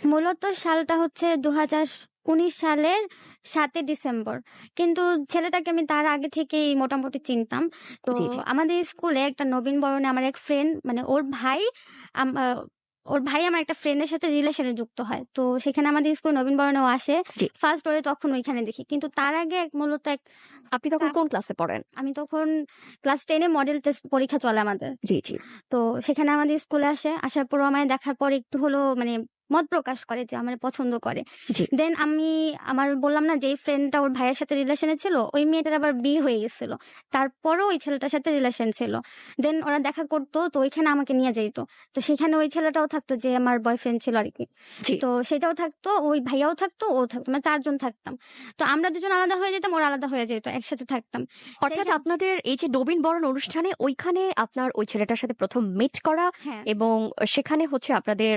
মূলত সালটা হচ্ছে 2019 সালের 7 ডিসেম্বর। কিন্তু ছেলেটাকে আমি তার আগে থেকেই মোটামুটি চিনতাম। তো জি, জি। আমাদের স্কুলে একটা নবীন বরণে আমার এক ফ্রেন্ড, মানে ওর ভাই আমার একটা ফ্রেন্ডের সাথে রিলেশনে যুক্ত হয়। তো সেখানে আমাদের স্কুল নবীন বরণেও আসে। জি। ফার্স্ট ওরে তখন ওইখানে দেখি। কিন্তু তার আগে মূলত আপনি তখন কোন ক্লাসে পড়েন? আমি তখন ক্লাস 10 এ মডেল টেস্ট পরীক্ষা চলে আমাদের। জি, জি। তো সেখানে আমাদের স্কুলে আসে। আসার পর আমায় দেখার পর একটু হলো মানে মত প্রকাশ করে যে আমারে পছন্দ করে। জি। দেন আমার বললাম না যে ফ্রেন্ডটা ওর ভাইয়ের সাথে রিলেশনে ছিল, ওই মেয়েটার আবার বিয়ে হয়ে গেছিল। তারপরও ওই ছেলেটার সাথে রিলেশন ছিল। দেন ওরা দেখা করতো, তো ওইখানে আমাকে নিয়ে যাইতো। তো সেখানে ওই ছেলেটাও থাকতো যে আমার বয়ফ্রেন্ড ছিল আরকি। জি। তো সেটাও থাকতো, ওই ভাইয়াও থাকতো, ও থাকতো। মানে 4 জন থাকতাম। তো আমরা দুজন আলাদা হয়ে যেতাম, ওরা আলাদা হয়ে যেত। একসাথে থাকতাম। অর্থাৎ আপনাদের এই যে নবীন বরণ অনুষ্ঠানে ওইখানে আপনার ওই ছেলেটার সাথে ১ম মিট করা হ্যাঁ। এবং সেখানে হচ্ছে আপনাদের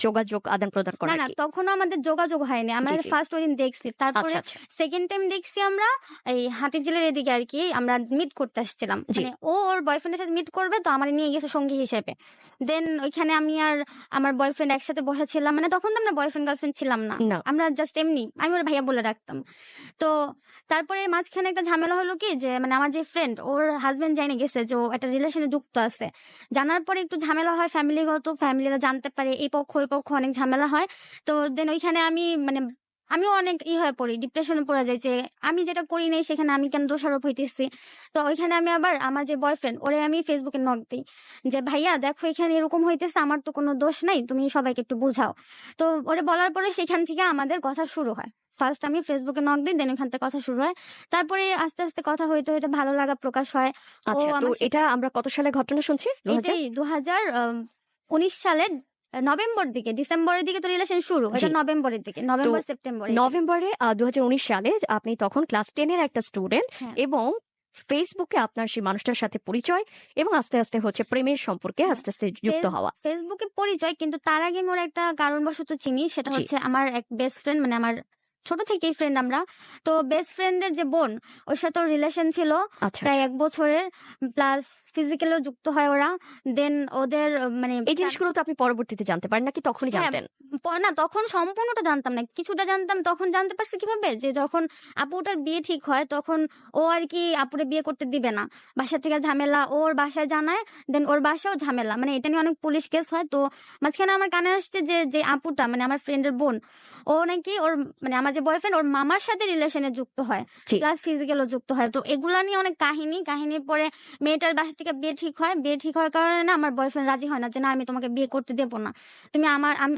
যোগাযোগ আদান-প্রদান করা না, কি? তখনও আমাদের যোগাযোগ হয়নি। আমরা জি, জি। ফার্স্ট ওইদিন দেখছি। তারপরে আচ্ছা, আচ্ছা। সেকেন্ড টাইম দেখছি আমরা এই হাতিরঝিলের এদিকে আরকি আমরা মিট করতে আসছিলাম। জি। মানে ও ওর বয়ফ্রেন্ডের সাথে মিট করবে, তো আমারে নিয়ে গেছে সঙ্গী হিসেবে। দেন ওইখানে আমি আর আমার বয়ফ্রেন্ড একসাথে বসা ছিলাম। মানে তখন তো আমরা বয়ফ্রেন্ড গার্লফ্রেন্ড ছিলাম না। না। আমরা জাস্ট এমনি, আমি ওর ভাইয়া বলে রাখতাম। তো তারপরে মাঝখানে একটা ঝামেলা হলো কি যে মানে আমার যে ফ্রেন্ড, ওর হাসব্যান্ড জেনে গেছে যে ও একটা রিলেশনে যুক্ত আছে। জানার পরে একটু ঝামেলা হয় ফ্যামিলিগত, ফ্যামিলিরা জানতে পারে, এই পক্ষ ওই পক্ষ অনেক ঝামেলা হয়। তো দেন ওইখানে আমিও অনেক হয়ে পড়ি, ডিপ্রেশনে পড়ে যাই যে আমি যেটা করি নাই সেখানে আমি কেন দোষারোপ হইতেছি। তো ওইখানে আমি আবার আমার যে বয়ফ্রেন্ড, ওরে আমি ফেসবুকে নক দিই যে ভাইয়া দেখো এখানে এরকম হইতেছে, আমার তো কোনো দোষ নাই, তুমি সবাইকে একটু বুঝাও। তো ওরে বলার পরে সেখান থেকে আমাদের কথা শুরু হয়। ফার্স্ট আমি ফেসবুকে নক দিই, দেন ওখান থেকে কথা শুরু হয়। তারপরে আস্তে আস্তে কথা হইতে হইতে ভালো লাগা প্রকাশ হয়। ও আচ্ছা, তো আমার সাথে এটা আমরা কত সালে ঘটনা শুনছি? ২০০০? এটাই 2019 সালের নভেম্বর দিকে, ডিসেম্বরের দিকে তো রিলেশন শুরু। জি। এটা নভেম্বরের দিকে, তো নভেম্বর সেপ্টেম্বর এই টাইমে। নভেম্বরে ২০১৯ সালে আপনি তখন ক্লাস 10 এর একটা স্টুডেন্ট হ্যাঁ, এবং ফেসবুকে আপনার সেই মানুষটার সাথে পরিচয় এবং আস্তে, আস্তে হচ্ছে প্রেমের সম্পর্কে হ্যাঁ। আস্তে, আস্তে যুক্ত হওয়া। ফেসবুকে পরিচয়, কিন্তু তার আগে আমি ওর একটা কারণবশত চিনি। সেটা জি। হচ্ছে আমার এক বেস্ট ফ্রেন্ড, মানে আমার ছোট থেকেই ফ্রেন্ড আমরা। তো বেস্ট ফ্রেন্ডের যে বোন, ওর সাথে ওর রিলেশন ছিল আচ্ছা, প্রায় আচ্ছা। ১ বছরের। প্লাস ফিজিক্যালিও যুক্ত হয় ওরা। দেন ওদের মানে এই জিনিসগুলো তো আপনি পরবর্তীতে জানতে পারেন নাকি তখনই হ্যাঁ, জানতেন? না তখন সম্পূর্ণটা জানতাম না। কিছুটা জানতাম। তখন জানতে পারছি কিভাবে? যে যখন আপুটার বিয়ে ঠিক হয়, তখন ও আরকি আপুরে বিয়ে করতে দিবে না। বাসা থেকে ঝামেলা, ও ওর বাসায় জানায়, দেন ওর বাসায়ও ঝামেলা। মানে এটা নিয়ে অনেক পুলিশ কেস হয়। তো মাঝখানে আমার কানে আসছে যে আপুটা, মানে আমার ফ্রেন্ডের বোন, ও নাকি মানে আমার যে বয়ফ্রেন্ড, ওর মামার সাথে রিলেশনে যুক্ত হয়। জি। প্লাস ফিজিক্যালও যুক্ত হয়। তো এগুলা নিয়ে অনেক কাহিনীর পরে মেয়েটার বাসা থেকে বিয়ে ঠিক হয়। বিয়ে ঠিক হওয়ার কারণে না আমার বয়ফ্রেন্ড রাজি হয় না যে, "না, আমি তোমাকে বিয়ে করতে দেব না। তুমি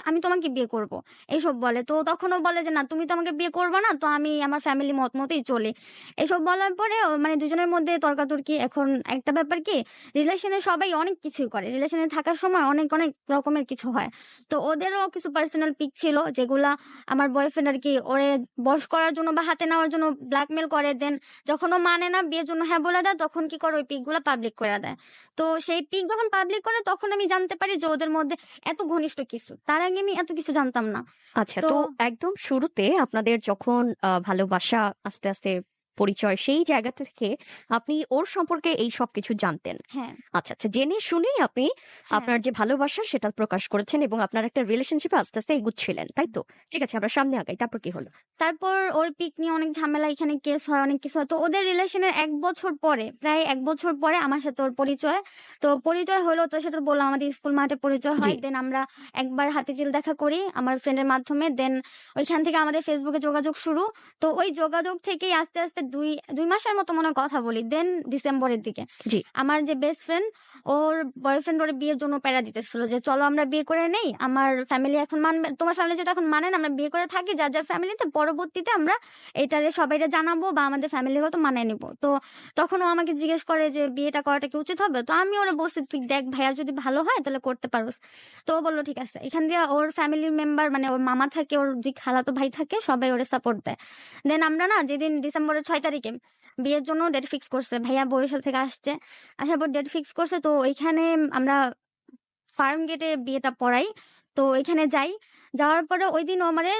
আমি তোমাকে বিয়ে করব।" এইসব বলে। তো তখন ও বলে যে, "না, তুমি তো আমাকে বিয়ে করবা না। তো আমি আমার ফ্যামিলি মত মতেই চলি।" এসব বলার পরে মানে দুজনের মধ্যে তর্কাতর্কি। এখন একটা ব্যাপার কি, রিলেশনে সবাই অনেক কিছুই করে। রিলেশনে থাকার সময় অনেক রকমের কিছু হয়। তো ওদেরও কিছু পার্সোনাল পিক ছিল যেগুলা আমার বয়ফ্রেন্ড আরকি ওরে বশ করার জন্য বা হাতে নেওয়ার জন্য ব্ল্যাকমেইল করে। দেন যখন ও মানে না, বিয়ের জন্য হ্যাঁ বলে দেয়, তখন কি করে ওই পিকগুলা পাবলিক করে দেয়। তো সেই পিক যখন পাবলিক করে, তখন আমি জানতে পারি যে ওদের মধ্যে এত ঘনিষ্ঠ কিছু। তার আগে আমি এত কিছু জানতাম না। আচ্ছা, তো তো একদম শুরুতে আপনাদের যখন ভালোবাসা আস্তে, আস্তে পরিচয় সেই জায়গা থেকে আপনি ওর সম্পর্কে এই সবকিছু জানতেন। হ্যাঁ, আচ্ছা, আচ্ছা। জেনে শুনেই আপনি হ্যাঁ। আপনার যে ভালোবাসা সেটা প্রকাশ করেছেন এবং আপনার একটা রিলেশনশিপে আস্তে, আস্তে এগুচ্ছিলেন। তাই তো? ঠিক আছে, আমরা সামনে আগাই। তারপর কি হলো? তারপর ওর পিক নিয়ে অনেক ঝামেলা, এখানে কেস হয়, অনেক কিছু হয়। তো ওদের রিলেশনের ১ বছর পরে, প্রায় ১ বছর পরে আমার সাথে ওর পরিচয়। তো পরিচয় হলো, তোর সাথে বললাম আমাদের স্কুল মাঠে পরিচয় জি। হয়। দেন আমরা একবার হাতিঝিল দেখা করি আমার ফ্রেন্ডের মাধ্যমে। দেন ওইখান থেকে আমাদের ফেসবুকে যোগাযোগ শুরু। তো ওই যোগাযোগ থেকেই আস্তে, আস্তে ২ মাসের মতো মনে হয় কথা বলি। দেন ডিসেম্বরের দিকে জি। আমার যে বেস্ট ফ্রেন্ড, ওর বয়ফ্রেন্ড ওরে বিয়ের জন্য প্যারা দিতেছিল যে, "চলো আমরা বিয়ে করে নেই। আমার ফ্যামিলি এখন মানবে, তোমার ফ্যামিলি যেটা এখন মানে না, আমরা বিয়ে করে থাকি যার, যার ফ্যামিলিতে। পরবর্তীতে আমরা এটারে সবাইরে জানাবো বা আমাদের ফ্যামিলিগত মানায় নিব।" তো তখন ও আমাকে জিজ্ঞেস করে যে, "বিয়েটা করাটা কি উচিত হবে?" তো আমি ওরে বলছি, "তুই দেখ ভাইয়ার যদি ভালো হয় তাহলে করতে পারোস।" তো ও বলল, "ঠিক আছে।" এখান দিয়ে ওর ফ্যামিলির মেম্বার, মানে ওর মামা থাকে, ওর ২ খালাতো ভাই থাকে, সবাই ওরে সাপোর্ট দেয়। দেন আমরা না যেদিন ডিসেম্বরের ৬ তারিখে বিয়ের জন্য ডেট ফিক্স করছে, ভাইয়া বরিশাল থেকে আসছে। আসার পর ডেট ফিক্স করছে। তো ওইখানে আমরা ফার্ম গেটে বিয়েটা পড়াই। তো এখানে যাই। যাওয়ার পরে ঐদিন ও আমারে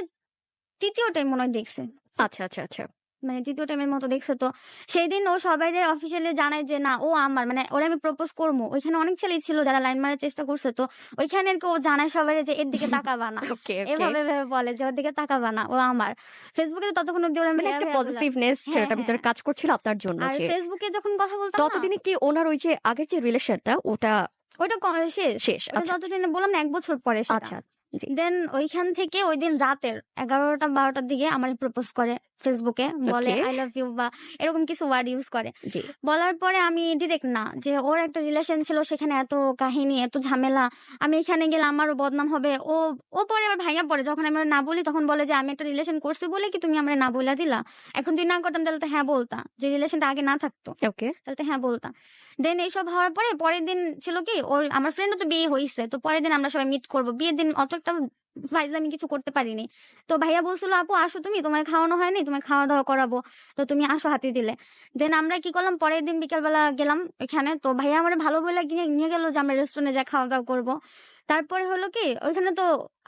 ৩য় টাইম মনে হয় দেখছে। আচ্ছা, আচ্ছা, আচ্ছা। মানে তৃতীয় টাইমের মতো দেখছে। তো সেই দিন ও সবাইরে অফিসিয়ালি জানায় যে না ও আমার, মানে ওরে আমি প্রপোজ করবো। ওইখানে অনেক ছেলেই ছিল যারা লাইন মারার চেষ্টা করছে। তো ওইখানে আর কি ও জানায় সবাইরে যে এর দিকে তাকাবা না, ওকে, ওকে। এভাবে ভেবে বলে যে ওর দিকে তাকাবা না, ও আমার। ফেসবুকে তো ততক্ষণ অব্দি ওরা মানে ভাইয়া একটা ভাইয়া বলে। পজিটিভনেস হ্যাঁ সেটার ভিতরে হ্যাঁ। কাজ করছিল আপনার জন্য আর যে ফেসবুকে যখন কথা বলতাম না, ততদিনে কি ওনার ওই যে আগের যে রিলেশনটা ওটা ওইটা শেষ। শেষ? ওটা আচ্ছা, যতদিন বললাম না 1 বছর পরে সেটা। আচ্ছা। জি। দেন ওইখান থেকে ওই দিন রাতের 11টা-12টার দিকে আমার প্রপোজ করে ফেসবুকে, বলে ওকে। আই লাভ ইউ বা এরকম কিছু ওয়ার্ড ইউজ করে। জি। বলার পরে আমি ডিরেক্ট না, যে ওর একটা রিলেশন ছিল সেখানে এত কাহিনী এত ঝামেলা, আমি এখানে গেলে আমারও বদনাম হবে। ও ও পরে আবার ভাইয়া পড়ে, যখন আমি ওর না বলি তখন বলে যে আমি একটা রিলেশন করছি বলে কি তুমি আমার না বইলা দিলা, এখন তুই না করতাম তাহলে তো হ্যাঁ বলতা, যে রিলেশনটা আগে না থাকতো ওকে। তাহলে তো হ্যাঁ বলতাম। দেন এইসব হওয়ার পরে পরের দিন ছিল কি ওর, আমার ফ্রেন্ডও তো বিয়ে হয়েছে, তো পরের দিন আমরা সবাই মিট করবো। বিয়ের দিন অত একটা ফাইজলামি কিছু করতে পারিনি। তো ভাইয়া বলছিল আপু আসো, তুমি তোমার খাওয়ানো হয়নি, তোমার খাওয়া দাওয়া করাবো, তো তুমি আসো হাতি দিলে। দেন আমরা কি করলাম, পরের দিন বিকেলবেলা গেলাম ওইখানে। তো ভাইয়া আমার ভালো বলে নিয়ে গেল যে আমরা রেস্টুরেন্টে যা খাওয়া দাওয়া করবো। তারপরে হলো কি ওইখানে তো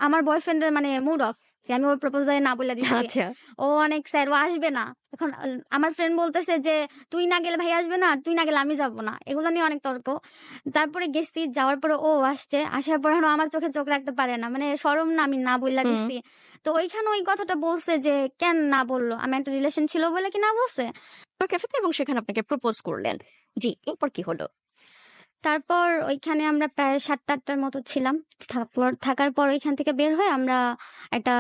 আমার বয়ফ্রেন্ডের মানে মুড অফ, যে আমি ওর প্রপোজালে না বলে দিচ্ছি। আচ্ছা। ও অনেক স্যার, ও আসবে না। এখন আমার ফ্রেন্ড বলতেছে যে তুই না গেলে ভাই আসবে না, আর তুই না গেলে আমি যাবো না, এগুলো নিয়ে অনেক তর্ক। তারপরে গেছি, যাওয়ার পরে ও আসছে, আসার পরে আমার চোখে চোখ রাখতে পারে না, মানে শরম না, আমি না বললা হুম। দিচ্ছি। তো ওইখানে ওই কথাটা বলছে যে কেন না বললো, আমি একটা রিলেশন ছিল বলে কি না বলছে। ক্যাফেতে এবং সেখানে আপনাকে প্রপোজ করলেন। জি, এরপর কি হলো? তারপর ওইখানে আমরা প্রায় 7টা-8টার মতো ছিলাম। থাকার পর ওইখান থেকে বের হয়ে আমরা একটা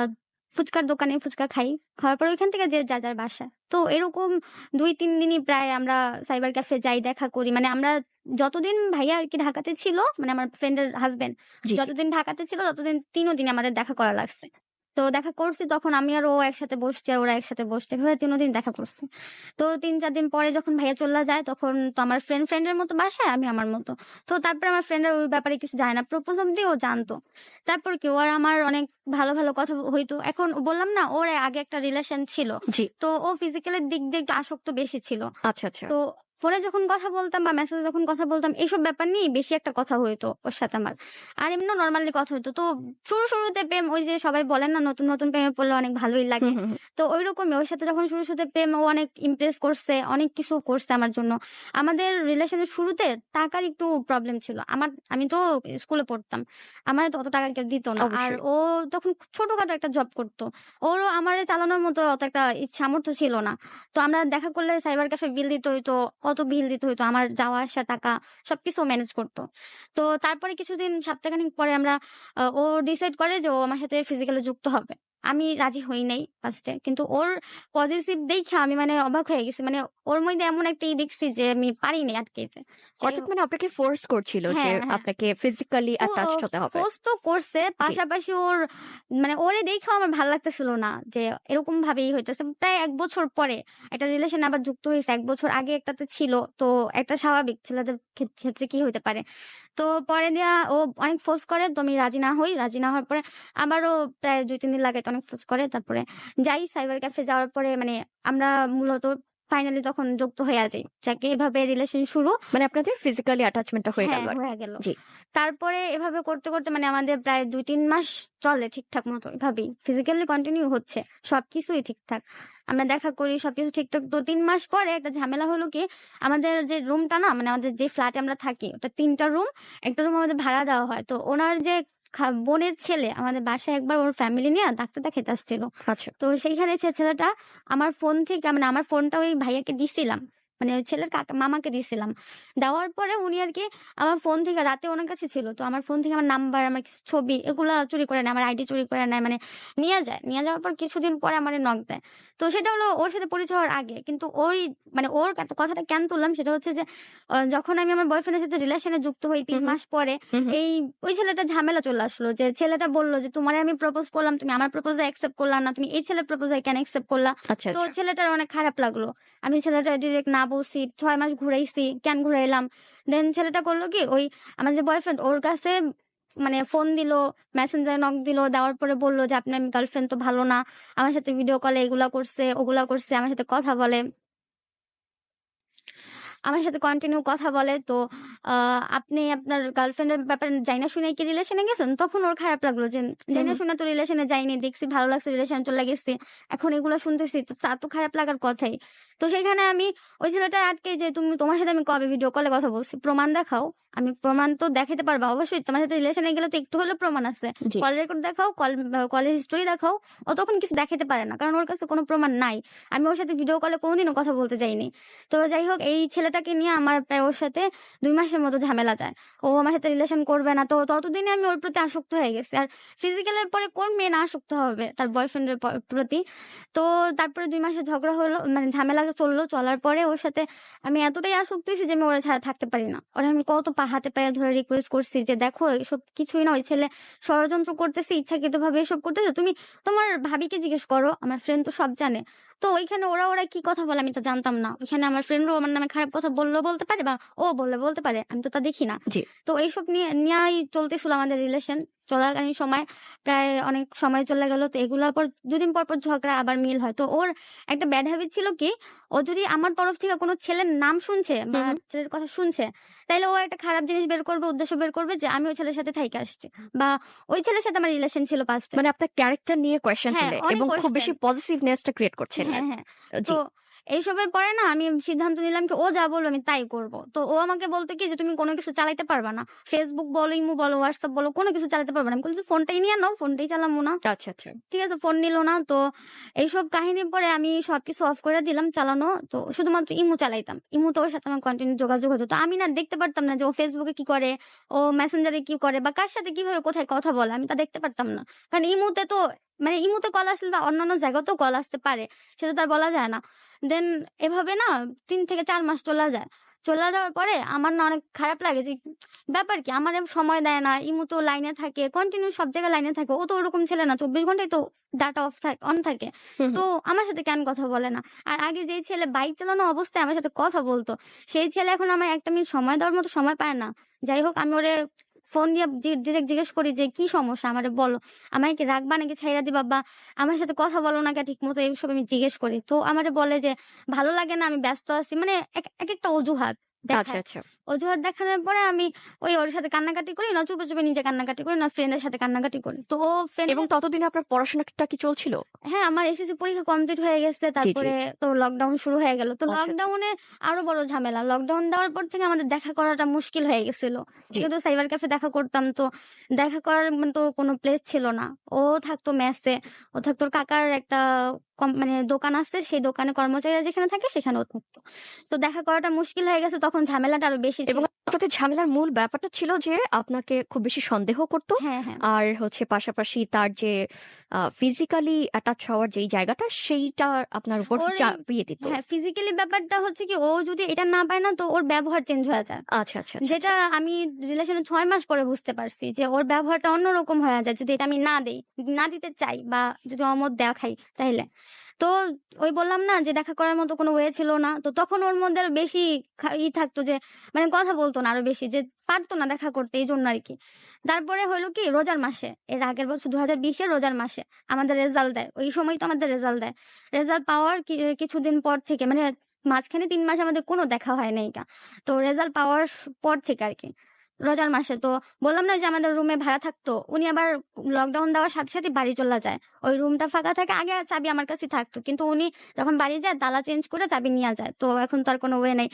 ফুচকার দোকানে ফুচকা খাই। খাওয়ার পর ওইখান থেকে যে যার যার বাসায়। তো এরকম 2-3 দিনই প্রায় আমরা সাইবার ক্যাফে যাই, দেখা করি। মানে আমরা যতদিন ভাইয়া আর কি ঢাকাতে ছিল, মানে আমার ফ্রেন্ডের হাসব্যান্ড জি, জি। যতদিন ঢাকাতে ছিল ততদিন 3 দিন আমাদের দেখা করা লাগছে। তো দেখা করছি তখন আমি আর ও একসাথে বসছি আর ওরা একসাথে বসছে। এভাবে 3 দিন দেখা করছি। তো 3-4 দিন পরে যখন ভাইয়া চলে যায় তখন তো আমার ফ্রেন্ডের মতো বাসায়, আমি আমার মতো। তো তারপরে আমার ফ্রেন্ডরা ওই ব্যাপারে কিছু জানে না। প্রপোজ অব্দি ও জানতো। তারপর কি ও আর আমার অনেক ভালো, ভালো কথা হইতো। এখন বললাম না ওর আগে একটা রিলেশন ছিল। জি। তো ও ফিজিক্যাল এর দিক দিয়ে একটু আসক্ত বেশি ছিল। আচ্ছা, আচ্ছা। তো ফোনে যখন কথা বলতাম বা মেসেজে যখন কথা বলতাম এইসব ব্যাপার নিয়ে বেশি একটা কথা হইতো ওর সাথে আমার। আর এমনিও নরমালি কথা হইতো। তো শুরুতে প্রেম, ওই যে সবাই বলেন না নতুন প্রেমে পড়লে অনেক ভালোই লাগে। হুম, হুম, হুম। তো ঐরকমই ওর সাথে যখন শুরুতে প্রেম, ও অনেক ইমপ্রেস করছে, অনেক কিছু করছে আমার জন্য। আমাদের রিলেশনের শুরুতে টাকার একটু প্রবলেম ছিল। আমি তো স্কুলে পড়তাম। আমার তো অত টাকা কেউ দিত না। আর অবশ্যই। ও তখন ছোটখাটো একটা জব করতো। ওরও আমারে চালানোর মতো অত একটা সামর্থ্য ছিল না। তো আমরা দেখা করলে সাইবার ক্যাফে বিল দিতে হইতো, কত বিল দিতে হইতো, আমার যাওয়া আসা টাকা সবকিছু ম্যানেজ করতো। তো তারপরে কিছুদিন সপ্তাহখানেক পরে আমরা ও ডিসাইড করে যে ও আমার সাথে ফিজিক্যালি যুক্ত হবে। আমি রাজি হই নাই ফার্স্টে, কিন্তু ওর পজিটিভ দেখে আমি মানে অবাক হয়ে গেছি। মানে ওর মধ্যে এমন একটা দেখছি যে আমি পারি নাই আটকাইতে। অর্থাৎ মানে আপনাকে ফোর্স করছিল যে হ্যাঁ হ্যাঁ, আপনাকে ফিজিক্যালি অ্যাটাচড হতে হবে। ফোর্স তো করছে, জি। পাশাপাশি ওর মানে ওরে দেখেও আমার ভালো লাগতেছিল না যে এরকম ভাবেই হইতেছে। প্রায় 1 বছর পরে একটা রিলেশন আবার যুক্ত হয়েছে। 1 বছর আগে একটাতে ছিল। তো একটা স্বাভাবিক ছেলেদের ক্ষেত্রে কি হইতে পারে। তো পরে দিয়া ও অনেক ফোর্স করে, তো আমি রাজি না হই। রাজি না হওয়ার পরে আবারও প্রায় 2-3 দিন লাগাইতে অনেক ফোর্স করে। তারপরে যাই সাইবার ক্যাফে যাওয়ার পরে মানে আমরা মূলত ফাইনালি তখন যুক্ত হইয়া যাই। যাকে এভাবে রিলেশন শুরু। মানে আপনাদের ফিজিক্যালি অ্যাটাচমেন্টটা হয়ে গেল হ্যাঁ, আরকি। হয়ে গেল। জি। তারপরে এভাবে করতে, করতে মানে আমাদের প্রায় 2-3 মাস চলে ঠিকঠাক মতো এভাবেই। ফিজিক্যালি কন্টিনিউ হচ্ছে। সবকিছুই ঠিকঠাক। আমরা দেখা করি সবকিছু ঠিকঠাক। 2-3 মাস পরে একটা ঝামেলা হলো কি, আমাদের যে রুমটা না, মানে আমাদের যে ফ্ল্যাটে আমরা থাকি ওটা 3 টা রুম। একটা রুম আমাদের ভাড়া দেওয়া হয়। তো ওনার যে বোনের ছেলে আমাদের বাসায় একবার ওর ফ্যামিলি নিয়ে ডাক্তার দেখাইতে আসছিল। আচ্ছা। তো সেইখানে ছেলেটা আমার ফোন থেকে, মানে আমার ফোনটা ওই ভাইয়াকে দিছিলাম। মানে ওই ছেলের মামাকে দিছিলাম। দেওয়ার পরে উনি আরকি আমার ফোন থেকে, রাতে ওনার কাছে ছিল। তো আমার ফোন থেকে আমার নাম্বার, আমার কিছু ছবি এগুলা চুরি করে নেয়, আমার আইডি চুরি করে নেয়, মানে নিয়ে যায়। নিয়ে যাওয়ার পর কিছুদিন পরে আমারে নক দেয়। তো সেটা হলো ওর সাথে পরিচয় হওয়ার আগে। কিন্তু ওই মানে ওর কথাটা কেন তুললাম সেটা হচ্ছে যে যখন আমি আমার বয়ফ্রেন্ডের সাথে রিলেশনে যুক্ত হই 3 হুম, হুম, মাস পরে হুম, হুম। এই ওই ছেলেটার ঝামেলা চলে আসলো। যে ছেলেটা বলল যে তোমারে আমি প্রপোজ করলাম, তুমি আমার প্রপোজাল অ্যাকসেপ্ট করলা না, তুমি এই ছেলের প্রপোজাল কেন অ্যাকসেপ্ট করলা। আচ্ছা, তো আচ্ছা। ছেলেটার অনেক খারাপ লাগলো। আমি ছেলেটা ডিরেক্ট না বলছি, 6 মাস ঘুরাইছি, কেন ঘুরাইলাম। দেন ছেলেটা করলো কি, ওই আমার যে বয়ফ্রেন্ড ওর কাছে মানে ফোন দিল, মেসেঞ্জারে নক দিল, দেওয়ার পরে বলল যে আপনার গার্লফ্রেন্ড তো ভালো না, আমার সাথে ভিডিও কলে এগুলা করছে ওগুলা করছে, আমার সাথে কথা বলে। আমার সাথে কন্টিনিউ কথা বলে। তো আপনি আপনার গার্লফ্রেন্ডের ব্যাপারে জানি না শুনে কি রিলেশনে গেছেন? তখন ওর খারাপ লাগলো যে জানি না শুনে তো রিলেশনে যাইনি, দেখছি ভালো লাগছে, রিলেশনে চলে গেছি, এখন এগুলো শুনতেছি, তো তার তো খারাপ লাগার কথাই। তো সেখানে আমি ওই ছেলেটা আটকে যে তোমার সাথে আমি কবে ভিডিও কলে কথা বলছি, প্রমাণ দেখাও। আমি প্রমাণ তো দেখাতে পারবো অবশ্যই, তোমার সাথে রিলেশনে গেলে তো একটু হলেও প্রমাণ আছে, জি। কল রেকর্ড দেখাও, কলের হিস্টোরি দেখাও। ও তখন কিছু দেখাতে পারে না, কারণ ওর কাছে কোনো প্রমাণ নাই। আমি ওর সাথে ভিডিও কলে কোনোদিনও কথা বলতে যাইনি। তো যাই হোক, এই ছেলেটাকে নিয়ে আমার প্রায় ওর সাথে 2 মাসের মতো ঝামেলা যায়। ও আমার সাথে রিলেশন করবে না, তো ততদিনে আমি ওর প্রতি আসক্ত হয়ে গেছি। আর ফিজিক্যালের পরে কোন মেয়ে না আসক্ত হবে তার বয়ফ্রেন্ডের প্রতি? তো তারপরে 2 মাসের ঝগড়া হলো, মানে ঝামেলা চললো, চলার পরে ওর সাথে আমি এতটাই আসক্ত হয়েছি যে আমি ওরা ছাড়া থাকতে পারি না। ওরা আমি কত হাতে পায়ে ধরে রিকোয়েস্ট করছি যে দেখো এসব কিছুই না, ওই ছেলে ষড়যন্ত্র করতেছে, ইচ্ছাকৃত ভাবে এসব করতেছে, তুমি তোমার ভাবিকে জিজ্ঞেস করো, আমার ফ্রেন্ড তো সব জানে। তো ওইখানে ওরা ওরা কি কথা বলে আমি তো জানতাম না। ওইখানে আমার ফ্রেন্ডও আমার নামে খারাপ কথা বললেও বলতে পারে, বা ও বললে বলতে পারে, আমি তো তা দেখি না। জি। তো এইসব নিয়েই চলতেছিল আমাদের রিলেশন। চলাকালীন সময় প্রায় অনেক সময় চলে গেল। তো এগুলোর পর 2 দিন পর পর ঝগড়া, আবার মিল হয়। তো ওর একটা ব্যাড হ্যাবিট ছিল কি, ও যদি আমার তরফ থেকে কোনো ছেলের নাম শুনছে বা ছেলের কথা শুনছে, তাইলে ও একটা খারাপ জিনিস বের করবে, উদ্দেশ্য বের করবে যে আমি ওই ছেলের সাথে থাইকে আসছি, বা ওই ছেলের সাথে আমার রিলেশন ছিল পাস্টে। মানে আপনার ক্যারেক্টার নিয়ে কোয়েশ্চেন হ্যাঁ, তোলে অনেক এবং খুব বেশি কোয়েশ্চেন। পজিটিভনেসটা ক্রিয়েট করছিলেন। হ্যাঁ, হ্যাঁ। জি। তো এইসবের পরে না আমি সিদ্ধান্ত নিলাম কি ও যা বলবে আমি তাই করব। তো ও আমাকে বলতো কি যে তুমি কোনো কিছু চালাইতে পারবা না। ফেসবুক বলো, ইমো বলো, হোয়াটসঅ্যাপ বলো, কোনো কিছু চালাতে পারবা না। আমি বলছি ফোনটাই নিয়ে নাও, ফোনটাই চালামু না। আচ্ছা, আচ্ছা। ঠিক আছে, ফোন নিল না। তো এইসব কাহিনীর পরে আমি সবকিছু অফ করে দিলাম চালানো। তো শুধুমাত্র ইমো চালাইতাম। ইমোতে ওর সাথে আমার কন্টিনিউ যোগাযোগ হতো। তো আমি না দেখতে পারতাম না যে ও ফেসবুকে কি করে, ও মেসেঞ্জারে কি করে, বা কার সাথে কিভাবে কোথায় কথা বলে, আমি তা দেখতে পারতাম না। কারণ ইমোতে তো, মানে ইমোতে কল আসলে তো অন্যান্য জায়গাতেও কল আসতে পারে, সেটা তো আর বলা যায় না। দেন এভাবে না 3 থেকে 4 মাস চলে যায়। চলে যাওয়ার পরে আমার না অনেক খারাপ লাগে যে ব্যাপার কি, আমার সময় দেয় না, ইমো তো লাইনে থাকে, কন্টিনিউ সব জায়গায় লাইনে থাকে। ও তো ওরকম ছেলে না, 24 ঘন্টাই তো ডাটা অন থাকে। হুম, তো হুম। আমার সাথে কেন কথা বলে না? আর আগে যেই ছেলে বাইক চালানো অবস্থায় আমার সাথে কথা বলতো, সেই ছেলে এখন আমার 1 মিনিট সময় দেওয়ার মতো সময় পায় না। যাই হোক, আমি ওরে ফোন দিয়ে ডিরেক্ট জিজ্ঞেস করি যে কি সমস্যা আমারে বলো, আমাকে কি রাখবা নাকি ছাইড়া দিবা, বা আমার সাথে কথা বলো না কে ঠিক মতো, এইসব আমি জিজ্ঞেস করি। তো আমারে বলে যে ভালো লাগে না, আমি ব্যস্ত আছি, মানে এক একটা অজুহাত আচ্ছা, দেখায়। আচ্ছা। অজুহাত দেখানোর পরে আমি ওর সাথে কান্নাকাটি করি, না চুপে চুপে নিজে কান্নাকাটি করি, না ফ্রেন্ডের সাথে কান্নাকাটি করি। তো ও ফ্রেন্ড, এবং ততদিনে আপনার পড়াশোনাটা কি চলছিল? হ্যাঁ, আমার এসএসসি পরীক্ষা কমপ্লিট হয়ে গেছে। জি, জি। তারপরে তো লকডাউন শুরু হয়ে গেল। তো আচ্ছা, আচ্ছা। লকডাউনে আরো বড় ঝামেলা। লকডাউন দেওয়ার পর থেকে আমাদের দেখা করাটা মুশকিল হয়ে গেছিল। জি। কিন্তু সাইবার ক্যাফে দেখা করতাম, তো দেখা করার তো কোনো প্লেস ছিল না। ও থাকতো মেসে, ও থাকতো ওর কাকার একটা মানে দোকান আছে, সেই দোকানে কর্মচারীরা যেখানে থাকে সেখানে ও থাকতো। তো দেখা করাটা মুশকিল হয়ে গেছে, তখন ঝামেলাটা আরো বেশি এবং ছিল। আপনাদের ঝামেলার মূল ব্যাপারটা ছিল যে আপনাকে খুব বেশি সন্দেহ করত। হ্যাঁ, হ্যাঁ। আর হচ্ছে পাশাপাশি তার যে ফিজিক্যালি অ্যাটাচ হওয়ার যেই জায়গাটা সেইটা আপনার উপর ওর এই, চাপিয়ে দিত। হ্যাঁ, ফিজিক্যালি ব্যাপারটা হচ্ছে কি, ও যদি এটা না পায় না তো ওর ব্যবহার চেঞ্জ হয়ে যায়। আচ্ছা, আচ্ছা, আচ্ছা, যেটা আমি রিলেশনে 6 মাস পরে বুঝতে পারছি যে ওর ব্যবহারটা অন্যরকম হয়ে যায় যদি এটা আমি না দেই, না দিতে চাই, বা যদি অমত দেখাই তাইলে। তো ওই বললাম না যে দেখা করার মতো কোনো ওয়ে ছিল না। তো তখন ওর মধ্যে আরো বেশি থাকতো যে মানে কথা বলতো না আরো বেশি, যে পারতো না দেখা করতে, এইজন্য আরকি। তারপরে হইলো কি, রোজার মাসে, এর আগের বছর 2020 এর রোজার মাসে আমাদের রেজাল্ট দেয়। ওই সময় তো আমাদের রেজাল্ট দেয়। রেজাল্ট পাওয়ার কিছুদিন পর থেকে, মানে মাঝখানে 3 মাস আমাদের কোনো দেখা হয় নাই। তো রেজাল্ট পাওয়ার পর থেকে আরকি, রোজার মাসে। তো বললাম না যে আমাদের রুমে ভাড়া থাকতো, উনি আবার লকডাউন দেওয়ার সাথে সাথে বাড়ি চলে যায়। ওই রুমটা ফাঁকা থাকে, আগে আর চাবি আমার কাছে থাকতো, কিন্তু উনি যখন বাড়ি যায় তালা চেঞ্জ করে চাবি নিয়ে যায়। তো এখন তো আর কোনো ওয়ে নাই।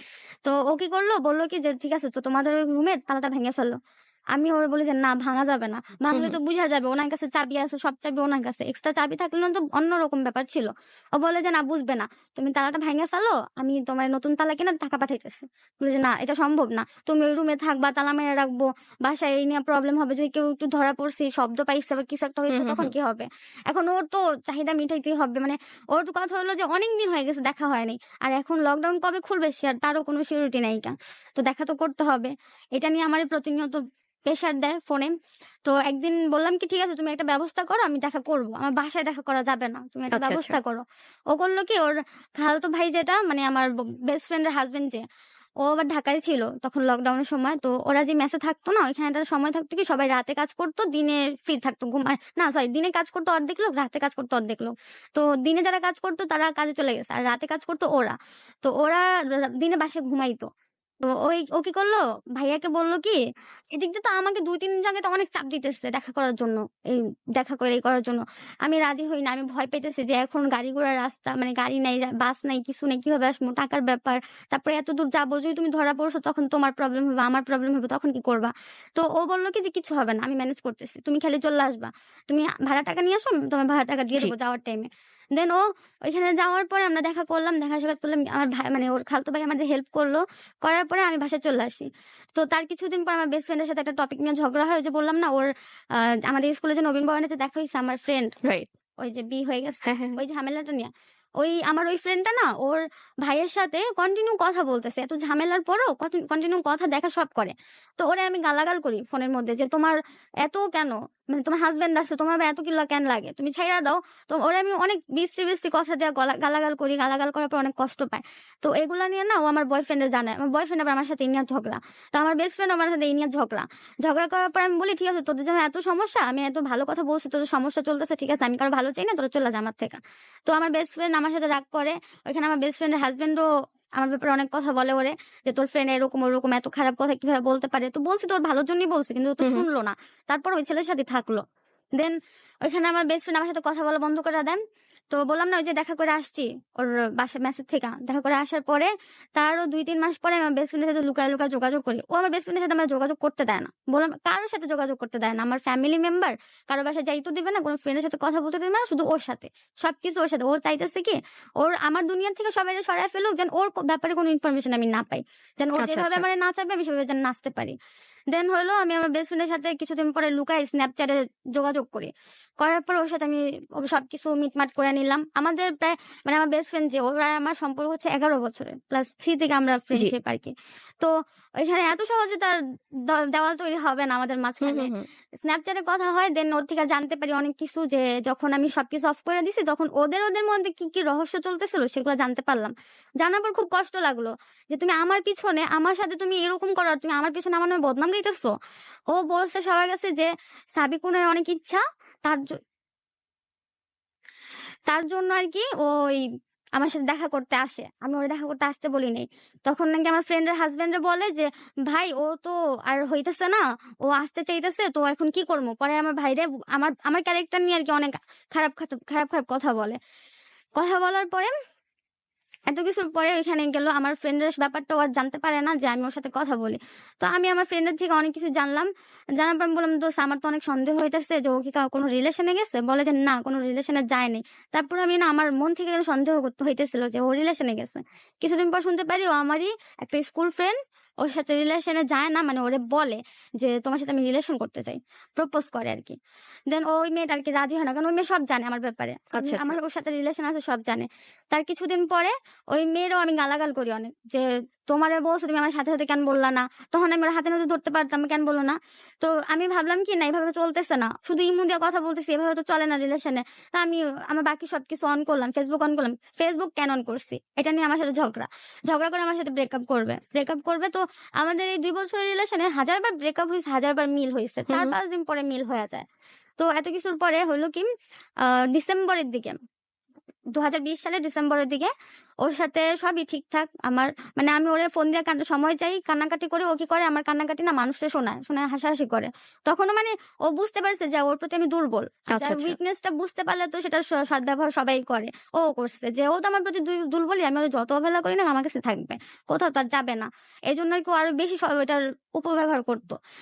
তো ও কি করলো, বললো কি যে ঠিক আছে, তো তোমাদের ওই রুমের তালাটা ভেঙে ফেললো। আমি ওর বলি যে না, ভাঙা যাবে না, হুম, ভাঙলে হুম। তো বুঝা যাবে ওনার কাছে চাবি আছে, সব চাবি ওনার কাছে, এক্সট্রা চাবি থাকলে না তো অন্যরকম ব্যাপার ছিল। ও বলে যে না, বুঝবে না, তুমি তালাটা ভেঙে ফেলো, আমি তোমার নতুন তালা কিনে টাকা পাঠাইতেছি। বলে যে না, এটা সম্ভব না, তুমি ওই রুমে থাকবা, তালা মেরে রাখবো, বাসায় এই নিয়ে প্রবলেম হবে, যদি কেউ একটু ধরা পড়ছে, শব্দ পাইছে বা কিছু একটা হয়েছে, হুম, হুম, তখন হুম। কি হবে? এখন ওর তো চাহিদা মিটাইতেই হবে, মানে ওর তো কথা হলো যে অনেক দিন হয়ে গেছে দেখা হয়নি, আর এখন লকডাউন কবে খুলবে সে আর তারও কোনো সিউরিটি নাই কেন। তো দেখা তো করতে হবে। এটা নিয়ে আমার প্রতিনিয়ত প্রেশার দেয় ফোনে। তো একদিন বললাম কি ঠিক আছে, তুমি একটা ব্যবস্থা করো, আমি দেখা করব, আমার বাসায় দেখা করা যাবে না, তুমি একটা আচ্ছা, আচ্ছা। ব্যবস্থা করো। ও করলো কি, ওর খালাতো ভাই যেটা, মানে আমার বেস্ট ফ্রেন্ডের হাজবেন্ড যে, ও আবার ঢাকায় ছিল তখন লকডাউনের সময়। তো ওরা যে মেসে থাকতো না, ওইখানে একটা সময় থাকতো কি সবাই রাতে কাজ করতো, দিনে ফ্রি থাকতো, ঘুমায় না, সরি, দিনে কাজ করতো অর্ধেক লোক, রাতে কাজ করতো অর্ধেক লোক। তো দিনে যারা কাজ করতো তারা কাজে চলে গেছে, আর রাতে কাজ করতো ওরা। তো ওরা দিনে বাসায় ঘুমাইতো। তো ও কি করলো, ভাইয়াকে বললো কি, এদিক দিয়ে তো আমাকে 2-3 জায়গায় তো অনেক চাপ দিতেছে দেখা করার জন্য, এই দেখা করে এই করার জন্য। আমি রাজি হই না, আমি ভয় পেতেছি যে এখন গাড়ি ঘোড়ার রাস্তা, মানে গাড়ি নাই, বাস নাই, কিছু নেই, কিভাবে আসবো, টাকার ব্যাপার, তারপরে এত দূর যাবো, যদি তুমি ধরা পড়ছো তখন তোমার প্রবলেম হবে, আমার প্রবলেম হবে, তখন কি করবা? তো ও বললো কি যে কিছু হবে না, আমি ম্যানেজ করতেছি, তুমি খালি চলে আসবা, তুমি ভাড়া টাকা নিয়ে আসো, আমি তোমার ভাড়া টাকা দিয়ে জি। দেবো যাওয়ার টাইমে। দেন ও ওইখানে যাওয়ার পরে আমরা দেখা করলাম, দেখা সাক্ষাৎ করলাম, আমার ভাই মানে ওর খালতো ভাই আমাদের হেল্প করলো, করার পরে আমি বাসায় চলে আসি। তো তার কিছুদিন পর আমার বেস্ট ফ্রেন্ডের সাথে একটা টপিক নিয়ে ঝগড়া হয়, ওই যে বললাম না ওর আমাদের স্কুলে যে নবীন বরণে যে দেখা হয়েছে আমার ফ্রেন্ড, রাইট। ওই যে বিয়ে হয়ে গেছে, হ্যাঁ, হ্যাঁ, হ্যাঁ। ওই ঝামেলাটা নিয়ে। আমার ওই ফ্রেন্ডটা না ওর ভাইয়ের সাথে কন্টিনিউ কথা বলতেছে, এত ঝামেলার পরও কন্টিনিউ কথা দেখা সব করে। তো ওরে আমি গালাগাল করি ফোনের মধ্যে যে তোমার এত কেন, মানে তোমার হাজবেন্ড আছে, তোমার আবার এত কিলো কেন লাগে, তুমি ছাইড়া দাও। তো ওরে আমি অনেক বিশ্রী বিশ্রী কথা দিয়ে গালাগাল করি, গালাগাল করার পর অনেক কষ্ট পায়। তো এগুলা নিয়ে না ও আমার বয়ফ্রেন্ডে জানায়, আমার বয়ফ্রেন্ড আবার আমার সাথে এই নিয়ে ঝগড়া। তো আমার বেস্ট ফ্রেন্ড আমার সাথে এই নিয়ে ঝগড়া। ঝগড়া করার পর আমি বলি ঠিক আছে, তোদের যখন এত সমস্যা, আমি এত ভালো কথা বলছি, তোদের সমস্যা চলতেছে, ঠিক আছে, আমি কারো ভালো চাই না, তোরা চলে যা আমার থেকে। তো আমার বেস্ট ফ্রেন্ড আমার সাথে রাগ করে। ওইখানে আমার বেস্ট ফ্রেন্ডের হাজবেন্ডও আমার ব্যাপারে অনেক কথা বলে ওরে, যে তোর ফ্রেন্ড এরকম ওরকম এত খারাপ কথা কিভাবে বলতে পারে। তো বলছি তোর ভালোর জন্যই বলছি, কিন্তু ও তো হুম, হুম। শুনলো না। তারপর ওই ছেলের সাথে থাকলো। দেন ওইখানে আমার বেস্ট ফ্রেন্ড আমার সাথে কথা বলা বন্ধ করে দেন। তো বললাম না ওই যে দেখা করে আসছি ওর বাসায় মেসেজ থেকে, দেখা করে আসার পরে তারও 2-3 মাস পরে আমার বেস্ট ফ্রেন্ডের সাথে লুকায় লুকায় যোগাযোগ করি। ও আমার বেস্ট ফ্রেন্ডের সাথে আমার যোগাযোগ করতে দেয় না, বললাম কারোর সাথে যোগাযোগ করতে দেয় না, আমার ফ্যামিলি মেম্বার কারো বাসায় যাইতে দিবে না, কোনো ফ্রেন্ডের সাথে কথা বলতে দিবে না, শুধু ওর সাথে সবকিছু ওর সাথে। ও চাইতেছে কি ওর আমার দুনিয়া থেকে সবাই সরায় ফেলুক, যেন ওর ব্যাপারে কোনো ইনফরমেশন আমি না পাই, যেন ও আচ্ছা, যেভাবে আচ্ছা। আমার নাচাবে আমি সেভাবে যেন নাচতে পারি। দেন হলো আমি আমার বেস্ট ফ্রেন্ডের সাথে কিছুদিন পরে লুকাই স্ন্যাপচ্যাটে যোগাযোগ করি। করার পর ওর সাথে আমি সবকিছু মিটমাট করে নিলাম। আমাদের প্রায় মানে আমার বেস্ট ফ্রেন্ড যে ওরা আমার সম্পর্ক হচ্ছে 11 বছরের, ক্লাস 3 থেকে আমরা জি। ফ্রেন্ডশিপ আর কি। তো ওইখানে এত সহজে তার দেওয়াল তৈরি হবে না আমাদের হুম, মাঝখানে। হুম, হুম। স্ন্যাপচ্যাটে কথা হয়, দেন ওর থেকে জানতে পারি অনেক কিছু, যে যখন আমি সবকিছু অফ করে দিছি তখন ওদের মধ্যে কি কি রহস্য চলতেছিল সেগুলো জানতে পারলাম। জানার পর খুব কষ্ট লাগলো যে তুমি আমার পিছনে আমার সাথে তুমি এরকম করো, আর তুমি আমার পিছনে আমার নামে বদনাম গাইতেছো। ও বলছে সবার কাছে যে সাবিকুনের অনেক ইচ্ছা, তার তার জন্য আর কি ওই আমার সাথে দেখা করতে আসে, আমি ওরে দেখা করতে আসতে বলি নাই। তখন নাকি আমার ফ্রেন্ডের হাজবেন্ড বলে যে ভাই ও তো আর হইতেছে না, ও আসতে চাইতেছে, তো এখন কি করবো? পরে আমার ভাইরে আমার আমার ক্যারেক্টার নিয়ে আর কি অনেক খারাপ খারাপ খারাপ কথা বলে। কথা বলার পরে এত কিছুর পরে ওইখানে গেল, আমার ফ্রেন্ডের ব্যাপারটা ও আর জানতে পারে না যে আমি ওর সাথে কথা বলি। তো আমি আমার ফ্রেন্ডের থেকে অনেক কিছু জানলাম। জানার পর আমি বললাম দোস্ত আমার তো অনেক সন্দেহ হইতেছে যে ও কি কোনো রিলেশনে গেছে। বলে যে না, কোনো রিলেশনে যায়নি। তারপর আমি না আমার মন থেকে সন্দেহ করতে হইতেছিল যে ও রিলেশনে গেছে। কিছুদিন পর শুনতে পারি ও আমারই একটা স্কুল ফ্রেন্ড, ওর সাথে রিলেশনে যায় না, মানে ওরে বলে যে তোমার সাথে আমি রিলেশন করতে চাই, প্রপোজ করে আর কি। দেন ওই মেয়েটা আর কি রাজি হয় না, কারণ ওই মেয়ে সব জানে আমার ব্যাপারে, আচ্ছা, আচ্ছা। আমার ওর সাথে রিলেশন আছে সব জানে। তার কিছুদিন পরে ওই মেয়েরও আমি গালাগাল করি অনেক, যে তোমারে বলছো তুমি আমার সাথে সাথে কেন বললা না, তখন আমি ওর হাতে নাতে ধরতে পারতাম, কেন বললো না? তো আমি ভাবলাম কি না এভাবে চলতেছে না, শুধু ইমু দিয়ে কথা বলতেছি, এভাবে তো চলে না রিলেশনে। তা আমি আমার বাকি সবকিছু অন করলাম, ফেসবুক অন করলাম, ফেসবুক কেন অন করছি এটা নিয়ে আমার সাথে ঝগড়া, ঝগড়া করে আমার সাথে ব্রেকআপ করবে। তো আমাদের এই 2 বছরের রিলেশনে 1000বার ব্রেকআপ হয়েছে, 1000বার মিল হয়েছে, হুম, হুম। 4-5 দিন পরে মিল হয়ে যায়। তো এত কিছুর পরে হলো কি ডিসেম্বরের দিকে, 2020 সালের ডিসেম্বরের দিকে ওর সাথে সবই ঠিকঠাক আমার, মানে আমি ওরে ফোন দিয়ে সময় চাই, কান্নাকাটি করে, ও কি করে আমার কান্নাকাটি না মানুষকে শোনায় শোনায় হাসাহাসি করে। তখনও মানে ও বুঝতে পারছে যে ওর প্রতি আমি দুর্বল, আচ্ছা, যার আচ্ছা। উইকনেসটা বুঝতে পারলে তো সেটা সদ্ব্যবহার সবাই করে। ও করছে যে ও তো আমার প্রতি দুর্বলই, আমি ওর যত অবহেলা করি না আমার কাছে থাকবে, কোথাও তার যাবে না। এই জন্য আর কি ও আরো বেশি ওটার উপব্যবহার করতো।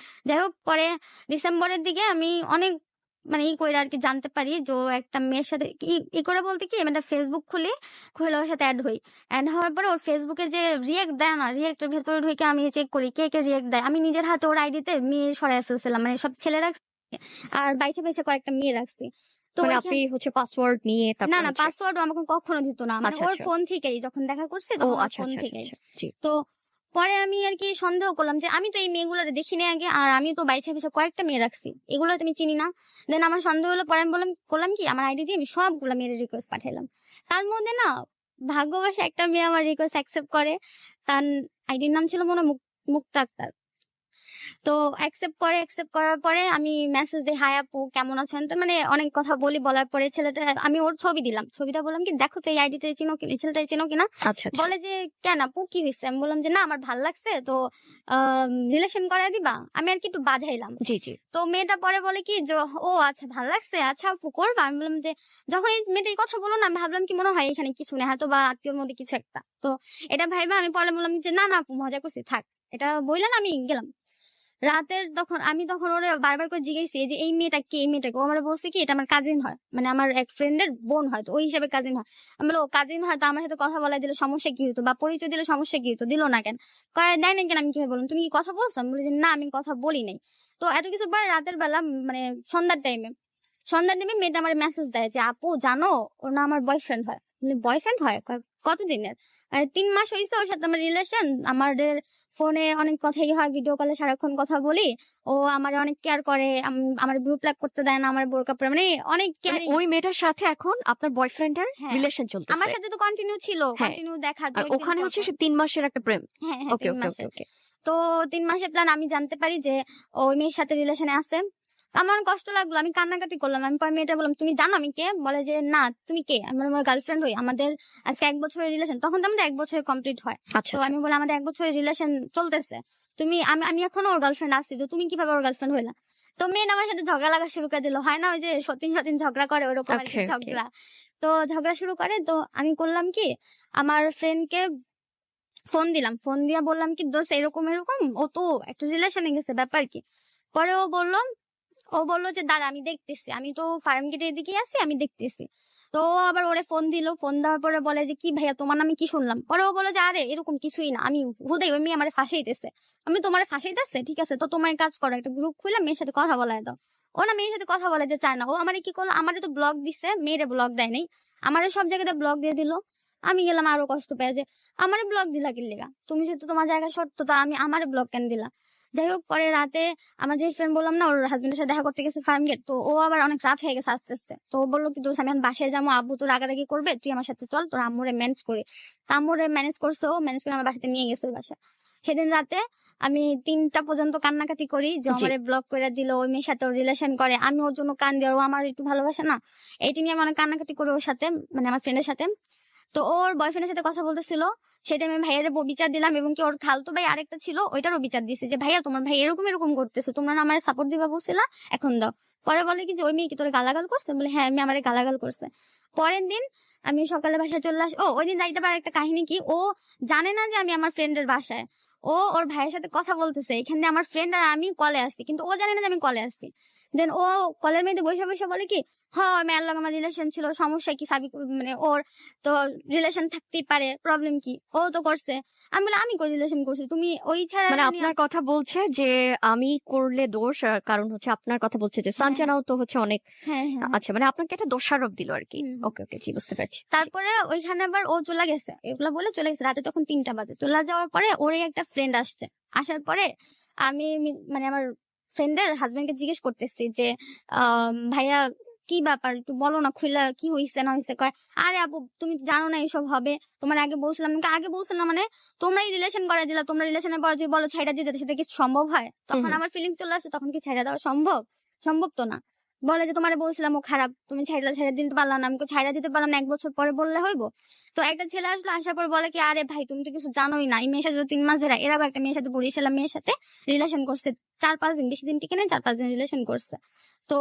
যাই হোক পরে ডিসেম্বরের দিকে আমি অনেক মানে করে আর কি জানতে পারি যে ও একটা মেয়ের সাথে করে বলতে কি আমি একটা ফেসবুক খুলে ওর সাথে অ্যাড হওয়ার পরে ওর ফেসবুকে যে রিয়েক্ট দেয় না, রিয়েক্টের ভেতরে ঢুকে আমি চেক করি কে কে রিয়েক্ট দেয়। আমি নিজের হাতে ওর আইডিতে মেয়ে সরাই ফেলছিলাম, মানে সব ছেলে রাখছি আর বাইচে বাইচে কয়েকটা মেয়ে রাখছি। তো মানে ওইখানে আপনি হচ্ছে পাসওয়ার্ড নিয়ে না তারপর না হচ্ছে পাসওয়ার্ডও আমাকে কখনো দিত না, মানে আচ্ছা, ওর আচ্ছা। ফোন থেকেই যখন দেখা করছে ও তখন ওর আচ্ছা, ফোন আচ্ছা, আচ্ছা, থেকেই। আচ্ছা। জি। তো পরে আমি আর কি সন্দেহ করলাম যে আমি তো এই মেয়েগুলোর দেখি না আগে, আর আমি তো বাইছে বাইছে কয়েকটা মেয়ে রাখছি, এগুলো তুমি চিনি না। দেন আমার সন্দেহ হলো, পরে আমি করলাম কি আমার আইডি দিয়ে আমি সবগুলো মেয়ের রিকোয়েস্ট পাঠাইলাম। তার মধ্যে না ভাগ্যবশে একটা মেয়ে আমার রিকোয়েস্ট অ্যাকসেপ্ট করে। তার আইডির নাম ছিল মনে হয় মুক্তা আক্তার। তো অ্যাকসেপ্ট করার পরে আমি মেসেজ দিই, হাই আপু কেমন আছেন, তো মানে অনেক কথা বলি। বলার পরে ছেলেটা, আমি ওর ছবি দিলাম, ছবিটা বললাম কি দেখো তো এই আইডিটাই চিনো কি, এই ছেলেটাই চিনো কিনা। আচ্ছা আচ্ছা। বলে যে কেন আপু কি হয়েছে, আমি বললাম যে না আমার ভাল লাগছে তো রিলেশন করাই দিবা, আমি আর কি একটু বাঝাইলাম। জি জি। তো মেয়েটা পরে বলে কি যে ও আচ্ছা ভাল লাগছে, আচ্ছা আপু করবা। আমি বললাম যে যখন এই মেয়েটা এই কথা বলো না, আমি ভাবলাম কি মনে হয় এখানে কিছু নেই, হয়তো বা আত্মীয়র মধ্যে কিছু একটা। তো এটা ভাইবা আমি পরে বললাম যে না না আপু মজা করছি, থাক এটা বললেন, আমি গেলাম। রাতের তখন ওরে বারবার করে জিজ্ঞেসি যে এই মেয়েটা কে, এই মেয়েটা কে। ও আমার বলছে কি এটা আমার কাজিন হয়, মানে আমার এক ফ্রেন্ডের বোন হয়, তো ওই হিসাবে কাজিন হয়। আমি বললাম ও কাজিন হয় তো আমার সাথে কথা বলা দিলে সমস্যা কি হতো, বা পরিচয় দিলে সমস্যা কি হতো, দিল না কেন, কয় দেয় না কেন। আমি কিভাবে বললাম, তুমি কি কথা বলছো, আমি বলি যে না আমি কথা বলি নাই। তো এত কিছু পরে রাতের বেলা মানে সন্ধ্যার টাইমে মেয়েটা আমার মেসেজ দেয় যে আপু জানো ওর না আমার বয়ফ্রেন্ড হয়। বয়ফ্রেন্ড হয়? কয়, কতদিনের? 3 মাস হয়েছে ওর সাথে আমার রিলেশন, আমাদের ফোনে অনেক কথাই হয়, ভিডিও কলে সারাক্ষণ কথা বলি, ও আমার অনেক কেয়ার করে, আমার গ্রুপ লাইক করতে দেয় না, আমার বোরকা পরে, মানে অনেক মানে কেয়ারিং। ওই মেয়েটার সাথে এখন আপনার বয়ফ্রেন্ডের হ্যাঁ রিলেশন চলতেছে? আমার সাথে তো কন্টিনিউ ছিল, হ্যাঁ। কন্টিনিউ দেখা আর 2 দিন ওখানে পর হচ্ছে পর। সে 3 মাসের একটা প্রেম। হ্যাঁ হ্যাঁ ওকে 3 ওকে ওকে মাসে। ওকে। তো 3 মাসের প্ল্যান আমি জানতে পারি যে ওই মেয়ের সাথে রিলেশনে আছে। আমার অনেক কষ্ট লাগলো, আমি কান্নাকাটি করলাম। আমি পরে মেয়েটা বললাম তুমি জানো আমি কে, বলে যে না তুমি কে, আমি বললাম, আমার গার্লফ্রেন্ড হই, আমাদের আজকে 1 বছরের রিলেশন। তখন তো আমাদের 1 বছর কমপ্লিট হয়। আচ্ছা তো আচ্ছা। আমি বললাম আমাদের 1 বছরের রিলেশন চলতেছে, আমি আমি এখনো ওর গার্লফ্রেন্ড আছি, তো তুমি কিভাবে ওর গার্লফ্রেন্ড হইলা। তো মেয়েটা আমার সাথে ঝগড়া লাগা শুরু করে দিল, হয় না ওই যে সতীন সতীন ঝগড়া করে ওরকম আর কি ওকে ওকে। ঝগড়া। তো ঝগড়া শুরু করে, তো আমি করলাম কি আমার ফ্রেন্ডকে ফোন দিলাম, ফোন দিয়ে বললাম কি দোস্ত এরকম এরকম, ও তো একটা রিলেশনে গেছে, ব্যাপার কি। পরে ও বললো যে দাঁড়া আমি দেখতেছি, আমি তো ফার্ম গেটের দিকে আছি, আমি দেখতেছি। তো ও আবার ওরে ফোন দিল, ফোন দেওয়ার পরে বলে যে কি ভাইয়া তোমার নামে কি শুনলাম। পরে ও বলে যে আরে এরকম কিছুই না, আমি হুদাই ওই মেয়ে আমার ফাঁসাইতেছে। আমি তোমার ফাঁসাইতেছে, ঠিক আছে তো তোমার কাজ করো, একটা গ্রুপ খুলে মেয়ের সাথে কথা বলায় দাও। ও না মেয়ের সাথে কথা বলাতে চায় না, ও আমারে কি করলো, আমারে তো ব্লক দিছে, মেয়েরে ব্লক দেয় নাই, আমারে সব জায়গাতে ব্লক দিয়ে দিল। আমি গেলাম আরো কষ্ট পেয়ে যে আমারে ব্লক দিলা কি লিগা, তুমি যেহেতু তোমার জায়গা শর্ত, তো আমি আমারে ব্লক কেন দিলা। যাই হোক পরে রাতে আমার যে ফ্রেন্ড বললাম না ওর হাজবেন্ডের সাথে দেখা করতে গেছে ফার্ম গেট, তো ও আবার অনেক রাত হয়ে গেছে আস্তে আস্তে। তো ও বললো কি দোষ আমি এখন বাসায় যাবো, আব্বু তো রাগারাগি করবে, তুই আমার সাথে চল, তোর আম্মুরে ম্যানেজ করি। তা আম্মুরে ম্যানেজ করছে, ও ম্যানেজ করে আমার বাসাতে নিয়ে গেছে ওই বাসা। সেদিন রাতে আমি 3টা পর্যন্ত কান্নাকাটি করি যে জি। আমারে ব্লক করে দিল, ওই মেয়ের সাথে ওর রিলেশন করে, আমি ওর জন্য কান দিয়ে, ও আমার একটু ভালোবাসে না, এইটা নিয়ে আমি অনেক কান্নাকাটি করি ওর সাথে, মানে আমার ফ্রেন্ডের সাথে। তো ওর বয়ফ্রেন্ডের সাথে কথা বলতেছিল, সেটা আমি ভাইয়ের বিচার দিলাম, এবং কি ওর খালতো ভাই আরেকটা ছিল ওইটারও বিচার দিছে যে ভাইয়া তোমার ভাই এরকম এরকম করতেছে, তোমরা না আমার সাপোর্ট দিবা বলছিলা, এখন দাও। পরে বলে কি যে ওই মেয়ে কি তোরে গালাগাল করছে, বলে হ্যাঁ আমি আমারে গালাগাল করছে। পরের দিন আমি সকালে বাসায় চলে আসি। ওই দিন রাইতে পারে একটা কাহিনী কি, ও জানে না যে আমি আমার ফ্রেন্ডের বাসায়, ও ওর ভাইয়ের সাথে কথা বলতেছে, এখানে আমার ফ্রেন্ড আর আমি কলে আসছি, কিন্তু ও জানে না যে আমি কলে আসছি। দেন ও কলের মেয়েদের বসে বসে বলে কি হ্যাঁ মেয়ের লগে আমার রিলেশন ছিল, সমস্যা কি সাবি, মানে ওর তো রিলেশন থাকতেই পারে, প্রবলেম কি, ও তো করছে। আমি বলে আমি কই রিলেশন করছি, তুমি ওই ছাড়া মানে নিয়ে- আপনার কথা বলছে যে আমি করলে দোষ, কারণ হচ্ছে আপনার কথা বলছে যে সানজানাও তো হচ্ছে অনেক। হ্যাঁ হ্যাঁ হ্যাঁ। আচ্ছা মানে আপনাকে একটা দোষারোপ দিল আর কি। হুম। ওকে ওকে, জি বুঝতে পারছি। তারপরে ওইখানে আবার ও চলে গেছে, এগুলা বলে চলে গেছে, রাতে তখন 3টা বাজে। চলে যাওয়ার পরে ওরই একটা ফ্রেন্ড আসছে, আসার পরে আমি মানে আমার ফ্রেন্ডের হাজবেন্ডকে জিজ্ঞেস করতেছি যে ভাইয়া কি ব্যাপার একটু বলো না, খুইলা কি হইছে না হইছে। কয় আরে আপু তুমি তো জানো না এসব হবে, তোমার আগে বলছিলাম না। আগে বলছিলাম মানে তোমরাই রিলেশন করে দিলা, তোমরা রিলেশনের পর যদি বলো ছাইড়া দিতে, সেটা কি সম্ভব হয়? তখন হুম। আমার ফিলিংস চলে আসে, তখন কি ছাইড়া দেওয়া সম্ভব? সম্ভব তো না। বলে যে তোমারে বলছিলাম ও খারাপ, তুমি ছাইড়া দিতে পারলা না। আমি ছাইড়া দিতে পারলাম না, 1 বছর পরে বললে হইব? তো একটা ছেলে আসলো, আসার পর বলে কি আরে ভাই তুমি তো কিছু জানোই না, এই মেয়ের সাথে 3 মাস ধরে এর আগে একটা মেয়ের সাথে বরিশালা মেয়ের সাথে রিলেশন করছে, 4-5 দিন, বেশি দিন টিকে নেই, 4-5 দিন রিলেশন করছে। তো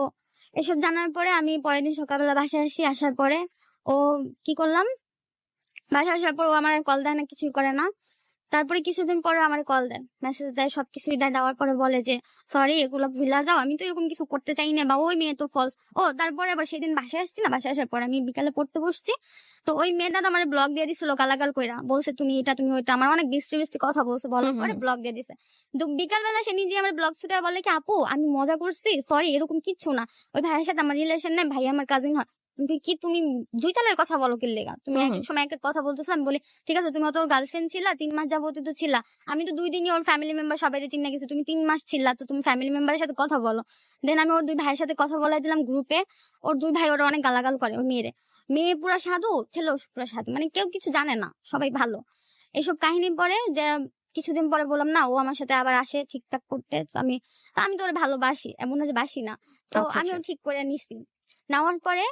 এসব জানার পরে আমি পরের দিন সকালবেলা বাসায় আসি, আসার পরে ও কি করলাম, বাসায় আসার পর ও আমার কল দেয় না, কিছুই করে না। তারপরে কিছুদিন পরে আমার কল দেয়, মেসেজ দেয়, সবকিছুই দেয়, দেওয়ার পরে বলে যে সরি এগুলো ভুলা যাও, আমি তো এরকম কিছু করতে চাই না, বা ওই মেয়ে তো ফলস। তারপরে আবার সেদিন বাসায় আসছি না, বাসায় আসার পর আমি বিকালে পড়তে বসছি, তো ওই মেয়েটা তো আমার ব্লগ দিয়ে দিছিল গালাগাল কইরা, বলছে তুমি এটা তুমি ওইটা, আমার অনেক বিশ্রী বিশ্রী কথা বলছে, বলার পরে ব্লগ দিয়ে দিছে। তো বিকাল বেলা সে নিজে আমার ব্লগ ছুটে বলে কি আপু আমি মজা করছি, সরি এরকম কিচ্ছু না, ওই ভাইয়ের সাথে আমার রিলেশন নেই, ভাই আমার কাজিন হয়। কি তুমি 2 তালের কথা বলো কি লেগা, তুমি এক এক সময় এক এক কথা বলতেছো। আমি বলি ঠিক আছে তুমি তো ওর গার্লফ্রেন্ড ছিলা, 3 মাস যাবতীয় তো ছিলা, আমি তো 2 দিনই ওর ফ্যামিলি মেম্বার সবাই চিনে গেছি, তুমি 3 মাস ছিলা, তো তুমি ফ্যামিলি মেম্বারের সাথে কথা বলো। দেন আমি ওর 2 ভাইয়ের সাথে কথা বলাই দিলাম গ্রুপে, ওর 2 ভাই ওরা অনেক গালাগাল করে ওই মেয়েরে, মেয়ে পুরা সাধু, ছেলেও পুরা সাধু, মানে কেউ কিছু জানে না, সবাই ভালো। এসব কাহিনী পরে যে কিছুদিন পরে বললাম না, ও আমার সাথে আবার আসে ঠিকঠাক করতে। তো আমি তো ওরে ভালোবাসি, এমন না যে বাসি না। তো আচ্ছা, আমিও আচ্ছা। ঠিক করে নিছি। নেওয়ার পরে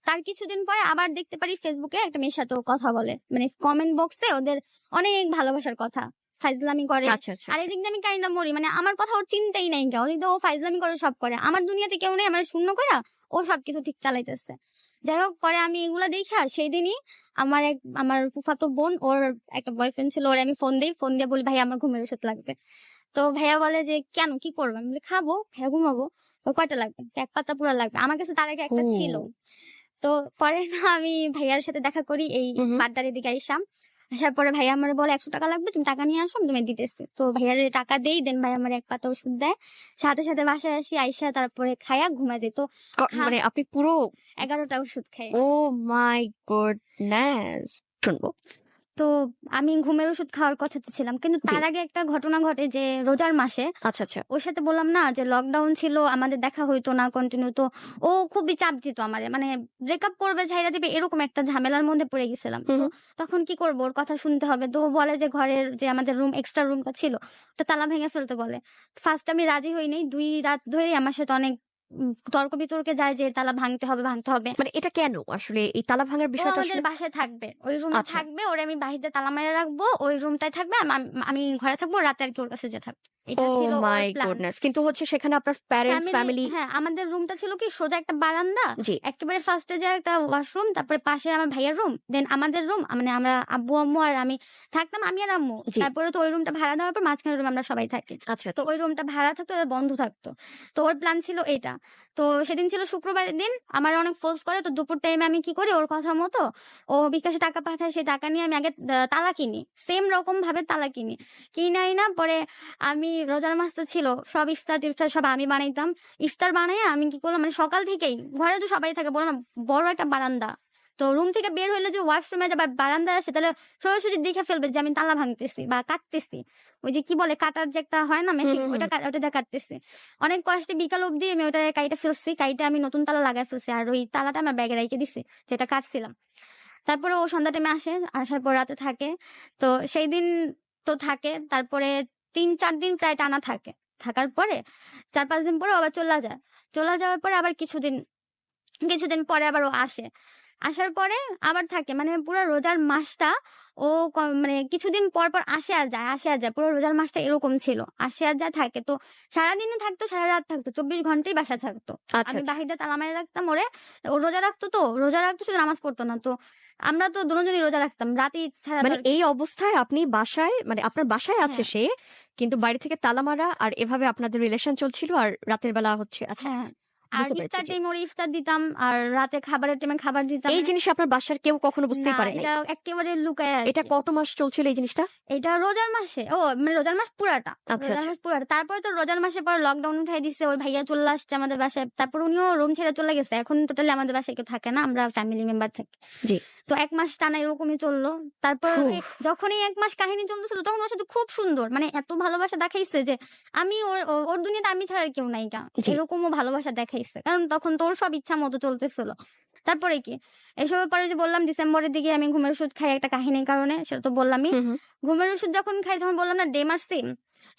তার কিছুদিন পরে আবার দেখতে পারি ফেসবুকে একটা মেয়ের সাথে ও কথা বলে, মানে কমেন্ট বক্সে ওদের অনেক ভালোবাসার কথা, ফাইজলামি করে। আচ্ছা, আচ্ছা, আর আচ্ছা। এদিক দিয়ে আমি কাইন্দা মরি, মানে আমার কথা ওর চিন্তাই নাই কে, ওদিক দিয়ে ও ফাইজলামি করে সব করে, আমার দুনিয়াতে কেউ নেই, আমার শূন্য করে ও সবকিছু ঠিক চালাইতেছে। যাই হোক, পরে আমি এগুলা দেখা সেই দিনই আমার ফুফাতো বোন, ওর একটা বয়ফ্রেন্ড ছিল, ওরে আমি ফোন দিয়ে বলি ভাই আমার ঘুমের ওষুধ লাগবে। তো ভাইয়া বলে যে কেন, কি করবো? আমি বলি খাবো, ভাইয়া ঘুমাবো। ও কয়টা লাগবে? এক পাতা পুরা লাগবে। আমার কাছে তার আগে একটা ছিল। ও! তো পরে না আমি ভাইয়ার সাথে দেখা করি এই হুম, হুম। বাড্ডার এদিকে আইসাম। আসার পরে ভাইয়া আমারে বলে 100 টাকা লাগবে, তুমি টাকা নিয়ে আসো, আমি তোমায় দিতেছি। তো ভাইয়ার টাকা দেই, দেন ভাই আমার এক পাতা ওষুধ দেয়। সাথে সাথে বাসায় আসি, আইসা তারপরে খায়া ঘুমা যেত। মানে আপনি পুরো 11টা ওষুধ খাই। ওহ মাই গুডনেস! শুনবো। তো আমি ঘুমের ওষুধ খাওয়ার কথাতে ছিলাম, কিন্তু জি। তার আগে একটা ঘটনা ঘটে যে রোজার মাসে আচ্ছা, আচ্ছা। ওর সাথে বললাম না যে লকডাউন ছিল, আমাদের দেখা হইতো না কন্টিনিউ। তো ও খুবই চাপ দিত আমারে, মানে ব্রেকআপ করবে, ছাইড়া দিবে, এরকম একটা ঝামেলার মধ্যে পড়ে গেছিলাম। হুম, তো হুম। তখন কি করবো, ওর কথা শুনতে হবে। তো ও বলে যে ঘরের যে আমাদের এক্সট্রা রুমটা ছিল ওটা তালা ভেঙে ফেলতে বলে। ফার্স্ট আমি রাজি হইনি, 2 রাত ধরেই আমার সাথে অনেক তর্ক বিতর্কে যায় যে তালা ভাঙতে হবে। মানে এটা কেন? আসলে এই তালা ভাঙার ও বিষয়টা আমাদের আসলে বাসায় থাকবে, ওই রুমে আচ্ছা। থাকবে, ওরে আমি বাহিরে তালা মেরে রাখবো, ওই রুমটায় থাকবে, আমি ঘরে থাকবো, রাতে আর কি ওর কাছে যে থাকবে। এটা ওহ ছিল ওর মাই প্ল্যান। গুডনেস! কিন্তু হচ্ছে সেখানে আপনার প্যারেন্টস, ফ্যামিলি হ্যাঁ, আমাদের রুমটা ছিল কি সোজা একটা বারান্দা। জি। একেবারে ফার্স্টে যে একটা ওয়াশরুম, তারপরে পাশে আমার ভাইয়ার রুম, দেন আমাদের রুম, মানে আমরা আব্বু আম্মু আর আমি থাকতাম, আমি আর আম্মু। জি। তারপরে তো ওই রুমটা ভাড়া দেওয়ার পর মাঝখানের রুমে আমরা সবাই থাকি। আচ্ছা, তো আচ্ছা। ওই রুমটা ভাড়া থাকতো, এটা বন্ধ থাকতো। তো ওর প্ল্যান ছিল এটা। তো সেদিন ছিল শুক্রবারের দিন, আমার অনেক ফোর্স করে। তো দুপুর টাইমে আমি কি করি, ওর কথা মতো ও বিকাশে টাকা পাঠায়, সেই টাকা নিয়ে আমি আগে তালা কিনি, সেম রকম ভাবে তালা কিনি। কিনাই না, পরে আমি রোজার মাস তো ছিল, সব ইফতার টিফতার সব আমি বানাইতাম। ইফতার বানাইয়া আমি কি করলাম, মানে সকাল থেকেই ঘরে তো সবাই থাকে, বলো না বড় একটা বারান্দা। তো রুম থেকে বের হইলে যে ওয়াশরুমে যাবে, বারান্দায় আসে, তাহলে সোজাসুজি দেখে ফেলবে যে আমি তালা ভাঙতেছি বা কাটতেছি। ওই যে কি বলে কাটার যে একটা হয় না হুম, মেশিন, হুম, হুম। ওটা দিয়ে কাটতেছি। অনেক কষ্টে বিকাল অবধি আমি ওটা কাইটা ফেলছি, কাইটা আমি নতুন তালা লাগাই ফেলছি, আর ওই তালাটা আমার ব্যাগে রেখে দিছি যেটা কাটছিলাম। তারপরে ও সন্ধ্যা টাইমে আসে, আসার পর রাতে থাকে। তো সেই দিন তো থাকে, তারপরে 3-4 দিন প্রায় টানা থাকে। থাকার পরে 4-5 দিন পরে ও আবার চলে যায়। চলে যাওয়ার পরে আবার কিছুদিন পরে আবার ও আসে। আসার পরে আবার থাকে, মানে পুরো রোজার মাসটা ও মানে কিছুদিন পর পর আসে আর যায়। পুরো রোজার মাসটা এরকম ছিল, আসে আর যায় থাকে। তো সারাদিনে থাকতো, সারা রাত থাকতো, 24 ঘন্টাই বাসা থাকতো। আচ্ছা, আমি আচ্ছা। বাহিরে তালা মেরে রাখতাম ওরে। ও রোজা রাখতো, শুধু নামাজ পড়তো না। তো আমরা তো দুজনই রোজা রাখতাম, রাতে ছাড়া তো মানে আর এই অবস্থায় আপনি বাসায় মানে আপনার বাসায় আছে হ্যাঁ, সে, কিন্তু বাইরে থেকে তালা মারা আর এভাবে আপনাদের রিলেশন চলছিল আর রাতের বেলা হচ্ছে আচ্ছা হ্যাঁ। আর বুঝতে পেরেছি ইফতার জি। টাইমে ওরে ইফতার দিতাম, আর রাতে খাবারের টাইমে খাবার দিতাম। এই মানে জিনিস আপনার বাসার কেউ কখনো না, বুঝতেই পারে নাই। এটা একেবারে লুকায় এটা আরকি। কত মাস চলছিল এই জিনিসটা? এটা রোজার মাসে, মানে রোজার মাস পুরাটা। আচ্ছা, রোজার আচ্ছা। মাস পুরাটা। তারপরে তো রোজার মাসে পরে লকডাউন উঠাই দিছে। ওই ভাইয়া চলে আসছে আমাদের বাসায়। তারপর উনিও রুম ছেড়ে চলে গেছে। এখন টোটালি আমাদের বাসায় কেউ থাকে না। আমরা ফ্যামিলি মেম্বার থাকি। জি। তো 1 মাস টানা এরকমই চললো। তারপর উফ! যখনই 1 মাস কাহিনী চলতেছিল, তখন ওর সাথে খুব সুন্দর, মানে এত ভালোবাসা দেখাইছে যে আমি ওর দুনিয়াতে আমি ছাড়া আর কেউ নাইকা। জি। এরকমও ভালোবাসা দেখাইছে। কারণ তখন তো ওর সব ইচ্ছা মতো চলতেছিল। তারপরে কি? এসবের পরে যে বললাম ডিসেম্বরের দিকে আমি ঘুমের ওষুধ খাই একটা কাহিনীর কারণে, সেটা তো বললামই। হুম, হুম। ঘুমের ওষুধ যখন খাই, যখন বললাম না ডে মারছি,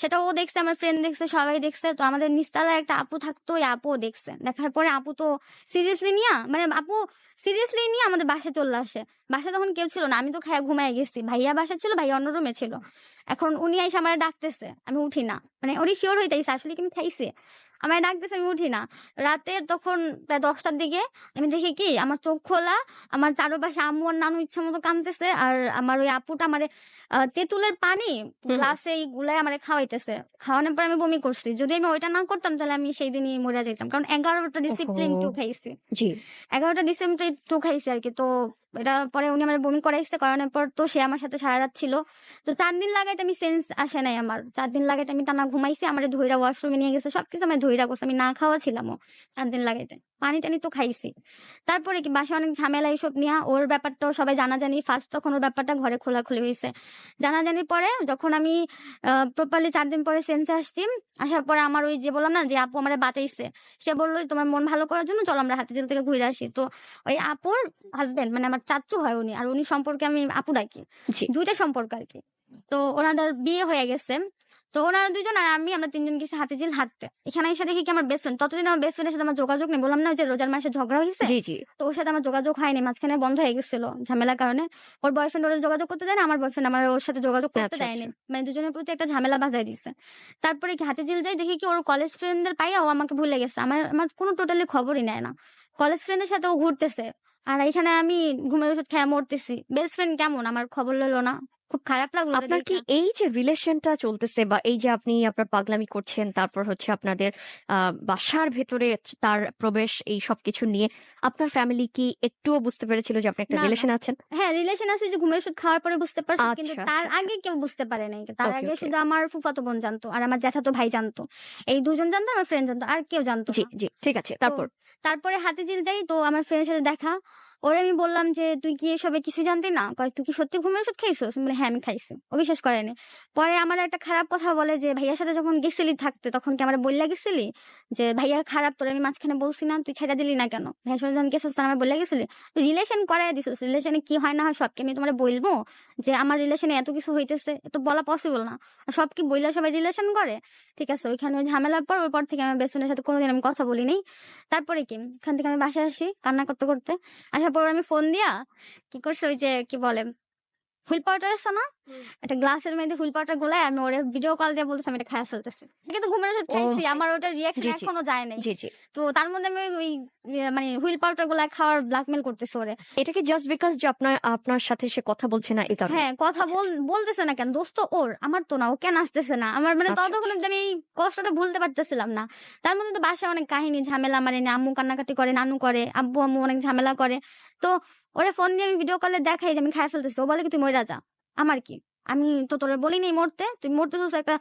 সেটা ও দেখছে, আমার ফ্রেন্ড দেখছে, সবাই দেখছে। তো আমাদের নিচতলায় একটা আপু থাকতো, ওই আপুও দেখছে। দেখার পরে আপু তো সিরিয়াসলি নিয়ে আমাদের বাসায় চলে আসে। বাসায় তখন কেউ ছিল না, আমি তো খাইয়া ঘুমায় গেছি। ভাইয়া বাসায় ছিল, ভাইয়া অন্য রুমে ছিল। এখন উনি আইসা আমারে ডাকতেছে, আমি উঠি না। মানে ওরই শিওর হইতাইছে আসলে কি আমি খাইছি। আমারে ডাকতেছে, আমি উঠি না। রাতে তখন প্রায় 10টার দিকে আমি দেখি কি আমার চোখ খোলা, আমার চারপাশে আম্মু আর নানু ইচ্ছা মতো কাঁদতেছে, আর আমার ওই আপুটা আমারে তেঁতুলের পানি হুম, হুম। গ্লাসে গুলায় আমারে খাওয়াইতেছে। খাওয়ানোর পর আমি বমি করছি। যদি আমি ওইটা না করতাম তাহলে আমি সেই দিনই মরে যেতাম, কারণ 11টা ডিসিপ্লিন ওহো! টু খাইছি। জি। 11টা ডিসেম্বর টু খাইছি আরকি। তো এটা পরে উনি আমার বমি করাইছে। করানোর পর তো সে আমার সাথে সারা রাত ছিল। তো 4 দিন লাগাইতে আমি সেন্স আসে নাই আমার। 4 দিন লাগাইতে আমি টানা ঘুমাইছি। আমারে ধইরা ওয়াশরুমে নিয়ে গেছে। সবকিছু আমারে ধইরা করছে। আমি না খাওয়া ছিলামও 4 দিন লাগাইতে। পানি-টানি তো খাইছি। তারপরে কি বাসায় অনেক ঝামেলা এসব নিয়া। ওর ব্যাপারটাও সবাই জানাজানি। ফার্স্ট তখন ওর ব্যাপারটা ঘরে খোলাখুলি হইছে। জানাজানির পরে যখন আমি প্রপারলি 4 দিন পরে সেন্সে আসছি। আসার পরে আমার ওই যে বললাম না যে আপু আমারে বাঁচাইছে। সে বলল, "তোমার মন ভালো করার জন্য চলো আমরা হাতিঝিল থেকে ঘুরে আসি।" তো ওই আপুর হাসব্যান্ড, মানে আমার চাচ্চু হয় উনি, আর উনি সম্পর্কে আমি আপু ডাকি। জি। 2 টা সম্পর্ক আরকি। তো ওনাদের বিয়ে হয়ে গেছে। তো ওনারা ২ জন আর আমরা ৩ জন গেছি হাতিঝিল হাঁটতে। এখানে এসে দেখি কি আমার বেস্ট ফ্রেন্ড, ততদিন আমার বেস্ট ফ্রেন্ডের সাথে আমার যোগাযোগ নেই। বললাম না ওই যে রোজার মাসে ঝগড়া হইছে? জি, জি। তো ওর সাথে আমার যোগাযোগ হয়নি। মাঝখানে বন্ধ হয়ে গেছিল ঝামেলার কারণে। ওর বয়ফ্রেন্ড ওরে যোগাযোগ করতে দেয় না, আমার বয়ফ্রেন্ড ওর সাথে যোগাযোগ করতে আচ্ছা, দেয়নি। আচ্ছা। মানে দুজনের প্রতি একটা ঝামেলা বাঁধায় দিছে। তারপরে কি হাতিঝিল যাই দেখি কি ওর কলেজ ফ্রেন্ডদের পাইয়া ও আমাকে ভুলে গেছে। আমার কোনো টোটালি খবরই নেয় না। কলেজ ফ্রেন্ডের সাথে ও ঘুরতেছে। আর এখানে আমি ঘুমের ওষুধ খেয়ে মরতেছি। বেস্ট ফ্রেন্ড কেমন আমার খবর লইল না। খুব খারাপ লাগলো ওরে আপনার কি দেইখা। এই যে রিলেশনটা চলতেছে বা এই যে আপনি আপনার পাগলামি করছেন, তারপর হচ্ছে আপনাদের বাসার ভেতরে তার প্রবেশ, এই সবকিছু নিয়ে আপনার ফ্যামিলি কি একটুও বুঝতে পেরেছিল যে আপনি একটা না, না। রিলেশন আছেন? হ্যাঁ, রিলেশন আছে যে ঘুমের ওষুধ খাওয়ার পরে বুঝতে পারছে। কিন্তু আচ্ছা, তার আচ্ছা, আচ্ছা। আগে কেউ বুঝতে পারে নাই। তার ওকে, আগে ওকে। শুধু আমার ফুফাতো বোন জানতো আর আমার জ্যাঠাতো ভাই জানতো। এই ২ জন জানতো, আমার ফ্রেন্ড জানতো। আর কেউ জানতো জি, না। জি। ঠিক আছে। তো তারপর? তারপরে হাতিঝিল যাই, তো আমার ফ্রেন্ডের সাথে দেখা। ওরে আমি বললাম যে, "তুই কি এসবে কিছু জানতি না?" কয়, "তুই কি সত্যি ঘুমের ওষুধ খাইছস?" আমি বলি, "হ্যাঁ, আমি খাইছি।" ও বিশ্বাস করেনি। পরে আমার একটা খারাপ কথা বলে যে, "ভাইয়ার সাথে যখন গেছিলি থাকতে তখন কি আমারে বইল্লা গেছিলি? যে ভাইয়া খারাপ, তোরে আমি মাঝখানে বলছি না? তুই ছাইড়া দিলি না কেন? ভাইয়ার সাথে যখন গেছস তখন আমারে বইল্লা গেছিলি? তুই রিলেশন করাইয়া দিছস। রিলেশনে কি হয় না হয় সব কি আমি তোমারে বইলবো? যে আমার রিলেশনে এত কিছু হইতেছে? এ তো বলা পসিবল না। আর সব কি বইলা সবাই রিলেশন করে?" ঠিক আছে, ওইখানে ওই ঝামেলার পর ওই পর থেকে আমার বেস্ট ফ্রেন্ডের সাথে কোনোদিন আমি কথা বলি নাই। তারপরে কি ওখান থেকে আমি বাসায় আসি কান্না করতে করতে। আসার পর আমি ফোন দিয়া কি করছে, ওই যে কি বলে হুইল পাউডার আছে না, একটা গ্লাসের মধ্যে হুইল পাউডার গুলাই আমি ওরে ভিডিও কল দিয়ে বলতেছি আমি এটা খাইয়া ফেলতেছি। কিন্তু ঘুমের ওষুধ ও খাইছি, আমার ওটার রিয়াকশন জি, জি। এখনো যায় নাই। জি, জি। তো তার মধ্যে আমি ওই মানে হুইল পাউডার গুলা খাওয়ার ব্ল্যাকমেল করতেছি ওরে। এটা কি জাস্ট বিকজ যে আপনার সাথে সে কথা বলছে না এই কারণে? হ্যাঁ, কথা আচ্ছা, আচ্ছা। বলতেছে না কেন? দোষ তো ওর, আমার তো না। ও কেন আসতেছে না? আমার মানে আচ্ছা, ততক্ষণ আচ্ছা। অব্দি আমি এই কষ্টটা ভুলতে পারতেছিলাম না। তার মধ্যে তো বাসায় অনেক কাহিনী ঝামেলা আমার এনে আম্মু কান্নাকাটি করে, নানু করে, আব্বু-আম্মু অনেক ঝামেলা করে। তো ওরে ফোন দিয়ে আমি ভিডিও কলে দেখাই যে আমি খাইয়া ফেলতেছি। ও বলে কি, "তুই মইরা যা।" আমার কি? আমি তো তোরে বলি নাই মরতে। তুই মরতেছিস একটা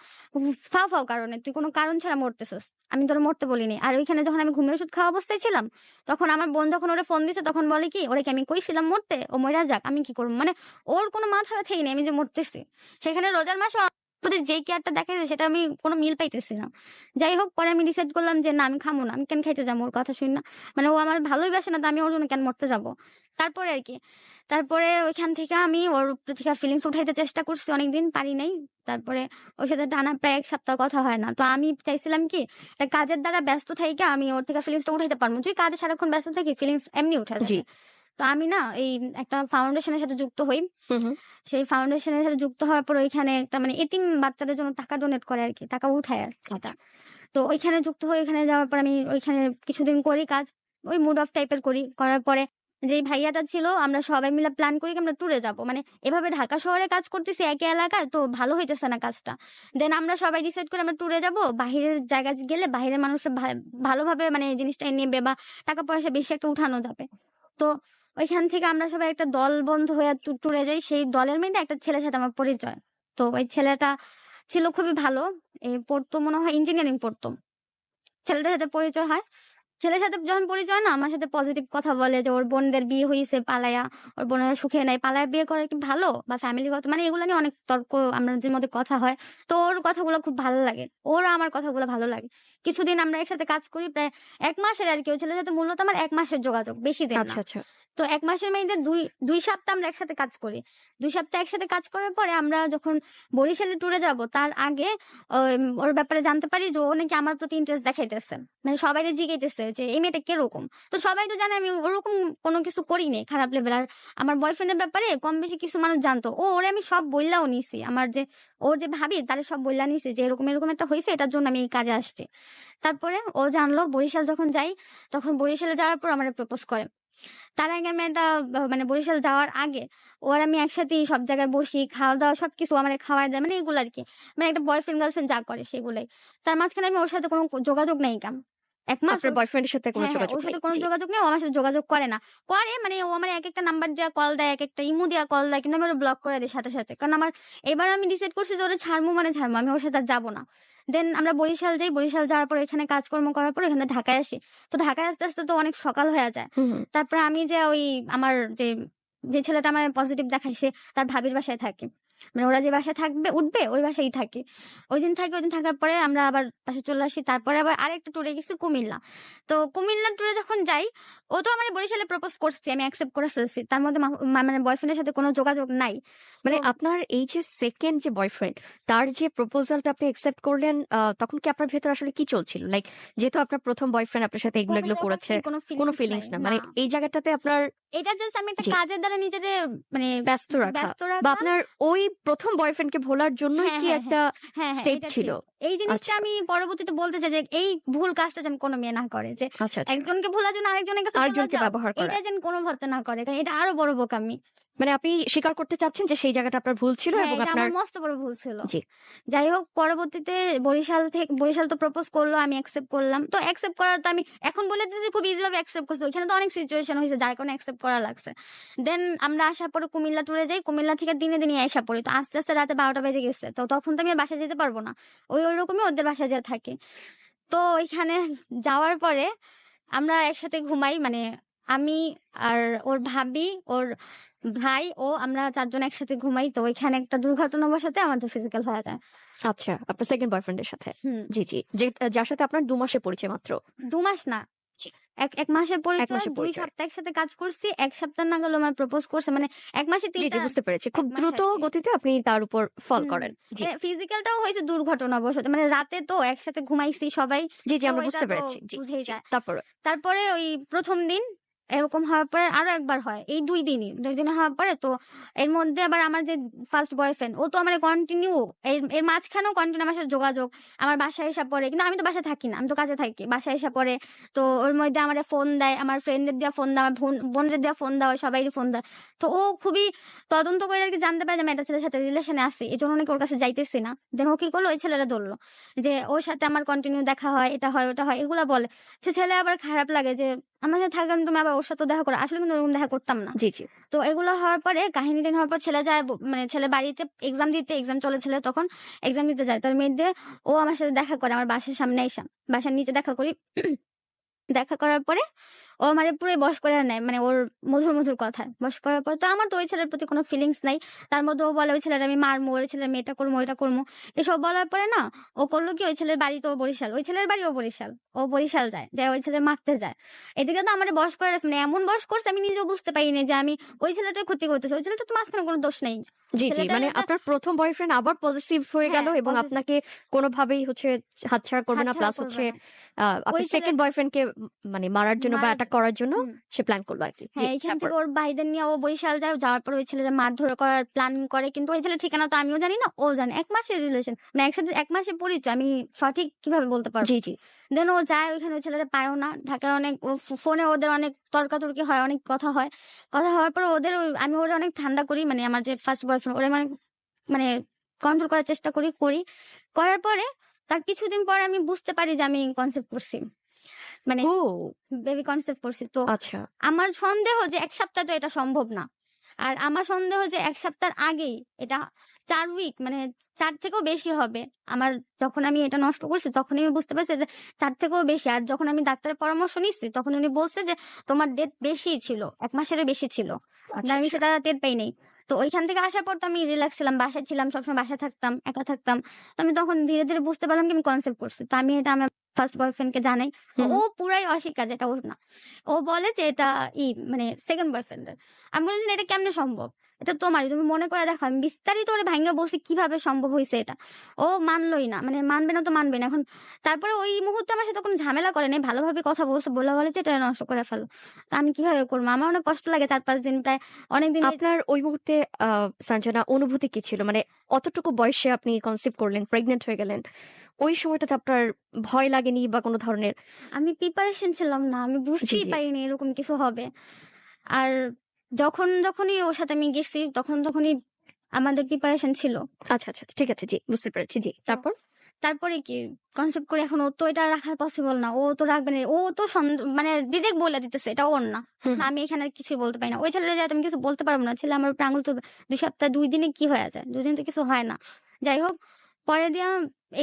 ফাও কারণে। তুই কোন কারণ ছাড়া মরতেছিস। আমি তোরে মরতে বলি নাই। আর ওইখানে যখন আমি ঘুমের ওষুধ খাওয়া অবস্থায় ছিলাম, তখন আমার বোন যখন ওরে ফোন দিছে তখন বলে কি, "ওরে কি আমি কইছিলাম মরতে? ও মইরা যাক। আমি কি করব?" মানে ওর কোনো মাথা ব্যথাই নেই আমি যে মরতেছি। সেখানে রোজার মাসে আমার প্রতি যেই কেয়ারটা দেখাইছে সেটা আমি কোনো মিল পাইতেছি না। যাই হোক, পরে আমি ডিসাইড করলাম যে না, আমি খামু না। আমি কেন খাইতে যাবো ওর কথা শুইনা? মানে ও আমার ভালোই বাসে না, তো আমি ওর জন্য কেন মরতে যাবো? তারপরে আরকি। তারপরে ওইখান থেকে আমি ওর উপর থেকে ফিলিংস উঠাইতে চেষ্টা করছি অনেকদিন, পারি নাই। তারপরে ওর সাথে টানা প্রায় ১ সপ্তাহ কথা হয় না। তো আমি চাইছিলাম কি, একটা কাজের দ্বারা ব্যস্ত থাইকা আমি ওর থেকে ফিলিংসটা উঠাইতে পারবো। যদি কাজে সারাক্ষণ ব্যস্ত থাকি ফিলিংস এমনি উঠা জি। যাবে। তো আমি না এই একটা ফাউন্ডেশনের সাথে যুক্ত হই। হুম, হুম। সেই ফাউন্ডেশনের সাথে যুক্ত হওয়ার পর ওইখানে একটা মানে এতিম বাচ্চাদের জন্য টাকা ডোনেট করে আরকি। টাকা উঠায় আরকি সেটা। আচ্ছা। তো ওইখানে যুক্ত হই, ওইখানে যাওয়ার পর আমি ওইখানে কিছুদিন করি কাজ। ওই মুড অফ টাইপের করি। করার পরে যেই ভাইয়াটা ছিল আমরা সবাই মিলে প্ল্যান করি কি আমরা ট্যুরে যাবো। মানে এভাবে ঢাকা শহরে কাজ করতেছি একই এলাকায়, তো ভালো হইতেছে না কাজটা। দেন আমরা সবাই ডিসাইড করি আমরা ট্যুরে যাবো। বাহিরের জায়গায় গেলে বাহিরের মানুষরা ভালোভাবে মানে জিনিসটা নেবে বা টাকা পয়সা বেশি একটা উঠানো যাবে। তো ওইখান থেকে আমরা সবাই একটা দল বন্ধ হয়ে ট্যুরে যাই। সেই দলের মধ্যে একটা ছেলের সাথে আমার পরিচয়। তো ওই ছেলেটা ছিল খুবই ভালো। পড়তো মনে হয় ইঞ্জিনিয়ারিং পড়তো। ছেলেটার সাথে পরিচয় হয়। ছেলের সাথে যখন পরিচয় না আমার সাথে পজিটিভ কথা বলে যে ওর বোনদের বিয়ে হইছে পালায়া, ওর বোনেরা সুখে নাই। পালায়া বিয়ে করা কি ভালো? বা ফ্যামিলিগত মানে এগুলো নিয়ে অনেক তর্ক আমাদের মধ্যে কথা হয়। তো ওর কথাগুলো খুব ভালো লাগে। ওর আমার কথাগুলো ভালো লাগে। কিছুদিন আমরা একসাথে কাজ করি প্রায় ১ মাসের আরকি। ওই ছেলের সাথে মূলত আমার ১ মাসের যোগাযোগ, বেশি দিন না। আচ্ছা, আচ্ছা। তো ১ মাসের মধ্যে ২ সপ্তাহ আমরা একসাথে কাজ করি। ২ সপ্তাহ একসাথে কাজ করার পরে আমরা যখন বরিশালে ট্যুরে যাব তার আগে ওর ব্যাপারে জানতে পারি যে ও নাকি আমার প্রতি ইন্টারেস্ট দেখাইতেছে। মানে সবাইরে জিজ্ঞাইতেছে যে এই মেয়েটা কিরকম? তো সবাই তো জানে আমি ওরকম কোনো কিছু করি নাই খারাপ লেভেল। আর আমার বয়ফ্রেন্ডের ব্যাপারে কম বেশি কিছু মানুষ জানতো। ওরে আমি সব বইলাও নিছি। আমার যে ওর যে ভাবি তারে সব বইলা নিছি যে এরকম একটা হইছে, এটার জন্য আমি এই কাজে আসছি। তারপরে ও জানলো, বরিশাল যখন যাই তখন বরিশালে যাওয়ার পর আমারে প্রপোজ করে। তার আগে আমি একটা মানে বরিশাল যাওয়ার আগে ওর আমি একসাথেই সব জায়গায় বসি, খাওয়া-দাওয়া সবকিছু আমারে খাওয়ায় দেয়। মানে এগুলো আরকি। মানে একটা বয়ফ্রেন্ড গার্লফ্রেন্ড যা করে সেগুলাই। তার মাঝখানে আমি ওর সাথে কোনো যোগাযোগ নাই কাম। ১ মাস আপনার ওর বয়ফ্রেন্ড এর সাথে কোনো হ্যাঁ, যোগাযোগ ওর নেই? সাথে কোনো জি। যোগাযোগ নেই। ও আমার সাথে যোগাযোগ করে না। করে মানে ও আমার একেকটা নাম্বার দিয়া কল দেয়, একেকটা ইমো দিয়া কল দেয়। কিন্তু আমি ওরে ব্লক করে দেই সাথে, সাথে। কারণ আমার এবার আমি ডিসাইড করছি যে ওরে ছাড়মু মানে ছাড়মু। আমি ওর সাথে আর যাবো না। দেন আমরা বরিশাল যাই। বরিশাল যাওয়ার পর এখানে কাজকর্ম করার পর এখানে ঢাকায় আসি। তো ঢাকায় আসতে, আসতে তো অনেক সকাল হয়ে যায়। হুম, হুম। তারপরে আমি যে ওই আমার যে ছেলেটা আমার পজিটিভ দেখাইছে তার ভাবির বাসায় থাকি। মানে ওরা যে বাসায় থাকবে উঠবে ওই বাসায় থাকি। ওই দিন থাকার পরে আমরা আবার বাসায় চলে আসি। তারপরে আবার আরেকটা ট্যুরে গেছি কুমিল্লা। তো কুমিল্লা ট্যুরে যখন যাই, ও তো আমার বরিশালে প্রপোজ করছে। আমি অ্যাকসেপ্ট করে ফেলছি। তার মধ্যে মানে বয়ফ্রেন্ডের সাথে কোনো যোগাযোগ নাই। মানে তো আপনার এই যে সেকেন্ড যে বয়ফ্রেন্ড, তার যে প্রপোজালটা আপনি একসেপ্ট করলেন, তখন কি আপনার ভেতর আসলে কি চলছিল? লাইক যেহেতু আপনার প্রথম বয়ফ্রেন্ড আপনার সাথে এগুলো কোনো এগুলো করেছে, রকমই কোনো কোনো ফিলিংস নাই। ফিলিংস না, মানে না। এই জায়গাটাতে আপনার এটা জাস্ট আমি একটা জি কাজের দ্বারা নিজেকে মানে ব্যস্ত রাখা ব্যস্ত বা রাখলাম। আপনার ওই প্রথম বয়ফ্রেন্ডকে ভোলার জন্যই হ্যাঁ, কি হ্যাঁ, একটা হ্যাঁ, স্টেপ এটা ছিল? ঠিক। এই জিনিসটা আচ্ছা আমি পরবর্তীতে বলতে চাই যে এই ভুল কাজটা যেন কোনো মেয়ে না করে। যে আচ্ছা আচ্ছা, একজনকে ভোলার জন্য আরেকজনের কাছে চলে আরেকজনকে যাও, ব্যবহার করা। এটা যেন কোনো ভদ্র না করে। কারণ এটা আরো বড় বোকামি। মানে আপনি স্বীকার করতে চাচ্ছেন যে সেই জায়গাটা আপনার ভুল ছিল হ্যাঁ, এবং এটা আপনার আমার মস্ত বড় ভুল ছিল। জি যাই হোক পরবর্তীতে বরিশাল তো প্রপোজ করলো, আমি অ্যাকসেপ্ট করলাম। তো অ্যাকসেপ্ট করার তো আমি এখন বলে দিতেছি খুব ইজি ভাবে অ্যাকসেপ্ট করছি। ওইখানে তো অনেক সিচুয়েশন হয়েছে যার কারণে অ্যাকসেপ্ট করা লাগছে। দেন আমরা আসার পরে কুমিল্লা ট্যুরে যাই। কুমিল্লা থেকে দিনে দিনে আইসা পড়ি। তো আস্তে আস্তে রাতে 12টা বেজে গেছে। তো তখন তো আমি আর বাসায় যেতে পারবো না। ওইরকমই ওদের বাসায় যেয়ে থাকি। তো ওইখানে যাওয়ার পরে আমরা একসাথে ঘুমাই। মানে আমি আর ওর ভাবি, ওর ভাই ও আমরা 4 জন একসাথে ঘুমাই। তো ওইখানে একটা দুর্ঘটনাবশত আমাদের ফিজিক্যাল হয়ে যায়। আচ্ছা আপনার সেকেন্ড বয়ফ্রেন্ডের সাথে হুম। জি জি, যে যার সাথে আপনার 2 মাসে পরিচয় মাত্র। 2 মাস না। জি, এক মাসের 1 পরিচয়। মাসের 2 পরিচয়। সপ্তাহ একসাথে কাজ করছি। 1 সপ্তাহ না গেল আমার প্রপোজ করছে। মানে 1 মাসে জি, 3 জি টা বুঝতে পেরেছি। 1 খুব মাস দ্রুত আরকি। গতিতে আপনি তার উপর ফল হুম, করেন। জি, ফিজিক্যালটাও হয়েছে দুর্ঘটনাবশত। মানে রাতে তো একসাথে ঘুমাইছি সবাই। জি, জি তো আমরা এটা বুঝতে তো পেরেছি। জি, বুঝেই জি। যায়। তারপরে? তারপরে ওই ১ম দিন এরকম হওয়ার পরে আরো একবার হয়। এই ২ দিনই। ২ দিনে হওয়ার পরে তো এর মধ্যে আবার আমার যে ফার্স্ট বয়ফ্রেন্ড ও তো আমার কন্টিনিউ এর মাঝখানেও কন্টিনিউ আমার সাথে যোগাযোগ। আমার বাসায় এসে পড়ে। কিন্তু আমি তো বাসায় থাকি না। আমি তো কাজে থাকি। বাসায় এসে পড়ে। তো ওর মধ্যে আমারে ফোন দেয়। আমার ফ্রেন্ডদের দিয়া ফোন দেয়। আমার বোনদের দিয়া ফোন দেওয়া হয়। সবাইরই ফোন দেয়। তো ও খুবই তদন্ত করে আরকি জানতে পারে যে আমি একটা ছেলের সাথে রিলেশনে আছি। এজন্য নাকি ওর কাছে যাইতেছি না। দেন ও কি করলো? ওই ছেলেরা ধরলো। যে ওর সাথে আমার কন্টিনিউ দেখা হয়, এটা হয়, ওটা হয় এগুলা বলে। সে ছেলে আবার খারাপ লাগে যে আমার সাথে থাকলাম তুমি আবার ওর সাথে দেখা করো। আসলে কিন্তু ওরকম দেখা করতাম না। জি, জি। তো এগুলো হওয়ার পরে কাহিনীটা হওয়ার পর ছেলে যায় মানে ছেলে বাড়িতে এক্সাম দিতে, এক্সাম চলেছিল তখন এক্সাম দিতে যায়। তার মধ্যে ও আমার সাথে দেখা করে আমার বাসার সামনে আইসা। বাসার নিচে দেখা করি। দেখা করার পরে ও আমারে পুরাই বশ করে নেয়। মানে ওর মধুর, মধুর কথায়। বশ করার পর তো আমার তো ওই ছেলের প্রতি কোনো ফিলিংস নাই। তার মধ্যে ও বলে ওই ছেলেটা আমি মারমু, ওই ছেলের মেয়েটা করমু, ওইটা করমু। এসব বলার পরে না ও করলো কি ওই ছেলের বাড়ি তো বরিশাল। ওই ছেলের বাড়িও বরিশাল। ও বরিশাল যায়। যায় ওই ছেলে মারতে যায়। এদিকে তো আমারে বশ করে রাখছে। মানে এমন বশ করছে আমি নিজেও বুঝতে পারিনি যে আমি ওই ছেলেটার ক্ষতি করতেছি। ওই ছেলেটার তো মাঝখানে কোনো দোষ নেই। জি, জি। ছেলেটা মানে আপনার প্রথম বয়ফ্রেন্ড আবার পজিটিভ হয়ে গেল হ্যাঁ, এবং আপনাকে কোনোভাবেই হচ্ছে হাতছাড়া করবে না। হাতছাড়া প্লাস করবে হচ্ছে না। ওই আপনার ছেলের সেকেন্ড বয়ফ্রেন্ডকে মানে মারার জন্য বা মারা অ্যাটাক করার জন্য হুম। সে প্ল্যান করলো আরকি। জি, হ্যাঁ, এখান তারপর? থেকে ওর ভাইদের নিয়ে ও বরিশাল যায়। যাওয়ার পরে ওই ছেলেটা মারধর করার প্ল্যানিং করে। কিন্তু ওই ছেলের ঠিকানা তো আমিও জানি না, ও জানে। ১ মাসের রিলেশন। মানে একসাথে ১ মাসের পরিচয়। আমি সঠিক কিভাবে বলতে পারব? জি, জি। দেন ও যায় ওইখানে ওই ছেলেটা পায়ও না। ঢাকায় অনেক ও ফোনে ওদের অনেক তর্কাতর্কি হয়, অনেক কথা হয়। কথা হওয়ার পরে আমি ওরে অনেক ঠান্ডা করি। মানে আমার যে ফার্স্ট বয়ফ্রেন্ড ওরে মানে কন্ট্রোল করার চেষ্টা করি। করার পরে তার কিছুদিন পরে আমি বুঝতে পারি যে আমি কনসেপ্ট করছি। মানে ও বেবি কনসেপ্ট করছি। তো আচ্ছা। আমার সন্দেহ যে ১ সপ্তাহ তো এটা সম্ভব না। আর আমার সন্দেহ যে ১ সপ্তাহের আগেই এটা ৪ উইক মানে ৪ থেকেও বেশি হবে। যখন আমি এটা নষ্ট করছি তখনই আমি বুঝতে পারছি যে ৪ থেকেও বেশি। আর যখন আমি ডাক্তারের পরামর্শ নিচ্ছি তখন উনি বলছে যে তোমার ডেট বেশিই ছিল। ১ মাসেরও বেশি ছিল। কিন্তু আচ্ছা, আমি আচ্ছা। সেটা টের পাই নাই। তো ওইখান থেকে আসার পর তো আমি রিল্যাক্স ছিলাম। বাসায় ছিলাম। সবসময় বাসায় থাকতাম, একা থাকতাম। তো আমি তখন ধীরে, ধীরে বুঝতে পারলাম কি আমি কনসেপ্ট করছি। তো আমি এটা আমার ফার্স্ট বয়ফ্রেন্ডকে জানাই। তো হুম, ও হুম। পুরাই অস্বীকার যে এটা ওর না। ও বলে যে এটা মানে সেকেন্ড বয়ফ্রেন্ড এর। আমি বলেছি এটা কেমনে সম্ভব? এটা তোমারই। তুমি মনে করে দেখো। আমি বিস্তারিত ওরে ভাইঙ্গা বলছি কিভাবে সম্ভব হইছে এটা। ও মানলই না। মানে মানবে না তো মানবে না। এখন তারপরে ওই মুহূর্তে আমার সাথে কোনো ঝামেলা করে নাই। ভালোভাবে কথা বলছে। বলে যে এটা নষ্ট করে ফেলো। তো আমি কিভাবে করব? আমার অনেক কষ্ট লাগে ৪-৫ দিন প্রায় অনেকদিন আপনার ওই মুহূর্তে সঞ্জনা অনুভূতি কি ছিল? মানে অতটুকু বয়সে আপনি কনসিভ করলেন, প্রেগন্যান্ট হয়ে গেলেন। ওই সময়টাতে আপনার ভয় লাগেনি বা কোনো ধরনের আমি প্রিপারেশন ছিলাম না। আমি জি, বুঝতেই জি। পারিনি এরকম কিছু হবে। আর যখনই ওর সাথে আমি গেছি তখনই আমাদের প্রিপারেশন ছিল। আচ্ছা, আচ্ছা। ঠিক আছে। জি, বুঝতে পেরেছি। জি। তো তারপর? তারপরে কি কনসেপ্ট করে এখন ও তো এটা রাখা পসিবল না। ও তো রাখবে না। ও তো মানে ডিরেক্ট বলে দিতেছে এটা ওর না। হুম, এখন হুম। আমি এখানে আর কিছুই বলতে পারি না। ওই ছেলেটা যাতে আমি কিছু বলতে পারবো না। ছেলে আমার উপরে আঙুল তুলবে। ২ সপ্তাহ ২ দিনে কি হয়ে যায়? ২ দিনে তো কিছু হয় না। যাই হোক পরে দিয়া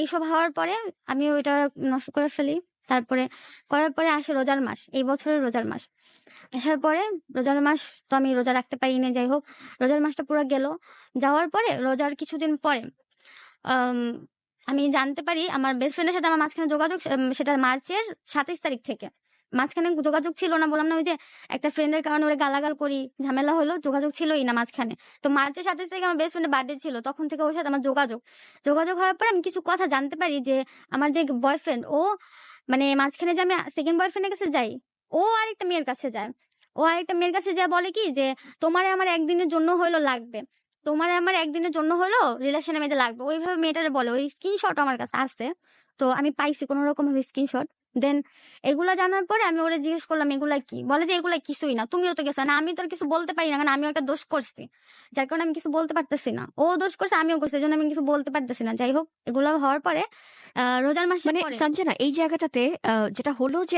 এইসব হওয়ার পরে আমি ওইটা নষ্ট করে ফেলি। তারপরে করার পরে আসে রোজার মাস। এই বছরের রোজার মাস। আসার পরে রোজার মাস তো আমি রোজা রাখতে পারিনি, যাই হোক রোজার মাসটা পুরো গেল। যাওয়ার পরে রোজার কিছুদিন পরে আম আমি জানতে পারি আমার বেস্ট ফ্রেন্ডের সাথে আমার মাঝখানে যোগাযোগ, সেটা মার্চের ২৭ তারিখ থেকে। মাঝখানে যোগাযোগ ছিল না, বললাম না ওই যে একটা ফ্রেন্ডের কারণে ওরে গালাগাল করি, ঝামেলা হলো, যোগাযোগ ছিলই না মাঝখানে। তো মার্চের ২৭ তারিখে আমার বেস্ট ফ্রেন্ডের বার্থডে ছিল, তখন থেকে ওর সাথে আমার যোগাযোগ হওয়ার পরে আমি কিছু কথা জানতে পারি যে আমার যে বয়ফ্রেন্ড, ও মানে মাঝখানে যে আমি সেকেন্ড বয়ফ্রেন্ডের কাছে যাই, ও আরেকটা মেয়ের কাছে যায়। ও আরেকটা মেয়ের কাছে যায় বলে কি যে তোমারে আমার একদিনের জন্য হইলো লাগবে, তোমার আমার একদিনের জন্য হলো রিলেশনে মেয়েটা লাগবে, ওইভাবে মেয়েটারে বলে। ওই স্ক্রিনশট আমার কাছে আছে, তো আমি পাইছি কোনো রকম ভাবে স্ক্রিনশট। দেন এগুলা জানার পরে আমি ওরে জিজ্ঞেস করলাম এগুলা কি, বলে যে এগুলা কিছুই না, তুমিও তো গেছো না, আমি তো আর কিছু বলতে পারি না, কারণ আমিও একটা দোষ করছি, যার কারণে আমি কিছু বলতে পারতেছি না। ও দোষ করছে, আমিও করছি, এই জন্য আমি কিছু বলতে পারতেছি না। যাই হোক এগুলা হওয়ার পরে রোজার মাসের মানে পরে সঞ্জনা, এই জায়গাটাতে যেটা হলো যে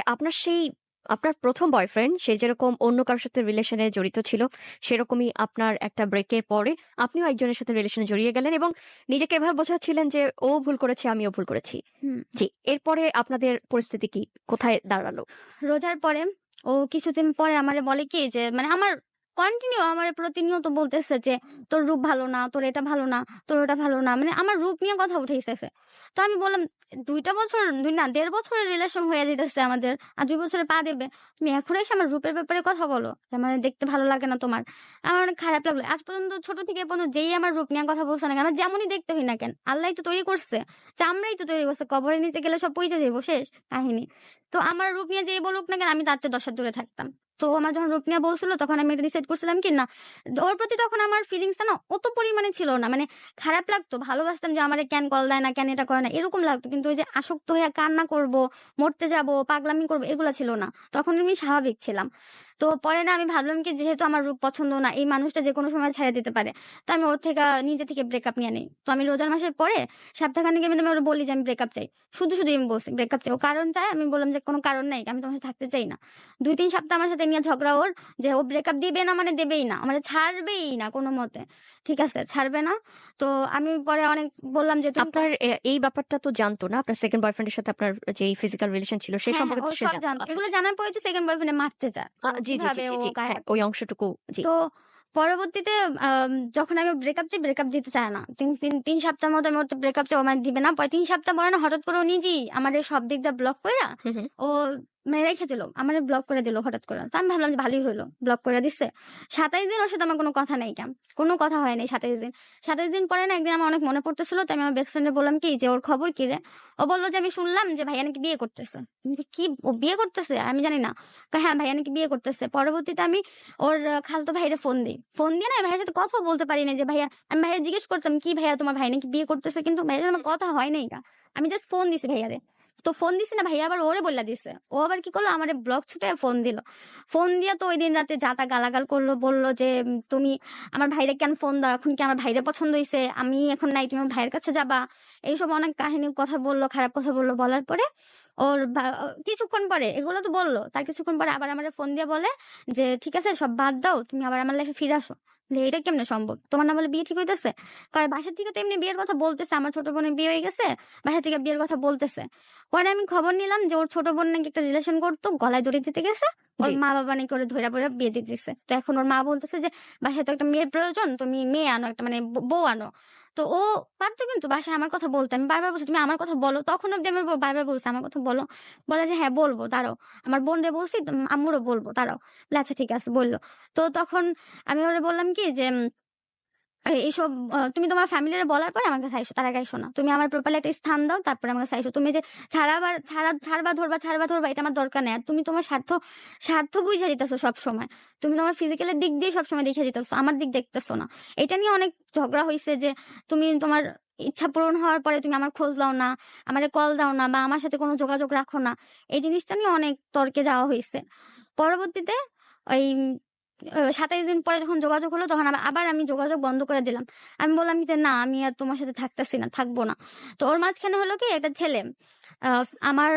আপনার প্রথম বয়ফ্রেন্ড সে যেরকম অন্য কারোর সাথে রিলেশনে জড়িত ছিল, সেরকমই আপনার একটা ব্রেকের পরে আপনিও একজনের সাথে রিলেশনে জড়িয়ে গেলেন এবং নিজেকে এভাবে বোঝাচ্ছিলেন যে ও ভুল করেছে, আমিও ভুল করেছি। হুম, জি, এরপরে আপনাদের পরিস্থিতি কি, কোথায় দাঁড়ালো? রোজার পরে ও কিছুদিন পরে আমারে বলে কি যে মানে আমার কন্টিনিউ আমার প্রতিনিয়ত বলতেছে যে তোর রূপ ভালো না, তোর এটা ভালো না, তোর ওটা ভালো না, মানে আমার রূপ নিয়ে কথা উঠেইতেছে। তো আমি বললাম ২টা বছর, ১.৫ বছরের রিলেশন হয়ে যেতেছে আমাদের, আর ২ বছরে পা দেবে, তুমি এখন এসে আমার রূপের ব্যাপারে কথা বলো, আমার দেখতে ভালো লাগে না তোমার। আমার অনেক খারাপ লাগলো। আজ পর্যন্ত ছোট থেকে এ পর্যন্ত যেই আমার রূপ নিয়ে কথা বলছে না কেন, আমার যেমনই দেখতে হই না কেন, আল্লাহ তো তৈরি করছে, চামড়াই তো তৈরি করছে, কবরের নিচে গেলে সব পইচা যাবো, শেষ কাহিনী। তো আমার রূপ নিয়ে যেই বলুক না কেন, আমি তার চেয়ে ১০ হাত দূরে থাকতাম। তো আমার যখন রূপ নিয়ে বলছিল তখন আমি এটা ডিসাইড করছিলাম কি না, ওর প্রতি তখন আমার ফিলিংসটা না অত পরিমাণে ছিল না, মানে খারাপ লাগতো, ভালোবাসতাম যে আমারে কেন কল দেয় না, কেন এটা করে না, এরকম লাগতো, কিন্তু ওই যে আসক্ত হয়ে কান্না করব, মরতে যাব, পাগলামি করবো, এগুলা ছিল না। তখন আমি স্বাভাবিক ছিলাম। তো পরে না আমি ভাবলাম কি যেহেতু আমার রূপ পছন্দ না, এই মানুষটা যে কোনো সময় ছেড়ে দিতে পারে, তো আমি ওর থেকে নিজে থেকে ব্রেকআপ নিয়ে নিই। তো আমি রোজার মাসের পরে সপ্তাহখানেক আমি ওর বলি যে আমি ব্রেকআপ চাই, শুধু আমি বলছি ব্রেকআপ চাই। ও কারণ চাই, আমি বললাম যে কোনো কারণ নাই, আমি তোমার সাথে থাকতে চাই না। ২-৩ সপ্তাহ আমার সাথে নিয়ে ঝগড়া ওর, যে ও ব্রেকআপ দিবে না মানে দেবেই না, মানে ছাড়বেই না কোনো মতে, ঠিক আছে ছাড়বে না। তো আমি পরে অনেক বললাম যে তুমি আপনার এই ব্যাপারটা তো জানতো না, আপনার সেকেন্ড বয়ফ্রেন্ডের সাথে আপনার যে ফিজিক্যাল রিলেশন ছিল সেই হ্যাঁ, হ্যাঁ, সম্পর্কে ও তো সে সব জানতো। জানতো। আচ্ছা, এগুলো আচ্ছা। জানার পরে তো সেকেন্ড বয়ফ্রেন্ডে মারতে চায়। তো জি, জি, জি, কিভাবে জি, ও জি, গায়ে হ্যাঁ, হাত ওই দিবে? অংশটুকু। জি। তো পরবর্তীতে যখন আমি ব্রেকআপ চাই, ব্রেকআপ দিতে চায় না। ৩ সপ্তাহের মতো আমি ওর ব্রেকআপ চাই, ও আমায় দিবে না। পরে ৩ সপ্তাহ পরে না হঠাৎ করে ও নিজেই আমাদের সব দিক দিয়ে ব্লক কইরা হুম, হুম। ও মানে রেখে দিল। আমারে ব্লক করে দিল হঠাৎ করে। তো আমি ভাবলাম যে ভালোই হইলো। ব্লক করে দিছে। ২৭ দিন ওর সাথে আমার কোনো কথা নাই কেন। কোনো কথা হয় নাই ২৭ দিন। ২৭ দিন পরে না একদিন আমার অনেক মনে পড়তেছিল। তো আমি আমার বেস্ট ফ্রেন্ডে বললাম কি যে, "ওর খবর কি রে?" ও বলল যে, "আমি শুনলাম যে ভাইয়া নাকি বিয়ে করতেছে।" আমি বলি, "কি? ও বিয়ে করতেছে? আমি জানি না।" কয়, "হ্যাঁ, ভাইয়া নাকি বিয়ে করতেছে।" পরবর্তীতে আমি ওর খালাতো ভাইরে ফোন দিই। ফোন দিয়ে না ভাইয়ের সাথে কথাও বলতে পারি না যে ভাইয়া, আমি ভাইয়া জিজ্ঞেস করতাম, "কি ভাইয়া তোমার ভাই নাকি বিয়ে করতেছে?" কিন্তু ভাইয়ার সাথে আমার কথা হয় নাই গা। আমি জাস্ট ফোন দিছি ভাইয়ারে। তো ফোন দিছি না, ভাইয়া আবার ওরে বইলা দিছে। ও আবার কি করলো, আমারে ব্লক ছুটায় ফোন দিল। ফোন দিয়া তো ঐদিন রাতে যা তা গালাগাল করলো। বলল যে, "তুমি আমার ভাইরে কেন ফোন দাও? এখন কি আমার ভাইরে পছন্দ হইছে? আমি এখন নাই, তুমি আমার ভাইয়ের কাছে যাবা।" এইসব অনেক কাহিনী কথা বলল, খারাপ কথা বলল। বলার পরে ওর কিছুক্ষণ পরে এগুলো তো বলল। তার কিছুক্ষণ পরে আবার আমারে ফোন দিয়ে বলে যে, "ঠিক আছে সব বাদ দাও। তুমি আবার আমার লাইফে ফিরে আসো।" বলি, "এটা কেমনে সম্ভব? তোমার না বলে বিয়ে ঠিক হইতেছে?" কয়, "বাসা থেকে তো এমনি বিয়ের কথা বলতেছে। আমার ছোট বোনের বিয়ে হয়ে গেছে। বাসা থেকে বিয়ের কথা বলতেছে।" পরে আমি খবর নিলাম যে ওর ছোট বোন নাকি একটা রিলেশন করতো, গলায় দড়ি দিতে গেছে। ওর জি। মা-বাবা নাকি ওরে ধইরা বইরা বিয়ে দিয়ে দিছে। তো এখন ওর মা বলতেছে যে, "বাসায় তো একটা মেয়ের প্রয়োজন। তুমি মেয়ে আনো, একটা মানে বউ আনো।" তো ও পারতো কিন্তু বাসায় আমার কথা বলতে। আমি বারবার বলছি, "তুমি আমার কথা বলো।" তখন অব্দি আমার বউ বারবার বলছে, "আমার কথা বলো।" বলে যে, "হ্যাঁ বলবো, দাঁড়াও। আমার বোনরে বলছি, আম্মুরও বলবো, দাঁড়াও।" বলে, "আচ্ছা ঠিক আছে" বলল। তো তখন আমি ওরে বললাম কি যে এইসব তুমি তোমার ফ্যামিলিরে বলার পরে আমার কাছে আইসো। তার আগে আইসো না। তুমি আমার প্রোফাইলে একটা স্থান দাও, তারপরে আমার কাছে আইসো। তুমি যে ছাড়বা ধরবা এটা আমার দরকার নাই। আর তুমি তোমার স্বার্থ বুইঝা দিতেছো সবসময়। তুমি তোমার ফিজিক্যাল দিক দিয়ে সবসময় দেখাইয়া দিতেছো। আমার দিক দেখতেছো না। এটা নিয়ে অনেক ঝগড়া হইছে যে তুমি তোমার ইচ্ছা পূরণ হওয়ার পরে তুমি আমার খোঁজ লাও না, আমারে কল দাও না বা আমার সাথে কোনো যোগাযোগ রাখো না। এই জিনিসটা নিয়ে অনেক তর্কে যাওয়া হইছে। পরবর্তীতে ওই ২৭ দিন পরে যখন যোগাযোগ হলো তখন আবার আমি যোগাযোগ বন্ধ করে দিলাম। আমি বললাম কি যে, "না, আমি আর তোমার সাথে থাকতেছি না, থাকবো না।" তো ওর মাঝখানে হলো কি একটা ছেলে, আ আমার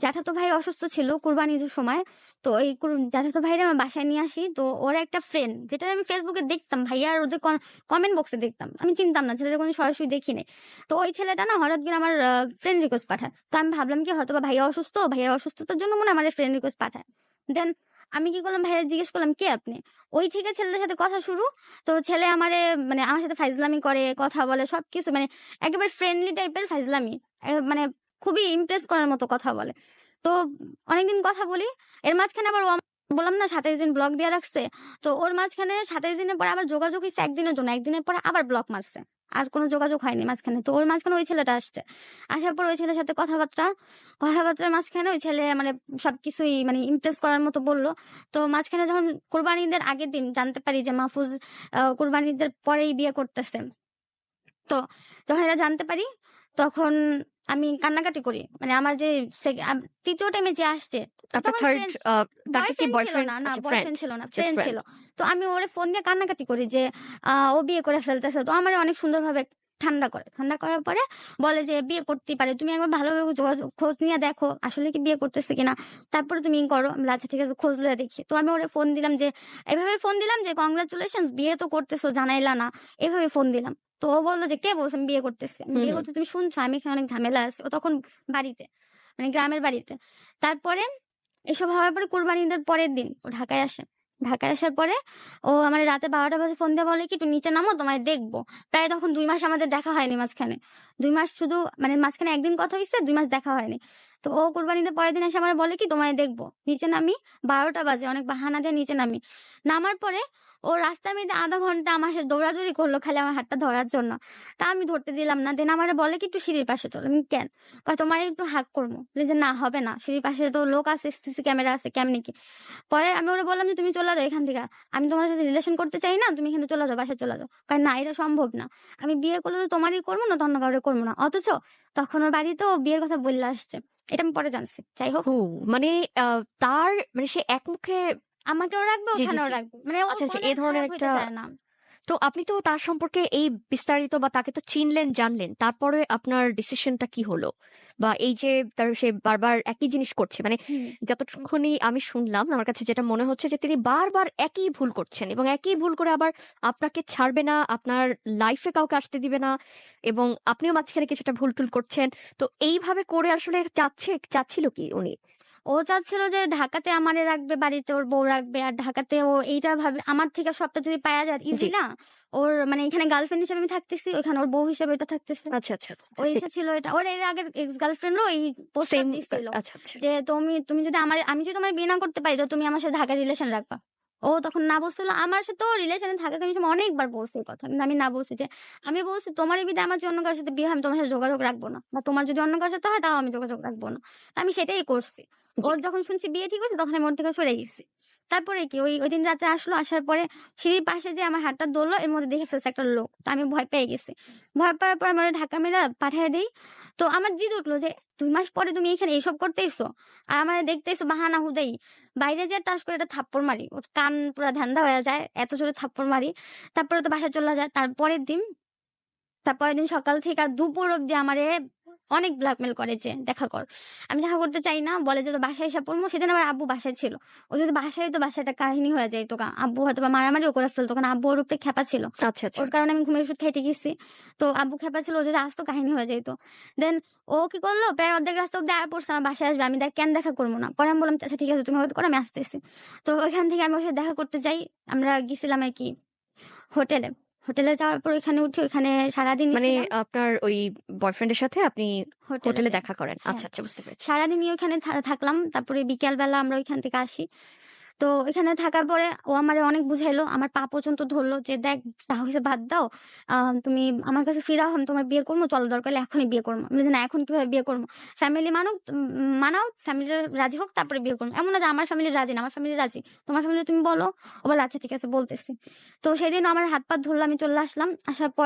জ্যাঠাতো ভাই অসুস্থ ছিল কুরবানির ঈদের সময়। তো ওই জ্যাঠাতো ভাইরে আমার বাসায় নিয়ে আসি। তো ওর একটা ফ্রেন্ড, যেটা আমি ফেসবুকে দেখতাম, ভাইয়া আর ওদের কমেন্ট বক্সে দেখতাম। আমি চিনতাম না, ছেলেটা কোনদিন সরাসরি দেখি নাই। তো ওই ছেলেটা না হঠাৎ করে আমার ফ্রেন্ড রিকোয়েস্ট পাঠায়। তো আমি ভাবলাম কি হয়তোবা ভাইয়া অসুস্থ, ভাইয়ার অসুস্থতার জন্য মনে হয় আমার ফ্রেন্ড রিকোয়েস্ট পাঠায়। দেন আমি কি করলাম, ভাইয়া জিজ্ঞেস করলাম কে আপনি। ওই থেকে ছেলেটার সাথে কথা শুরু। তো ছেলে আমারে মানে আমার সাথে ফাইজলামি করে, কথা বলে, সবকিছু মানে একেবারে ফ্রেন্ডলি টাইপের ফাইজলামি। মানে খুবই ইমপ্রেস করার মতো কথা বলে। তো অনেকদিন কথা বলি। এর মাঝখানে আবার বললাম না ২৭ দিন ব্লক দিয়ে রাখছে। তো ওর মাঝখানে ২৭ দিনের পরে আবার যোগাযোগ হইছে একদিনের জন্য। একদিনের পরে আবার ব্লক মারছে। আর কোনো যোগাযোগ হয়নি মাঝখানে। তো ওর মাঝখানে ওই ছেলেটা আসছে। আসার পর ওই ছেলের সাথে কথাবার্তার মাঝখানে ওই ছেলে মানে সবকিছুই মানে ইমপ্রেস করার মতো বলল। তো মাঝখানে যখন কোরবানি ঈদের আগের দিন জানতে পারি যে মাহফুজ কোরবানি ঈদের পরেই বিয়ে করতেছে। তো যখন এটা জানতে পারি তখন আমি কান্নাকাটি করি। মানে আমার যে তৃতীয় টাইমে যে আসছে আপনার তখন থার্ড তাকে কি বয়ফ্রেন্ড ছিল বয়ফ্রেন্ড? না, না আচ্ছা, ফ্রেন্ড, বয়ফ্রেন্ড ছিল না, জাস্ট ফ্রেন্ড ফ্রেন্ড। ছিল। তো আমি ওরে ফোন দিয়ে কান্নাকাটি করি যে ও বিয়ে করে ফেলতেছে। তো আমার অনেক সুন্দরভাবে ঠান্ডা করার পরে বলে যে বিয়ে করতেই পারে, তুমি একবার ভালোভাবে যোগাযোগ খোঁজ নিয়ে দেখো আসলে কি বিয়ে করতেছে কিনা, তারপরে তুমি করো। আমি বললাম, আচ্ছা ঠিক আছে, খোঁজ নিয়ে দেখি। তো আমি ওরে ফোন দিলাম যে এভাবে ফোন দিলাম যে কংগ্রাচুলেশন, বিয়ে তো করতেছো, জানাইলা না, এভাবে ফোন দিলাম। তো ও বললো যে কে বলছে আমি বিয়ে করতেছি, আমি হুম, বিয়ে হুম। করছি তুমি শুনছো, আমি এখানে অনেক ঝামেলা আছে। ও তখন বাড়িতে মানে গ্রামের বাড়িতে। তারপরে এসব হওয়ার পরে কোরবানি ঈদের পরের দিন ও ঢাকায় আসে। ঢাকায় আসার পরে ও আমার রাতে ১২টা বাজে ফোন দিয়ে বলে কি একটু নিচে নামো, তোমায় দেখবো। প্রায় তখন ২ মাস আমাদের দেখা হয়নি মাঝখানে। ২ মাস শুধু মানে মাঝখানে একদিন কথা হইছে, ২ মাস দেখা হয়নি। তো ও কোরবানি ঈদের পরের দিন এসে আমার বলে কি তোমায় দেখবো। নিচে নামি, ১২টা বাজে, অনেক বাহানা দিয়ে নিচে নামি। নামার পরে ও রাস্তার মধ্যে ০.৫ ঘন্টা আমার সাথে দৌড়াদৌড়ি করলো খালি আমার হাতটা ধরার জন্য। তা আমি ধরতে দিলাম না। দেন আমারে বলে কি একটু সিঁড়ির পাশে চলো। আমি কেন? কয় তোমার একটু হাগ করবো। বলি যে না হবে না, সিঁড়ির পাশে তো লোক আছে, সিসি ক্যামেরা আছে, কেমনে কি। পরে আমি ওরে বললাম যে তুমি চলে যাও এখান থেকে, আমি তোমার সাথে রিলেশন করতে চাই না, তুমি এখানে চলে যাও, বাসায় চলে যাও। কারণ না, এটা সম্ভব না, আমি বিয়ে করলে তো তোমারই করবো না, তো অন্য কাউরে করবো না। অথচ তখন ওর বাড়িতে ও বিয়ের কথা বললে আসছে, এটা আমি পরে জানছি। যাই হোক, হু, মানে তার মানে সে একমুখে আমাকেও রাখবে, জি, জি, ওখানেও জি। রাখবে, মানে ও আচ্ছা, আচ্ছা, এই কোনোদিন ধরনের খারাপ হইতে একটা চায় না। তো আপনি তো তার সম্পর্কে এই বিস্তারিত বা তাকে তো চিনলেন, জানলেন। তারপরে আপনার ডিসিশনটা কি হলো? বা এই যে সে বারবার একই জিনিস করছে মানে হুম। যতক্ষণই আমি শুনলাম আমার কাছে যেটা মনে হচ্ছে যে তিনি বারবার একই ভুল করছেন এবং একই ভুল করে আবার আপনাকে ছাড়বে না, আপনার লাইফে কাউকে আসতে দিবে না এবং আপনিও মাঝখানে কিছুটা ভুল-টুল করছেন। তো এইভাবে করে আসলে চাচ্ছিল কি উনি? ও চাচ্ছিল যে ঢাকাতে আমারে রাখবে, বাড়িতে ওর বউ রাখবে। আর ঢাকাতে ও এইটা ভাবে আমার থেকে সবটা যদি পাওয়া যায় জি। ইজি না? ওর মানে এখানে গার্লফ্রেন্ড হিসেবে আমি থাকতেছি, ওইখানে ওর বউ হিসেবে এটা থাকতেছে। আচ্ছা, আচ্ছা, আচ্ছা। ওর ইচ্ছা ছিল এটা। ওর এর আগের এক্স গার্লফ্রেন্ডও এই প্রস্তাব সেম দিছিল আচ্ছা, আচ্ছা। যে তুমি যদি আমি যদি তোমার বিয়ে না করতে পারি তো তুমি আমার সাথে ঢাকায় রিলেশন রাখবা। ও তখন না বলছিল। আমার সাথেও রিলেশনে থাকাকালীন সময় অনেকবার বলছে এই কথা। কিন্তু আমি না বলছি যে আমি বলছি তোমারই বিয়ে আমার যদি অন্য কারোর সাথে বিয়ে হয় আমি তোমার সাথে যোগাযোগ রাখবো না। বা তোমার যদি অন্য কারোর সাথে হয় তাও আমি যোগাযোগ রাখবো না। তো আমি সেটাই করছি। জি। ওর যখন শুনছি বিয়ে ঠিক হইছে তখন আমি ওর থেকে সরে গেছি। তারপরে কি ওইদিন রাতে আসলো, আসার পরে সিঁড়ির পাশে যে আমার হাতটা ধরলো, এর মধ্যে দেখে ফেলছে একটা লোক। তো আমি ভয় পেয়ে গেছি। ভয় পাওয়ার পর আমি ওরে ঢাকা মেরে পাঠায় দেই। তো আমার জিদ উঠলো যে ২ মাস পরে তুমি এখানে এসব করতেইছো? আর আমারে দেখতেইছো বাহানা হুদাই। বাইরে যেয়ে টাস করে একটা থাপ্পড় মারি। ওর কান পুরা ধান্দা হয়ে যায়। এত জোরে থাপ্পড় মারি। তারপরে তো বাসায় চলে যায়। তারপরের দিন সকাল থেকে দুপুর অব্দি আমারে অনেক ব্ল্যাকমেল করে যে দেখা কর। আমি দেখা করতে চাই না। বলে যে তো বাসায় এসে পড়বো। সেদিন আমার আব্বু বাসায় ছিল। ও যদি বাসায় হইতো বাসায় একটা কাহিনী হয়ে যাইতো। আব্বু হয়তোবা মারামারিও করে ফেলতো। কারণ আব্বু ওর উপরে ক্ষেপা ছিল। আচ্ছা, আচ্ছা। ওর কারণে আমি ঘুমের ওষুধ খাইতে গেছি। তো আব্বু ক্ষেপা ছিল, ও যদি আসতো কাহিনী হয়ে যাইত। দেন ও কি করলো, প্রায় অর্ধেক রাস্তা অব্দি আয়া পড়ছে আমার বাসায় আসবে। আমি কেন দেখা করবো না? পরে আমি বললাম আচ্ছা ঠিক আছে তুমি ওয়েট করো, আমি আসতেছি। তো ওইখান থেকে আমি ওর সাথে দেখা করতে যাই। আমরা গেছিলাম আরকি হোটেলে। হোটেলে যাওয়ার পর ওইখানে উঠি, ওইখানে সারাদিনই মানে ছিলাম। আপনার ওই বয়ফ্রেন্ডের সাথে আপনি হোটেলে হোটেলে যাই। দেখা করেন। হ্যাঁ। আচ্ছা, আচ্ছা, বুঝতে পেরেছি। সারাদিনই ওইখানে থাকলাম। তারপরে বিকেল বেলা আমরা ওইখান থেকে আসি। তো এখানে থাকার পরে ও আমারে অনেক বুঝাইলো। আমার পা পর্যন্ত ধরলো যে, "দেখ যা হইছে বাদ দাও। আ তুমি আমার কাছে ফিরাও, আমি তোমার বিয়ে করবো। চলো দরকার হলে এখনই বিয়ে করবো।" আমি বলছি, "না এখন কিভাবে বিয়ে করবো? ফ্যামিলি মানাও, ফ্যামিলি রাজি হোক তারপরে বিয়ে করবো। এমন না যে আমার ফ্যামিলি রাজি না, আমার ফ্যামিলি রাজি। তোমার ফ্যামিলি তুমি বলো।" ও বলে, "আচ্ছা ঠিক আছে বলতেছি।" তো সেদিন আমার হাত পা ধরলো, আমি চলে আসলাম।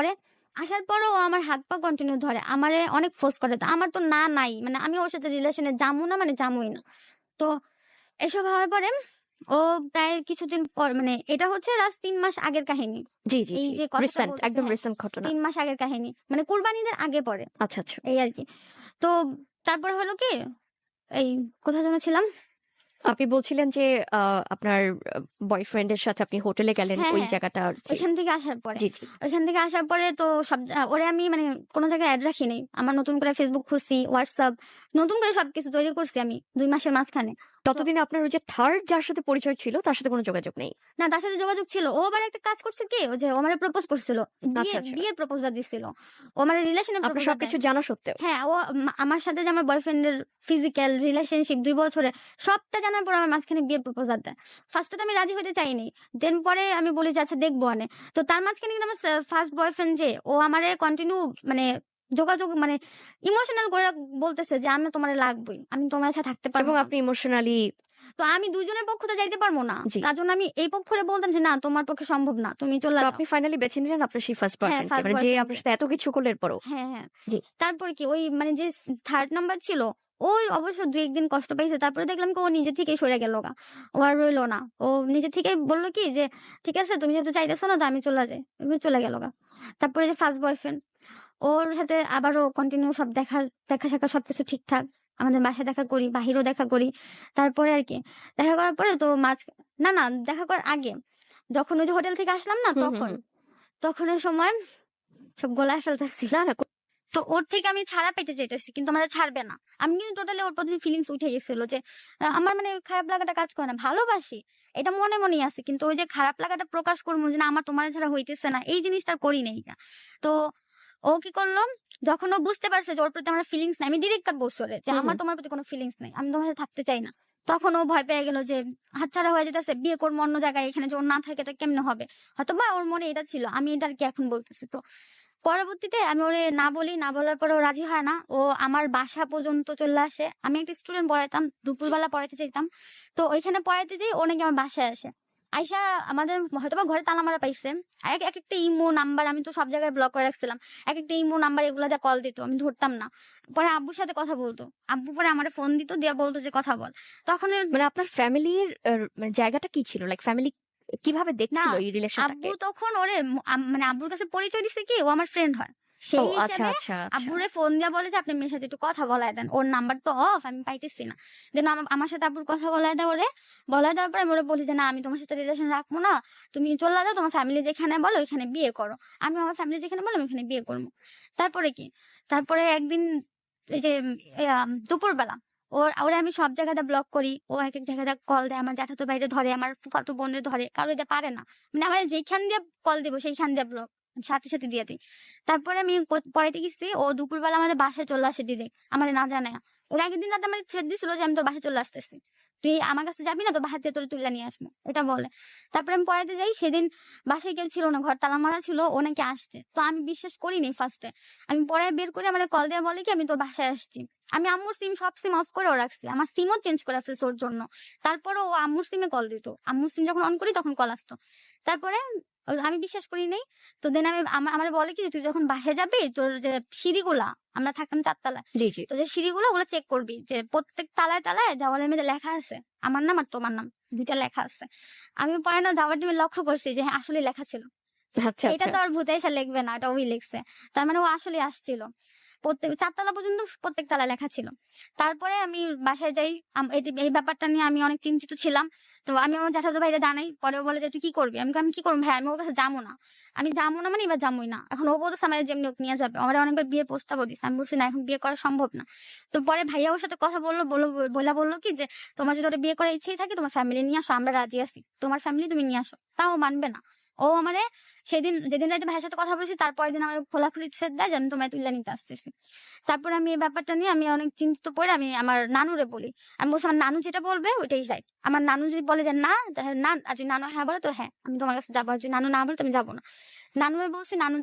আসার পরেও ও আমার হাত পা কন্টিনিউ ধরে। আমারে অনেক ফোর্স করে। তো আমার তো নাই। মানে আমি ওর সাথে রিলেশনে যামু না মানে যামুই না। তো এসব হওয়ার পরে ও প্রায় কিছুদিন পর মানে এটা হচ্ছে লাস্ট ৩ মাস আগের কাহিনী। জি, জি, এই জি। যে কথাটা রিসেন্ট, বলতেছি, একদম হ্যাঁ, রিসেন্ট ঘটনা। ৩ মাস আগের কাহিনী। মানে কুরবানিদের আগে পরে। আচ্ছা, আচ্ছা। এই আরকি। তো তারপরে হলো কি, এই কোথায় যেন ছিলাম? আপনি বলছিলেন যে আ আপনার বয়ফ্রেন্ড এর সাথে আপনি হোটেলে গেলেন হ্যাঁ, ওই হ্যাঁ। জায়গাটার জি, ওইখান থেকে আসার পরে। জি, জি। ওইখান থেকে আসার পরে তো সব ওরে আমি মানে কোন জায়গায় এড রাখি নাই। আমার নতুন করে Facebook খুলছি, WhatsApp নতুন করে সবকিছু তৈরি করছি আমি 2 মাসের মাঝখানে। ততদিনে আপনার ওই যে থার্ড যার সাথে পরিচয় ছিল তার সাথে কোনো যোগাযোগ নেই। না, তার সাথে যোগাযোগ ছিল। ও আবার একটা কাজ করছে কি, ও যে ও আমারে প্রপোজ করছিল। আচ্ছা, আচ্ছা। বিয়ের প্রপোজাল দিছিল। ও আমারে রিলেশনের আপনার প্রপোজাল সবকিছু দেয়। জানা সত্ত্বেও? হ্যাঁ, ও আমার সাথে যে আমার বয়ফ্রেন্ডের ফিজিক্যাল রিলেশনশিপ 2 বছরের সবটা জানার পর আমার মাঝখানে বিয়ের প্রপোজাল দেয়। ফার্স্ট এ তো আমি রাজি হতে চাইনি। দেন পরে আমি বলি যে আচ্ছা দেখবো আনে। তো তার মাঝখানে কিন্তু আমার ফার্স্ট বয়ফ্রেন্ড যে ও আমারে কন্টিনিউ মানে যোগাযোগ মানে ইমোশনাল করে বলতেছে যে আমি তোমারে লাগবই। আমি তোমার সাথে থাকতে পারব এবং না। আপনি ইমোশনালি তো আমি 2 জনের পক্ষ তো যাইতে পারবো না। জি। তার জন্য আমি এই পক্ষরে বলতাম যে না তোমার পক্ষে সম্ভব না। তুমি চলে তো যাও। আপনি ফাইনালি বেছে নিলেন আপনার সেই ফার্স্ট হ্যাঁ, বয়ফ্রেন্ডকে। ফার্স্ট মানে যে বয়ফ্রেন্ড আপনার কে। সাথে এত কিছু করলো এরপরও? হ্যাঁ, হ্যাঁ। জি। তারপরে কি ওই মানে যে থার্ড নাম্বার ছিল, ও অবশ্য ২-১ দিন কষ্ট পাইছে। তারপরে দেখলাম কি ও নিজে থেকেই সরে গেলগা। ও আর রইলো না। ও নিজে থেকেই বলল কি যে, "ঠিক আছে তুমি যেহেতু চাইতেছো না তো আমি চলে যাই।" এমনি চলে গেলগা। তারপরে যে ফার্স্ট বয়ফ্রেন্ড, ওর সাথে আবারও কন্টিনিউ সব দেখা-সাক্ষাৎ সবকিছু ঠিকঠাক। আমাদের বাসায় দেখা করি, বাহিরেও দেখা করি। তারপরে আর কি দেখা করার পরে তো না, দেখা করার আগে যখন ওই যে হোটেল থেকে আসলাম না হুম, হুম, তখন, হুম। তখনের সময় সব গলায় ফেলতেছি। না, না। তো ওর থেকে আমি ছাড়া পেতে চাইতেছি কিন্তু আমারে ছাড়বে না। আমি কিন্তু টোটালি ওর প্রতি ফিলিংস উঠে গেছিল যে আমার মানে খারাপ লাগাটা কাজ করে না। ভালোবাসি। এটা মনে, মনেই আছে। কিন্তু ওই যে খারাপ লাগাটা প্রকাশ করবো যে না আমার তোমার ছাড়া হইতেছে না। এই জিনিসটা আর করি নাই। তো ও কি করলো? যখন ও বুঝতে পারছে যে ওর প্রতি আমার ফিলিংস নাই, আমি ডিরেক্ট কাট বলছি ওরে যে হুম, আমার হুম। তোমার প্রতি কোনো ফিলিংস নাই। আমি তোমার সাথে থাকতে চাই না। তখন ও ভয় পেয়ে গেল যে হাতছাড়া হয়ে যেতেছে। বিয়ে করবো অন্য জায়গায়। এখানে যে ওর না থাকে তা কেমনে হবে? হয়তোবা ওর মনে এটা ছিল। আমি এটা আরকি এখন বলতেছি। তো পরবর্তীতে আমি ওরে না বলি, না বলার পরে ও রাজি হয় না। ও আমার বাসা পর্যন্ত চলে আসে। আমি একটা স্টুডেন্ট পড়াইতাম, দুপুরবেলা পড়াইতে চাইতাম। তো ওইখানে পড়াইতে যাই ও নাকি আমার বাসায় আসে। আইসা আমাদের হয়তোবা ঘরে তালা মারা পাইছে। একেকটা ইমো নাম্বার আমি তো সব জায়গায় ব্লক করে রাখছিলাম। একেকটা ইমো নাম্বার এগুলা দিয়ে কল দিত। আমি ধরতাম না। পরে আব্বুর সাথে কথা বলতো। আব্বু পরে আমারে ফোন দিত, দিয়া বলতো যে কথা বল। তখন মানে আপনার ফ্যামিলির মানে জায়গাটা কি ছিল? লাইক ফ্যামিলি কিভাবে না, দেখছিল এই রিলেশনটাকে? আব্বু তখন ওরে মানে আব্বুর কাছে পরিচয় দিছে কি ও আমার ফ্রেন্ড হয়। ও সেই আচ্ছা, হিসেবে আচ্ছা, আচ্ছা। আব্বুরে ফোন দিয়া বলে যে আপনি মেয়ের সাথে একটু কথা বলায় দেন। ওর নাম্বার তো অফ, আমি পাইতেছি না। দেন আমার সাথে আব্বুর কথা বলায় দেয় ওরে। বলায় দেওয়ার পরে আমি ওরে বলি যে না আমি তোমার সাথে রিলেশন রাখবো না। তুমি চলে যাও তোমার ফ্যামিলি যেখানে বলো ওইখানে বিয়ে করো। আমি আমার ফ্যামিলি যেখানে বলো আমি ওখানে বিয়ে করবো। তারপরে কি? তারপরে একদিন এই যে দুপুরবেলা ওরে আমি সব জায়গাতে ব্লক করি। ও একেক জায়গাতে কল দেয়। আমার জ্যাঠাতো ভাইরে ধরে, আমার ফুফাতো বোনরে ধরে। কারো এটা পারে না। মানে আমার যেইখান দিয়ে কল দিব সেইখান দিয়ে ব্লক। সাথে, সাথে দিয়ে দেই। তারপরে আমি পড়াইতে গেছি। ও দুপুরবেলা আমাদের বাসায় চলে আসে ডিরেক্ট। আমারে না জানায়া। ওর আগের দিন রাতে আমারে থ্রেট দিছিল যে আমি তোর বাসায় চলে আসতেছি। তুই আমার কাছে যাবি না তোর বাসা থেকে তোরে তুইলা নিয়ে আসবো। এটা বলে। তারপরে আমি পড়াইতে যাই। সেদিন বাসায় কেউ ছিল না। ঘর তালা মারা ছিল। ও নাকি আসছে। তো আমি বিশ্বাস করিনি ফার্স্টে। আমি পড়ায় বের করে আমারে কল দিয়ে বলে কি আমি তোর বাসায় আসছি। আমি আম্মুর সব সিম অফ করেও রাখছি। আমার সিমও চেঞ্জ করে রাখছি ওর জন্য। তারপরেও ও আম্মুর সিমে কল দিত। আম্মুর সিম যখন অন করি তখন কল আসতো। তারপরে আমি বিশ্বাস করি নাই। তো দেন আমারে বলে কি তুই যখন বাসায় যাবি তোর যে সিঁড়িগুলা, আমরা থাকতাম ৪ তলায়। জি, জি। তো যে সিঁড়িগুলো ওগুলো চেক করবি যে প্রত্যেক তালায় তালায় দেওয়ালের মধ্যে লেখা আছে। আমার নাম আর তোমার নাম ২ টা লেখা আছে। আমি পরে না যাওয়ার টাইমে লক্ষ্য করছি যে হ্যাঁ, আসলে লেখা ছিল। আচ্ছা, এটা আচ্ছা। তো আর ভূতে এসে লিখবে না। এটা ওই লিখছে। তার মানে ও আসলেই আসছিল। প্রত্যেক ৪ তলা পর্যন্ত প্রত্যেক তলায় লেখা ছিল। তারপরে আমি বাসায় যাই। এই ব্যাপারটা নিয়ে আমি অনেক চিন্তিত ছিলাম। তো আমি আমার জ্যাঠাতো ভাইরে জানাই। পরে ও বলে যে, "তুই কি করবি?" আমি কি করব ভাই? আমি ওর কাছে যাবো না। আমি যাবো না মানে এবার যাবোই না। এখন ও বলতেছে আমারে যেমনি হোক নিয়ে যাবে। আমারে অনেকবার বিয়ের প্রস্তাবও দিছে। আমি বলছি, "না, এখন বিয়ে করা সম্ভব না।" তো পরে ভাইয়া ওর সাথে কথা বলল কি যে, "তোমার যদি ওরে বিয়ে করার ইচ্ছেই থাকে তোমার ফ্যামিলি নিয়ে আসো। আমরা রাজি আছি। তোমার ফ্যামিলি তুমি নিয়ে আসো।" তাও ও মানবে না। ও আমারে যেদিন রাতে ভাইয়ের সাথে কথা বলছি তার পরের দিন আমার খোলাখুলি থ্রেট দেয় যে আমি তোমায় তুইলা নিতে আসতেছি। তারপরে আমি এই ব্যাপারটা নিয়ে আমি অনেক চিন্তিত পড়ে আমি আমার নানুরে বলি। আমি বলছি আমার নানু যেটা বলবে ওইটাই রাইট। আমার নানু যদি বলে যে না, তাহলে না। আর যদি নানু হ্যাঁ বলে তো হ্যাঁ, আমি তোমার কাছে যাবো। আর যদি নানু না বলে তো আমি যাবো না। নানুরে বলছি নানু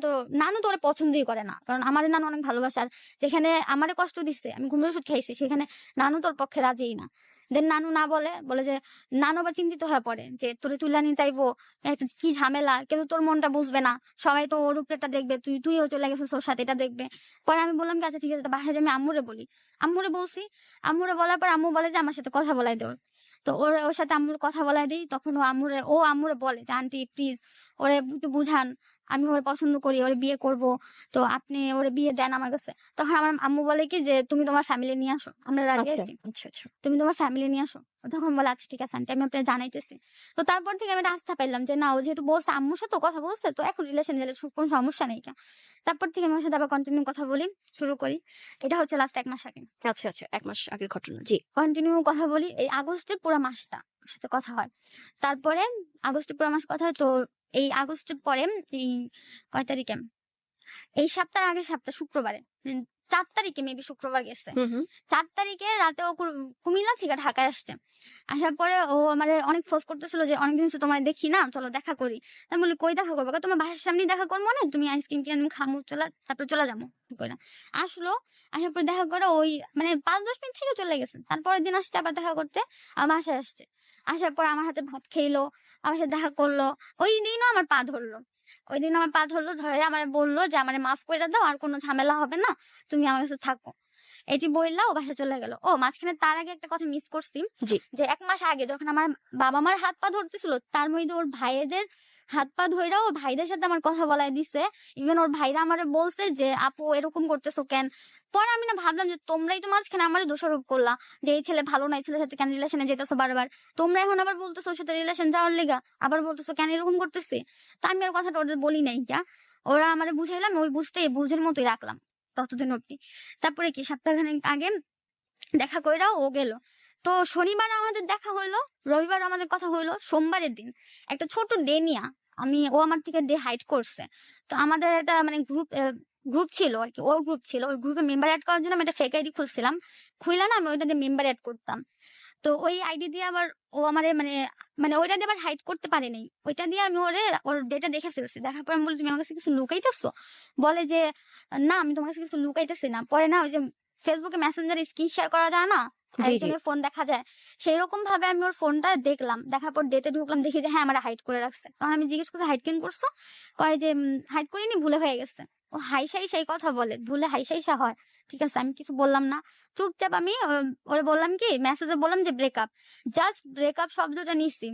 তো ওরে পছন্দই করে না। কারণ আমারে নানু অনেক ভালোবাসে। আর যেখানে আমারে কষ্ট দিচ্ছে, আমি ঘুমের ওষুধ খাইছি, সেখানে নানু তোর পক্ষে রাজিই না। দেন নানু না বলে যে নানু আবার চিন্তিত হয়ে পড়ে যে তোরে তুইলা নিতে চাইবো, একটা কি ঝামেলা, কিন্তু তোর মনটা বুঝবে না। সবাই তো ওর উপরেটা দেখবে, তুইও চলে গেছিস ওর সাথে, এটা দেখবে। পরে আমি বললাম কি আচ্ছা ঠিক আছে, তো বাসায় যে আমি আম্মুরে বলি। আম্মুরে বলছি। আম্মুরে বলার পর আম্মু বলে যে আমার সাথে কথা বলাই দেওয়ার। তো ওর সাথে আম্মুর কথা বলাই দিই। তখন ও আম্মুরে বলে যে আন্টি প্লিজ ওরে একটু বুঝান। আমি ওরে পছন্দ করি, ওরে বিয়ে করব, তো আপনি ওরে বিয়ে দেন আমার কাছে। তখন আমার আম্মু বলে কি যে তুমি তোমার ফ্যামিলি নিয়ে আসো, আমরা রাজি আচ্ছা আছি, আচ্ছা আচ্ছা তুমি তোমার ফ্যামিলি নিয়ে আসো। তখন বলে আচ্ছা ঠিক আছে আন্টি, আমি আপনাকে জানাইতেছি। তো তারপর থেকে আমি একটা আস্থা পাইলাম যে না, ও যেহেতু বলছে, আম্মুর সাথে কথা বলছে, তো এখন রিলেশন গেলে কোনো সমস্যা নেই। তারপর থেকে আমি ওর সাথে আবার কন্টিনিউ কথা বলি, শুরু করি। এটা হচ্ছে লাস্ট 1 মাস আগে আচ্ছা আচ্ছা 1 মাস আগের ঘটনা। জি। কন্টিনিউ কথা বলি। এই আগস্টের পুরো মাসটা ওর সাথে কথা হয়। তারপরে আগস্টের পুরো মাস কথা হয়। তো এই আগস্টের পরে এই কয় তারিখে, এই সপ্তাহের আগের সপ্তাহ শুক্রবারে, 4 তারিখে মেবি শুক্রবার গেছে। হুম হুম 4 তারিখে রাতে ও কুমিল্লা থেকে ঢাকায় আসছে। আসার পরে ও আমার অনেক ফোর্স করতেছিল যে অনেকদিন হচ্ছে তোমার দেখি না, চলো দেখা করি। আমি বলি কই দেখা করবো? কয়, তোমার বাসার সামনেই দেখা করবো না, তুমি আইসক্রিম কিনে আমি খামু, তারপর চলে যাবো। কইরা আসলো। আসার পর দেখা করে ওই মানে 5-10 মিনিট থেকে চলে গেছে। তারপরের দিন আসছে আবার দেখা করতে, আমার বাসায় আসছে। আসার পর আমার হাতে ভাত খেলো, আমার সাথে দেখা করলো। ওই দিনও আমার পা ধরলো। ওই দিন আমার পা ধরলো, ধরে আমার বললো যে আমার মাফ করে দাও, আর কোনো ঝামেলা হবে না, তুমি আমার কাছে থাকো। এটি বললা ও বাসা চলে গেল। ও মাঝখানে তার আগে একটা কথা মিস করছি, জি যে 1 মাস আগে যখন আমার বাবা মার হাত পা ধরতেছিল, তার মধ্যে ওর ভাইদের হাত পা ধইরা ও ভাইদের সাথে আমার কথা বলাই দিছে। ইভেন ওর ভাইরা আমারে বলছে যে আপু এরকম করতেছো কেন। পরে আমি না ভাবলাম যে তোমরাই তো মাঝখানে আমার দোষারোপ করলা যে এই ছেলে ভালো না, এই ছেলের সাথে কেন রিলেশনে যেতেছো বারবার। তোমরা এখন আবার বলতেছো ওর সাথে রিলেশন যাওয়ার লেগা, আবার বলতেছো কেন এরকম করতেছে। তা আমি আর কথাটা ওদের বলি নাই। ওরা আমারে বুঝাইলাম, ওই বুঝের মতোই রাখলাম ততদিন অব্দি। তারপরে কি সপ্তাহখানেক আগে দেখা কইরা ও গেল। তো শনিবার আমাদের দেখা হইলো, রবিবার আমাদের কথা হইলো, সোমবারের দিন একটা ছোট ডেনিয়া ও আমার থেকে হাইড করছে। তো আমাদের একটা মানে গ্রুপ ছিল আর কি, ওর গ্রুপ ছিল, ওই গ্রুপে মেম্বার অ্যাড করার জন্য আমি একটা ফেক আইডি খুলছিলাম। খুইলা না আমি ওইটাতে মেম্বার অ্যাড করতাম। তো ওই আইডি দিয়ে আবার ও আমারে মানে মানে ওইটা দিয়ে আবার হাইড করতে পারে নাই। ওইটা দিয়ে আমি ওর ডেটা দেখে ফেলছি। দেখার পর আমি বলি তুমি আমার কাছে কিছু লুকাইতেছো? বলে যে না আমি তোমার কাছে কিছু লুকাইতেছি না। পরে না ওই যে ফেসবুকে মেসেঞ্জারে স্ক্রিন শেয়ার করা যায় না, জি জি একজনের ফোন দেখা যায়, সেই রকম ভাবে আমি ওর ফোনটা দেখলাম। দেখার পর ডেতে ঢুকলাম, দেখি যে হ্যাঁ আমার হাইড করে রাখছে। তখন আমি জিজ্ঞেস করছি হাইড কেন করছো? কয় যে হাইড করিনি, ভুলে হয়ে গেছে। ও হাইসাই সেই কথা বলে, ভুলে হাইসাইসা হয়। ঠিক আছে, আমি কিছু বললাম না, চুপচাপ আমি ওরে বললাম কি, মেসেজে বললাম যে ব্রেকআপ, জাস্ট ব্রেকআপ শব্দটা নিছি।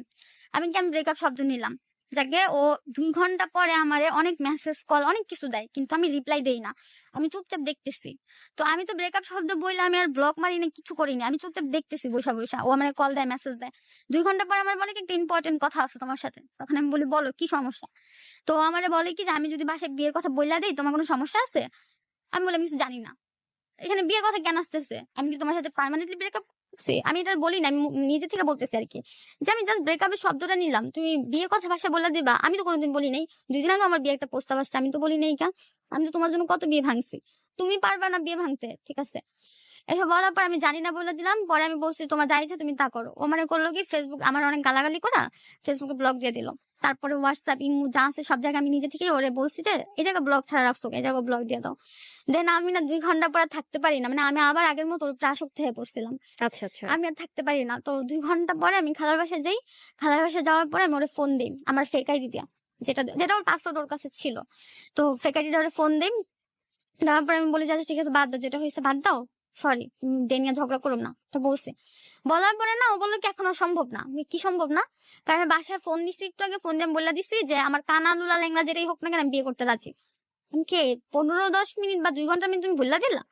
আমি কেন ব্রেকআপ শব্দ নিলাম? যাকে ও 2 ঘন্টা পরে আমারে অনেক মেসেজ কল অনেক কিছু দেয়, কিন্তু আমি রিপ্লাই দেই না, আমি চুপচাপ দেখতেছি। তো আমি তো ব্রেকআপ শব্দ বললে আমি আর ব্লক মারি না, কিছু করিনি, আমি চুপচাপ দেখতেছি বসা বসা। ও আমার কল দেয়, মেসেজ দেয়। 2 ঘন্টা পরে আমার বলে কি একটা ইম্পর্টেন্ট কথা আছে তোমার সাথে। তখন আমি বলি বলো কি সমস্যা। তো আমারে বলে কি যে আমি যদি বাসায় বিয়ের কথা বললা দেই তোমার কোনো সমস্যা আছে? আমি বলি আমি কিছু জানি না, এখানে বিয়ের কথা কেন আসতেছে, আমি কি তোমার সাথে পার্মানেন্টলি ব্রেকআপ করছি? আমি এটা বলি না, আমি নিজে থেকে বলতেছি আর কি, যে আমি জাস্ট ব্রেকআপের শব্দটা নিলাম, তুমি বিয়ের কথা ভাষা বলে দিবা। আমি তো কোনোদিন বলি নাই। 2 দিন আগে আমার বিয়ে একটা প্রস্তাব আসছে, আমি তো বলি নাই কেন? আমি তো তোমার জন্য কত বিয়ে ভাঙছি, তুমি পারবা না বিয়ে ভাঙতে? ঠিক আছে, এসব বলার পর আমি জানি না বলে দিলাম। পরে আমি বলছি তোমার যা ইচ্ছে তুমি তা করো। ও মানে করলো কি, ফেসবুক আমার অনেক গালাগালি করা, ফেসবুকে ব্লক দিয়ে দিল। তারপরে হোয়াটসঅ্যাপ, ইমো যা আছে সব জায়গায় আমি নিজে থেকে ওরে বলছি যে এই জায়গায় ব্লক ছাড়া রাখছো, এই জায়গায় ব্লক দিয়ে দাও। দেন আমি না 2 ঘন্টা পরে থাকতে পারি না, মানে আমি আবার আগের মতো ওর উপরে আসক্ত হয়ে পড়ছিলাম। আচ্ছা আচ্ছা আমি আর থাকতে পারি না। তো 2 ঘন্টা পরে আমি খালার বাসায় যাই। খালার বাসায় যাওয়ার পরে আমি ওরে ফোন দিই আমার ফেক আইডি দিয়া, যেটা ওর পাসওয়ার্ড ওর কাছে ছিল। তো ফেক আইডি ওরে ফোন দিই। দেওয়ার পরে আমি বলি যে আচ্ছা ঠিক আছে বাদ দাও, যেটা হয়েছে বাদ দাও, সরি, ডেনিয়া ঝগড়া করুম না, তো বলছে। বলার পরে না ও বললো কি এখনো সম্ভব না। আমি কি সম্ভব না? কারণ আমি বাসায় ফোন দিছি, একটু আগে ফোন দিয়ে আমি বলে দিছি যে আমার কানা লুলা ল্যাংলা যেটাই হোক না কেন আমি বিয়ে করতে রাজি। আমি কে 15-10 মিনিট বা 2 ঘন্টা তুমি ভুললা দিলা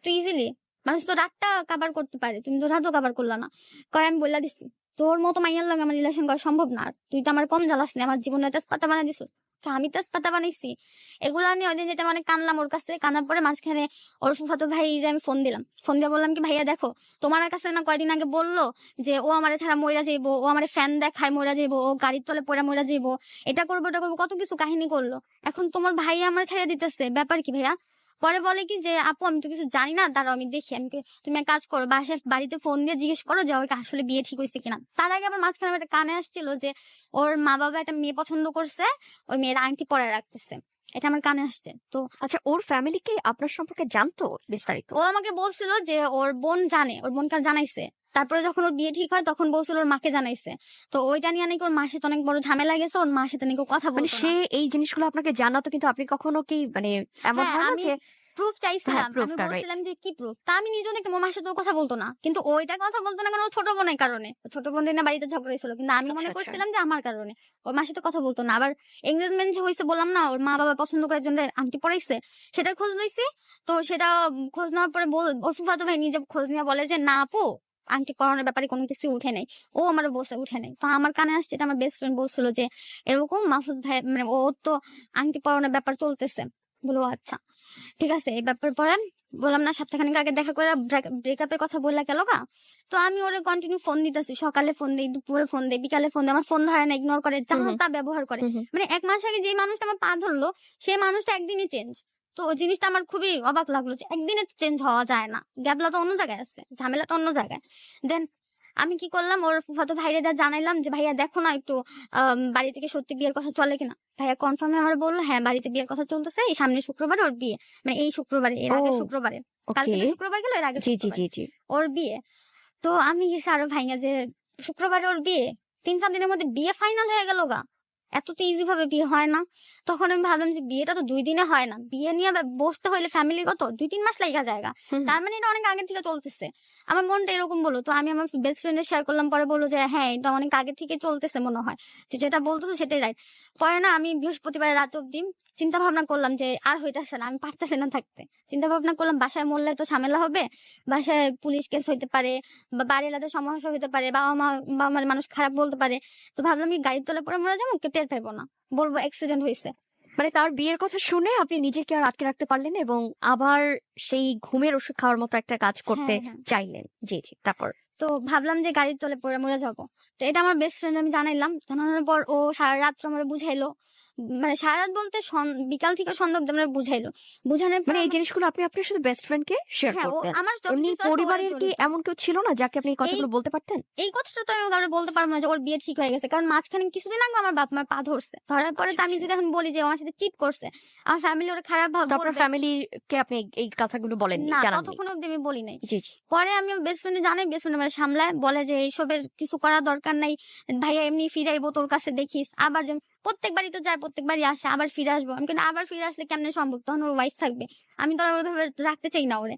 তো ইজিলি? মানুষ তো রাতটা কাবার করতে পারে, তুমি তো রাতও কাবার করলা না। কয় আমি বললা দিছি তোর মতো মাইয়ার লাগে আমার রিলেশন করা সম্ভব না, আর তুই তো আমার কম জ্বালাস না, আমার জীবনে তেজপাতা বানাই দিছিস। আমি তেজপাতা বানাইছি? এগুলা নিয়ে ওই দিন যেটা মানে কানলাম ওর কাছে। কানার পরে মাঝখানে ওর ফুফাতো ভাই আমি ফোন দিলাম। ফোন দিয়ে বললাম কি ভাইয়া দেখো, তোমার কাছে না কয়দিন আগে বললো যে ও আমারে ছাড়া মইরা যাইবো, ও আমারে ফ্যান দেখায় মইরা যাইবো, ও গাড়ির তলে পড়ে মইরা যাইবো, এটা করবো ওটা করবো, কত কিছু কাহিনী করলো। এখন তোমার ভাই আমার ছেড়ে দিতেছে, ব্যাপার কি ভাইয়া? পরে বলে কি যে আপু আমি তো কিছু জানি না, দাঁড়াও আমি দেখি। তুমি এক কাজ করো, বাড়িতে ফোন দিয়ে জিজ্ঞেস করো যে ওর আসলে বিয়ে ঠিক হয়েছে কিনা। তার আগে আবার মাঝখানে একটা কানে আসছিল যে ওর মা বাবা একটা মেয়ে পছন্দ করছে, ওই মেয়ের আংটি পরে রাখতেছে, এটা আমার কানে আসছে। তো আচ্ছা ওর ফ্যামিলি কি আপনার সম্পর্কে জানতো বিস্তারিত? ও আমাকে বলছিল যে ওর বোন জানে, ওর বোনকার জানাইছে। তারপরে যখন ওর বিয়ে ঠিক হয় তখন বলছিল ওর মাকে জানাইছে। তো ওইটা নিয়ে নাকি ওর মার সাথে অনেক বড় ঝামেলা গেছে, ওর মার সাথে নাকি ও কথা মানে বলতো সে না। এই জিনিসগুলো আপনাকে জানাতো কিন্তু আপনি কখনো কি মানে এমন হ্যাঁ হয় না আমি যে প্রুফ হ্যাঁ, চাইছিলাম, আমি প্রুফটা রাইট। বলছিলাম যে কি প্রুফ, তা আমি নিজেও দেখতাম ওর মার সাথে ও কথা বলতো না, কিন্তু ওইটা কথা বলতো না কারণ ও ছোট বোনের কারণে, ও ছোট বোনের না বাড়িতে ঝগড়া হয়েছিল, কিন্তু আমি আচ্ছা, মনে আচ্ছা। করছিলাম যে আমার কারণে ওর মার সাথে কথা বলতো না। আবার এঙ্গেজমেন্ট যে হয়েছে বললাম না, ওর মা বাবা পছন্দ করে একজন আংটি পরাইছে, সেটা খোঁজ লইছি। তো সেটা খোঁজ নেওয়ার পরে ওর ফুফাতো ভাই নিজে খোঁজ নিয়ে বলে যে না আপু, আংটি পরানোর ব্যাপারে কোনো কিছু উঠে নাই। ও আমার বসে উঠে নাই, তো আমার কানে আসছে, এটা আমার বেস্ট ফ্রেন্ড বলছিল যে এরকম মাহফুজ ভাই মানে ও তো আংটি পরানোর ব্যাপার চলতেছে। বলো আচ্ছা ঠিক আছে। এই ব্যাপার পরে বললাম না সপ্তাহখানেক আগে দেখা করে ব্রেকআপের কথা বললা গেল গা। তো আমি ওরে কন্টিনিউ ফোন দিতেছি, সকালে ফোন দিই, দুপুরে ফোন দিই, বিকালে ফোন দিই, আমার ফোন ধরে না, ইগনোর করে, যা হুম, হুম, তা ব্যবহার করে। হুম, হুম। মানে 1 মাস আগে যে মানুষটা আমার পা ধরলো, সেই মানুষটা একদিনই চেঞ্জ। তো জিনিসটা আমার খুবই অবাক লাগলো যে একদিনে তো চেঞ্জ হওয়া যায় না, গ্যাবলা তো অন্য জায়গায় আছে, ঝামেলাটা অন্য জায়গায়। দেন আমি কি করলাম, ওর ফুফাতো ভাইরে জানাইলাম যে ভাইয়া দেখো না একটু বাড়ি থেকে সত্যি বিয়ের কথা চলে কিনা। ভাইয়া কনফার্মে আমার বললো হ্যাঁ বাড়িতে বিয়ের কথা চলতেছে, এই সামনের শুক্রবারে ওর বিয়ে, মানে এই শুক্রবারে, এর ও আগের শুক্রবারে, কালকে ওকে। তো শুক্রবার গেল, এর আগের জি, জি, শুক্রবার জি, জি। ওর বিয়ে। তো আমি গেছি আরো ভাইয়া যে শুক্রবারে ওর বিয়ে, 3-4 দিনের মধ্যে বিয়ে ফাইনাল হয়ে গেল গা। এত তো ইজি ভাবে বিয়ে হয় না। তখন আমি ভাবলাম যে বিয়েটা তো 2 দিনে হয় না, বিয়ে নিয়ে বসতে হইলে ফ্যামিলিগত 2-3 মাস লাগা জায়গা, হুম, হুম। তার মানে এটা অনেক আগে থেকে চলতেছে। আমার মনটা এরকম বলো, তো আমি আমার বেস্ট ফ্রেন্ডের শেয়ার করলাম, পরে বললো যে হ্যাঁ এটা অনেক আগে থেকে চলতেছে মনে হয়, তো যেটা বলতেছো সেটাই রাইট। পরে না আমি বৃহস্পতিবার রাত অব্দি চিন্তা ভাবনা করলাম যে আর হইতাছে না, আমি পারতেছি না থাকতে। চিন্তা ভাবনা করলাম বাসায় মরলে তো ঝামেলা হবে, বাসায় পুলিশ কেস হইতে পারে, বা বাড়ি এলাকাতে সমস্যা হইতে পারে, বাবা মার মানুষ খারাপ বলতে পারে। তো ভাবলাম কি গাড়ির তলে পরে মরে যাবো, কেউ টের পাইবো না, বলবো অ্যাক্সিডেন্ট হয়েছে। মানে তার বিয়ের কথা শুনে আপনি নিজেকে আর আটকে রাখতে পারলেন এবং আবার সেই ঘুমের ওষুধ খাওয়ার মতো একটা কাজ করতে হ্যাঁ হ্যাঁ। চাইলেন। জি, জি। তারপর? তো ভাবলাম যে গাড়ির তলে পড়ে মরে যাবো। তো এটা আমার বেস্ট ফ্রেন্ড আমি জানাইলাম, জানানোর পর ও সারা রাত আমার বুঝাইলো, মানে সারা রাত বলতে বিকাল থেকে সন্ধ্যা অব্দি আমার বুঝাইলো। বুঝানোর পর মানে এই জিনিসগুলো আপনি আপনার সাথে বেস্ট ফ্রেন্ড কে শেয়ার হ্যাঁ ও করতেন। আমার যত এমনি কিছু আছে ওরে পরিবারের কি জড়িত। এমন কেউ ছিল না যাকে আপনি এই এই কথাগুলো বলতে পারতেন? এই কথাটা তো আমি কাউকে বলতে পারবো না যে ওর বিয়ে ঠিক হয়ে গেছে, কারণ মাঝখানে কিছুদিন আগে আমার বাপ মার পা ধরছে, ধরার পরে আচ্ছা, তো আমি আচ্ছা। যদি এখন বলি যে ও আমার সাথে চিট করছে, আমার ফ্যামিলি ওরা খারাপ ভাব তো আপনার বলবে। ফ্যামিলিকে আপনি এই কথাগুলো বলেননি, না জানাননি? ততক্ষণ অব্দি আমি বলি নাই। জি, জি। পরে আমি আমার বেস্ট ফ্রেন্ড জানাই, বেস্ট ফ্রেন্ড আমার সামলায়, বলে যে এইসবের কিছু করার দরকার নাই, ভাইয়া এমনি ফিরাইবো তোর কাছে দেখিস। আবার যেমন প্রত্যেকবারই তো যায়, প্রত্যেকবারই আসে, আবার ফিরে আসবো। আমি কিন্তু আবার ফিরে আসলে কেমনে সম্ভব, তখন ওর ওয়াইফ থাকবে, আমি তো আর ওইভাবে রাখতে চাই না ওরে।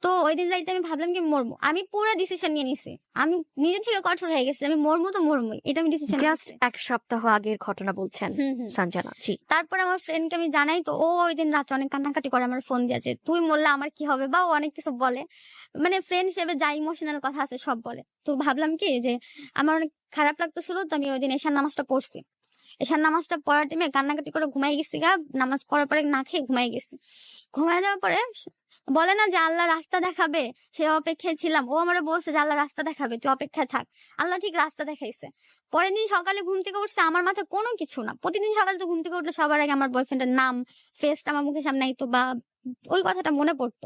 তো ওই দিন রাইতে আমি ভাবলাম কি মরবো, আমি পুরো ডিসিশন নিয়ে নিছি, আমি নিজে থেকে কঠোর হয়ে গেছি, আমি মরবো তো মরবোই, এটা আমি ডিসিশন জাস্ট নিয়েছি। 1 সপ্তাহ আগের ঘটনা বলছেন হুম হুম। সঞ্জনা। জি। তারপরে আমার ফ্রেন্ডকে আমি জানাই, তো ও ওই দিন রাত্রে অনেক কান্নাকাটি করে, আমার ফোন দিয়েছে তুই মরলে আমার কি হবে, বা ও অনেক কিছু বলে, মানে ফ্রেন্ড হিসেবে যা ইমোশনাল কথা আছে সব বলে। তো ভাবলাম কি যে আমার অনেক খারাপ লাগতেছিল, তো আমি ওই দিন এশার নামাজটা পড়ছি। এশার নামাজটা পড়ার টাইমে কান্নাকাটি করে ঘুমাই গেছি গা, নামাজ পড়ার পরে না খেয়ে ঘুমাই গেছি। ঘুমায় যাওয়ার পরে বলে না যে আল্লাহ রাস্তা দেখাবে, সে অপেক্ষায় ছিলাম, ও আমারে বলছে যে আল্লাহ রাস্তা দেখাবে, তুই অপেক্ষায় থাক। আল্লাহ ঠিক রাস্তা দেখাইছে। পরের দিন সকালে ঘুম থেকে উঠছে, আমার মাথায় কোনো কিছু না। প্রতিদিন সকালে তো ঘুম থেকে উঠলে সবার আগে আমার বয়ফ্রেন্ডের নাম, ফেসটা আমার মুখের সামনে আইতো, বা ওই কথাটা মনে পড়তো।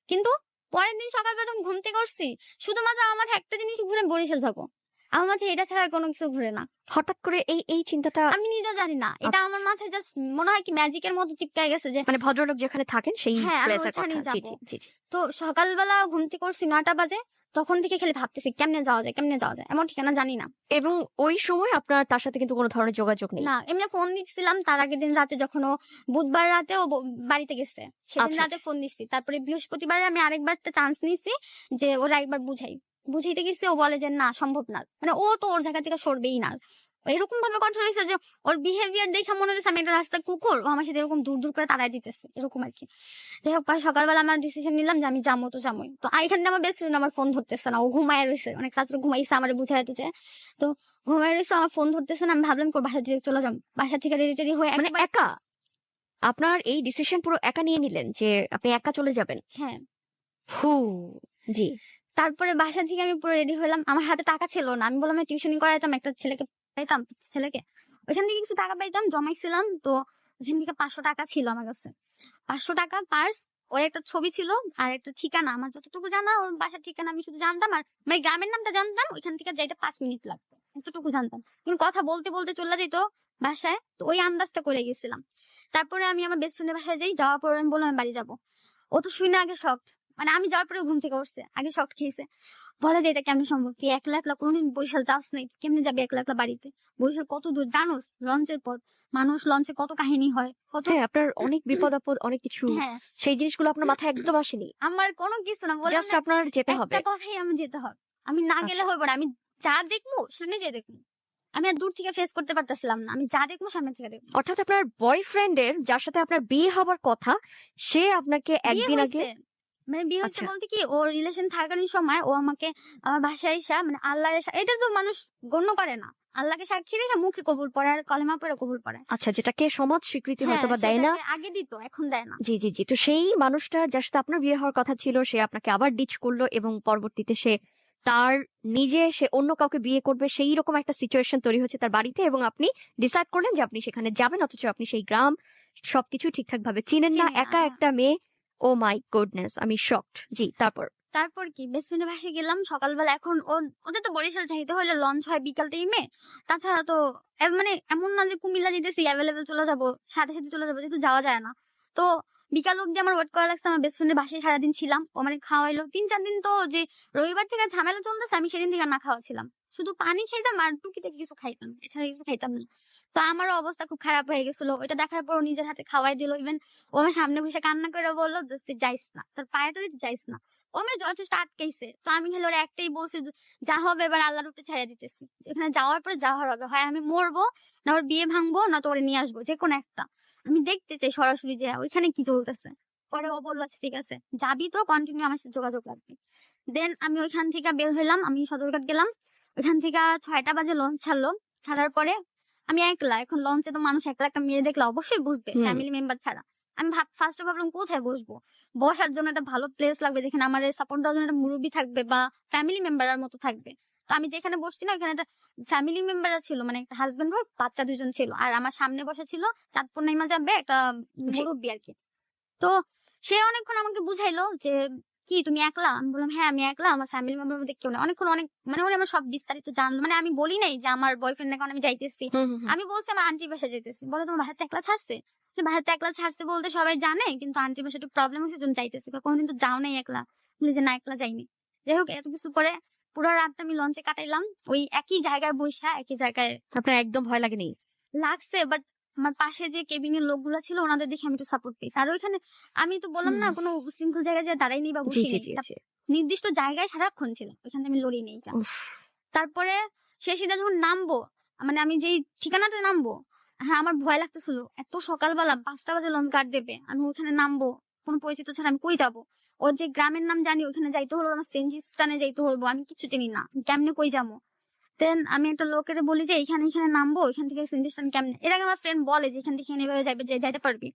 কিন্তু পরের দিন সকালবেলা যখন ঘুম থেকে উঠছি, শুধুমাত্র আমার মাথায় একটা জিনিস ঘুরে, বরিশাল যাবো। আমার মাথায় এটা ছাড়া আর কোনো কিছু ঘুরে না। হঠাৎ করে এই চিন্তাটা আমি নিজেও জানি না, এটা আচ্ছা, আমার মাথায় জাস্ট মনে হয় কি ম্যাজিকের মতো চিপকায় গেছে যে মানে ভদ্রলোক যেখানে থাকেন সেই হ্যাঁ আমি প্লেসের কথা। ওইখানেই জি, যাবো। জি, জি, জি। তো সকালবেলা ঘুম থেকে উঠছি 9টা বাজে, তখন থেকে খালি ভাবতেছি কেমনে যাওয়া যায়, কেমনে যাওয়া যায়, এমন ঠিকানা জানি না। এবং ওই সময় আপনার তার সাথে কিন্তু কোনো ধরনের যোগাযোগ নেই। না এমনি ফোন দিচ্ছিলাম, তার আগের দিন রাতে যখন ও বুধবার রাতে ও বাড়িতে গেছে, সেদিন আচ্ছা, রাতে আচ্ছা। ফোন দিচ্ছি। তারপরে বৃহস্পতিবারে আমি আরেকবার চান্স নিয়েছি যে ওরা একবার বুঝাইতে গেছি, ও বলে যে না সম্ভব না, মানে ও তো ওর জায়গা থেকে সরবেই না। এরকম ভাবে কন্ট্রোল হয়েছে যে ওর বিহেভিয়ার দেখে মনে হচ্ছে আমি একটা রাস্তার কুকুর, ও আমার সাথে এরকম দূর দূর করে তাড়াই দিতেছে, এরকম আর কি। যাই হোক, পরে সকালবেলা আমার ডিসিশন নিলাম যে আমি যাবো তো যাবোই। তো এখান থেকে আমার বেস্ট ফ্রেন্ড আমার ফোন ধরতেছে না, ও ঘুমায় রয়েছে, অনেক রাত্রে ঘুমাইছে, আমার বুঝায় তুঝে। তো ঘুমায় রয়েছে, আমার ফোন ধরতেছে না, আমি ভাবলাম কি ওর বাসা ডিরেক্ট চলে যাবো। বাসা থেকে রেডি টেডি হয়ে মানে একেবারে একা? আপনার এই ডিসিশন পুরো একা নিয়ে নিলেন যে আপনি একা চলে যাবেন? হ্যাঁ। হু, জি। তারপরে বাসা থেকে আমি পুরো রেডি হলাম, আমার হাতে টাকা ছিল না। আমি বললাম টিউশনি করাইতাম একটা ছেলেকে ওইখান থেকে কিছু টাকা পাইতাম, জমাইছিলাম। তো ওইখান থেকে 500 টাকা ছিল আমার কাছে, 500 টাকা পার্স, ওর একটা ছবি ছিল আর একটা ঠিকানা, আমার যতটুকু জানা ওর বাসার ঠিকানা আমি শুধু জানতাম, আর মানে গ্রামের নামটা জানতাম, ওইখান থেকে যাইতে 5 মিনিট লাগতো, এতটুকু জানতাম। কিন্তু কথা বলতে বলতে চলে যেত বাসায়, তো ওই আন্দাজটা করে গেছিলাম। তারপরে আমি আমার বেস্ট ফ্রেন্ডের বাসায় যাই, যাওয়ার পর আমি বললাম আমি বাড়ি যাবো। ও তো শুনে আগে শকড, মানে আমি যাওয়ার পরে ঘুম থেকে উঠছে, আগে শকড খেয়েছে। বলা যায় এটা কেমন সম্ভব, তুই একলা একলা কোনোদিন বরিশাল যাস নাই, কেমনে যাবি একলা একলা বাড়িতে, বরিশাল কত দূর জানোস, লঞ্চের পথ। মানুষ লঞ্চে কত কাহিনী হয়, কত হ্যাঁ, আপনার অনেক বিপদ আপদ অনেক কিছু হ্যাঁ সেই জিনিসগুলো আপনার মাথায় একদম আসেনি। আমার কোনো কিছু না, বললাম জাস্ট না আপনার যেতে হবে। একটা কথাই আমি যেতে হবে, আমি না গেলে আচ্ছা। হইব না। আমি যা দেখবো সামনে যেয়ে দেখবো, আমি আর দূর থেকে ফেস করতে পারতেছিলাম না, আমি যা দেখবো সামনে থেকে দেখবো। অর্থাৎ আপনার বয়ফ্রেন্ডের যার সাথে আপনার বিয়ে হবার কথা, সে আপনাকে বিয়ে একদিন আগে হয়েছে, মানে বিয়ে হচ্ছে আচ্ছা। বলতে কি, ওর রিলেশন থাকাকালীন সময় ও আমাকে আমার বাসায় এসে, মানে আল্লাহর এটা তো মানুষ গণ্য করে না, আল্লাহকে সাক্ষী রেখে মুখে কবুল পড়ে আর কলেমা পড়ে কবুল পড়ে। আচ্ছা, যেটাকে সমাজ স্বীকৃতি হ্যাঁ হয়তোবা দেয় না। সেটাকে আগে দিত, এখন দেয় না। জি, জি, জি। তো সেই মানুষটার যার সাথে আপনার বিয়ে হওয়ার কথা ছিল, সে আপনাকে আবার ডিচ করলো এবং পরবর্তীতে সে অন্য কাউকে বিয়ে করবে, সেই রকম একটা সিচুয়েশন তৈরি হচ্ছে তার বাড়িতে, এবং আপনি ডিসাইড করলেন যে আপনি সেখানে যাবেন, অথচ আপনি সেই গ্রাম সবকিছু ঠিকঠাক ভাবে চিনেন না, চিনি না, একা হ্যাঁ। একটা মেয়ে। ও মাই গুডনেস, আমি শকড। জি, তারপর? তারপর কি বেস্ট ফ্রেন্ডের বাসায় গেলাম সকালবেলা। এখন ওদের তো বরিশাল যাইতে হলে লঞ্চ হয় বিকাল টাইমে, তাছাড়া তো মানে এমন না যে কুমিল্লা যেতেছি অ্যাভেলেবেল চলে যাবো, সাথে সাথে চলে যাবো, যেহেতু যাওয়া যায় না। তো বিকাল অব্দি আমার ওয়েট করা লাগছে। আমার বেস্ট ফ্রেন্ডের বাসায় সারাদিন ছিলাম, ও মানে খাওয়াইলো 3-4 দিন। তো যে রবিবার থেকে ঝামেলা চলতেছে, আমি সেদিন থেকে না খাওয়া ছিলাম, শুধু পানি খাইতাম আর টুকিটাকি কিছু খাইতাম, এছাড়া কিছু খাইতাম না। তো আমারও অবস্থা খুব খারাপ হয়ে গেছিল। ওইটা দেখার পর ও নিজের হাতে খাওয়াই দিল। ইভেন ও আমার সামনে বসে কান্না করে বললো, দোস্ত তুই যাইস না, তোর পায়ে তো যাইস না। ও আমার যথেষ্ট আটকাইছে। তো আমি খালি ওরা একটাই বলছি, যা হবে এবার আল্লাহর উপরে ছেড়ে দিতেছি, যেখানে যাওয়ার পরে যা হওয়ার হবে, হয় আমি মরবো, না ওর বিয়ে ভাঙবো, না তো ওরে নিয়ে আসবো, যে কোনো একটা। আমি দেখতে চাই সরাসরি যে ওইখানে কি চলতেছে। পরে ও বললো আচ্ছা ঠিক আছে, যাবি তো কন্টিনিউ আমার সাথে যোগাযোগ রাখবি। দেন আমি ওইখান থেকে বের হইলাম, আমি সদরঘাট গেলাম। ওইখান থেকে 6টা বাজে লঞ্চ ছাড়লো। ছাড়ার পরে আমি একলা, এখন লঞ্চে তো মানুষ একলা একটা মেয়ে দেখলে অবশ্যই বুঝবে, হুম। ফ্যামিলি মেম্বার ছাড়া। আমি ফার্স্টে ভাবলাম কোথায় বসবো, বসার জন্য একটা ভালো প্লেস লাগবে, যেখানে আমার সাপোর্ট দেওয়ার জন্য একটা মুরব্বী থাকবে বা ফ্যামিলি মেম্বারের মতো থাকবে। তো আমি যেখানে বসছি না, ওখানে একটা ফ্যামিলি মেম্বাররা ছিল, মানে একটা হাজবেন্ড ওয়াইফ, বাচ্চা 2জন ছিল। আর আমার সামনে বসা ছিল চাঁদপুর নাইমা যাবে একটা জি। মুরব্বী আর কি। তো সে অনেকক্ষণ আমাকে বুঝাইলো যে কি তুমি একলা? আমি বললাম হ্যাঁ আমি একলা, আমার ফ্যামিলি মেম্বার মধ্যে কেউ নেই। অনেকক্ষণ মানে ওরা আমার সব বিস্তারিত জানলো। মানে আমি বলি নাই যে আমার বয়ফ্রেন্ড এখন আমি যাইতেছি, হুম, হুম, হুম। আমি বলছি আমার আন্টির বাসায় যেতেছি। বলে তোমার বাসাতে একলা ছাড়ছে? বাসাতে একলা ছাড়ছে বলতে সবাই জানে, কিন্তু আন্টির বাসায় একটু প্রবলেম হয়েছে জন্য যাইতেছি। কোনোদিন তো যাও নাই একলা? বলি যে না একলা যাইনি। যাই হোক এত কিছু করে পুরো রাতটা আমি লঞ্চে কাটাইলাম, ওই একই জায়গায় বসা, একই জায়গায়। আপনার একদম ভয় লাগেনি? লাগছে, বাট আমার পাশে যে কেবিনের লোকগুলো ছিল ওনাদের দেখে আমি একটু সাপোর্ট পেয়েছি। আর ওইখানে আমি তো বললাম হুম। না কোনো উশৃঙ্খল জায়গায় যে দাঁড়াই নেই বা জি, বসি জি, নেই, জি, একটা জি। নির্দিষ্ট জায়গায় সারাক্ষণ ছিলাম, ওইখানে আমি লড়ি নেই। উফ! তারপরে সে সিধা যখন নামবো, মানে আমি যেই ঠিকানাতে নামবো, হ্যাঁ আমার ভয় লাগতেছিল। এত সকালবেলা 5টা বাজে লঞ্চ গার্ড দেবে, আমি ওখানে নামবো কোনো পরিচিত ছাড়া, আমি কই যাবো? ওর যে গ্রামের নাম জানি, ওখানে যাইতে হলো আমার সেনজি স্টানে যাইতে হইব, আমি কিছু চিনি না, কেমনে কই যাবো? দেন আমি একটা লোকের বলি যে এখানে এখানে নামবো, এখান থেকে সিনজি স্টান কেমনে? এর আগে আমার ফ্রেন্ড বলে যে এখান থেকে এভাবে যাবে, যে যাইতে পারবি।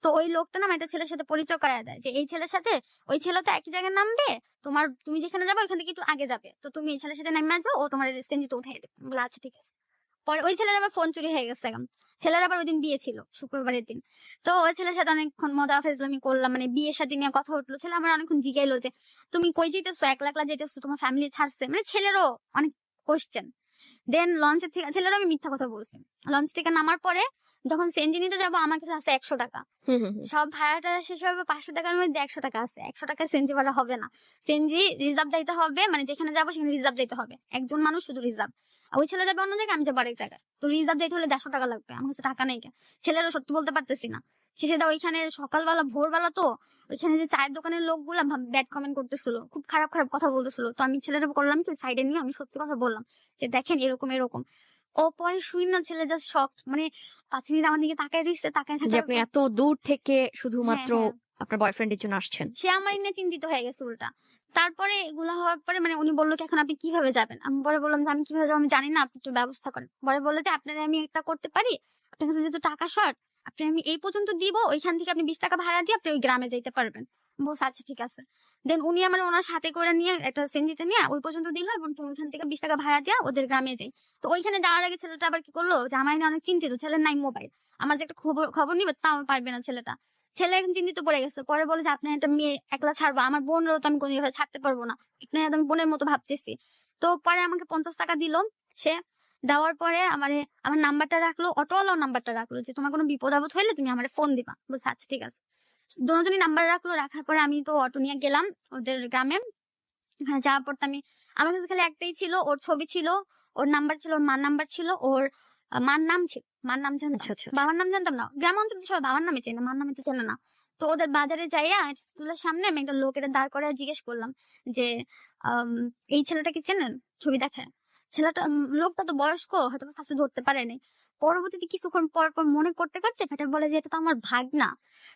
তো ওই লোকটা না আমার একটা ছেলের সাথে পরিচয় করায় দেয়, যে এই ছেলের সাথে ওই ছেলে তো একই জায়গায় নামবে, তুমি যেখানে যাবে ওইখান থেকে একটু আগে যাবে, তো তুমি এই ছেলের সাথে নামে যাও, ও তোমার সেনজিতে উঠাই দেবে। বলে আচ্ছা ঠিক আছে। পরে ওই ছেলের আবার ফোন চুরি হয়ে গেছে এখন। ছেলের আবার ওই দিন বিয়ে ছিল শুক্রবারের দিন। তো ওই ছেলের সাথে অনেকক্ষণ মজা ফেজলামি করলাম, মানে বিয়ের সাথে নিয়ে কথা উঠলো। ছেলে আমার অনেকক্ষণ জিগাইলো যে তুমি কই যেতেছো, একলা একলা যেতেছো, তোমার ফ্যামিলি ছাড়ছে, মানে ছেলেরও অনেক কোশ্চেন। দেন লঞ্চের থেকে ছেলেরও আমি মিথ্যা কথা বলছি। লঞ্চ থেকে নামার পরে যখন সেনজি নিতে যাবো, আমার কাছে আছে 100 টাকা। হুম, হুম, হুম। সব ভাড়া টাড়া শেষ হবে, 500 টাকার মধ্যে 100 টাকা আছে। 100 টাকায় সেনজি ভাড়া হবে না, সেনজি রিজার্ভ যাইতে হবে, মানে যেখানে যাবো সেখানে রিজার্ভ যাইতে হবে, একজন মানুষ শুধু রিজার্ভ। ওই ছেলে যাবে অন্য জায়গায়, আমি যাবো আরেক জায়গায়। তো রিজার্ভ যাইতে হলে 150 টাকা লাগবে, আমার কাছে টাকা নেই। ছেলেরও সত্যি বলতে পারতেছি না। শেষে ওইখানে সকালবেলা ভোরবেলা, তো ওইখানে যে চায়ের দোকানের লোকগুলা ব্যাড কমেন্ট করতেছিল, খুব খারাপ খারাপ কথা বলতেছিল। তো আমি ছেলেটা করলাম কি, সাইডে নিয়ে আমি সত্যি কথা বললাম যে দেখেন এরকম এরকম। ও পরে শুই না, ছেলে জাস্ট শক, মানে 5 মিনিট আমার দিকে তাকায় রইছে, তাকায় যে থাকার আপনি পর এত দূর থেকে হ্যাঁ শুধুমাত্র হ্যাঁ আপনার বয়ফ্রেন্ডের জন্য আসছেন। সে আমার নিয়ে চিন্তিত হয়ে গেছে উল্টা। তারপরে এগুলো হওয়ার পরে মানে উনি বললো কি এখন আপনি কিভাবে যাবেন? আমি পরে বললাম যে আমি কিভাবে যাবো আমি জানি না, আপনি একটু ব্যবস্থা করেন। পরে বললো যে আপনারা আমি একটা করতে পারি, আপনার কাছে যেহেতু টাকা শর্ট, আপনি আমি এই পর্যন্ত দিব, ওইখান থেকে আপনি 20 টাকা ভাড়া দিয়ে আপনি ওই গ্রামে যাইতে পারবেন। বলছে আচ্ছা ঠিক আছে। দেন উনি আমার ওনার সাথে করে নিয়ে একটা সেনজিতে নিয়ে ওই পর্যন্ত দিল, এবং ওইখান থেকে 20 টাকা ভাড়া দিয়ে ওদের গ্রামে যাই। তো ওইখানে যাওয়ার আগে ছেলেটা আবার কি করলো, যে আমার নিয়ে অনেক চিন্তিত, ছেলের নাই মোবাইল, আমার যে একটা খবর খবর নিবে তাও পারবে না ছেলেটা। ছেলে এখন চিন্তিত পড়ে গেছে। পরে বলে যে আপনি একটা মেয়ে একলা ছাড়বো, আমার বোনেরও তো আমি কোনোভাবে ছাড়তে পারবো না, আপনি একদম বোনের মতো ভাবতেছি। তো পরে আমাকে 50 টাকা দিল সে। দেওয়ার পরে আমার নাম্বারটা রাখলো, অটোওয়ালাও নাম্বারটা রাখলো, যে তোমার কোনো বিপদ আপদ হইলে তুমি আমার ফোন দিবা। বলছে আচ্ছা ঠিক আছে। দুজনই নাম্বার রাখলো। রাখার পরে আমি তো অটো নিয়ে গেলাম ওদের গ্রামে। ওখানে যাওয়ার পর তো আমার কাছে খালি একটাই ছিল, ওর ছবি ছিল, ওর নাম্বার ছিল, ওর মার নাম্বার ছিল, ওর মার নাম জানতাম, আচ্ছা, আচ্ছা, আচ্ছা। বাবার নাম জানতাম না। গ্রাম অঞ্চলে সবাই বাবার নামে চেনে, মার নামে তো চেনে না। তো ওদের বাজারে যাইয়া স্কুলের সামনে আমি একটা লোকের দাঁড় করে জিজ্ঞেস করলাম যে আম, এই ছেলেটাকে চেনেন, ছবি দেখায়। লোকটা তো বয়স্ক, হয়তো ফার্স্টে ধরতে পারেনি। পরবর্তীতে কিছুক্ষণ পর পর মনে করতে করতে ফেটে বলে যে এটা তো আমার ভাগনা,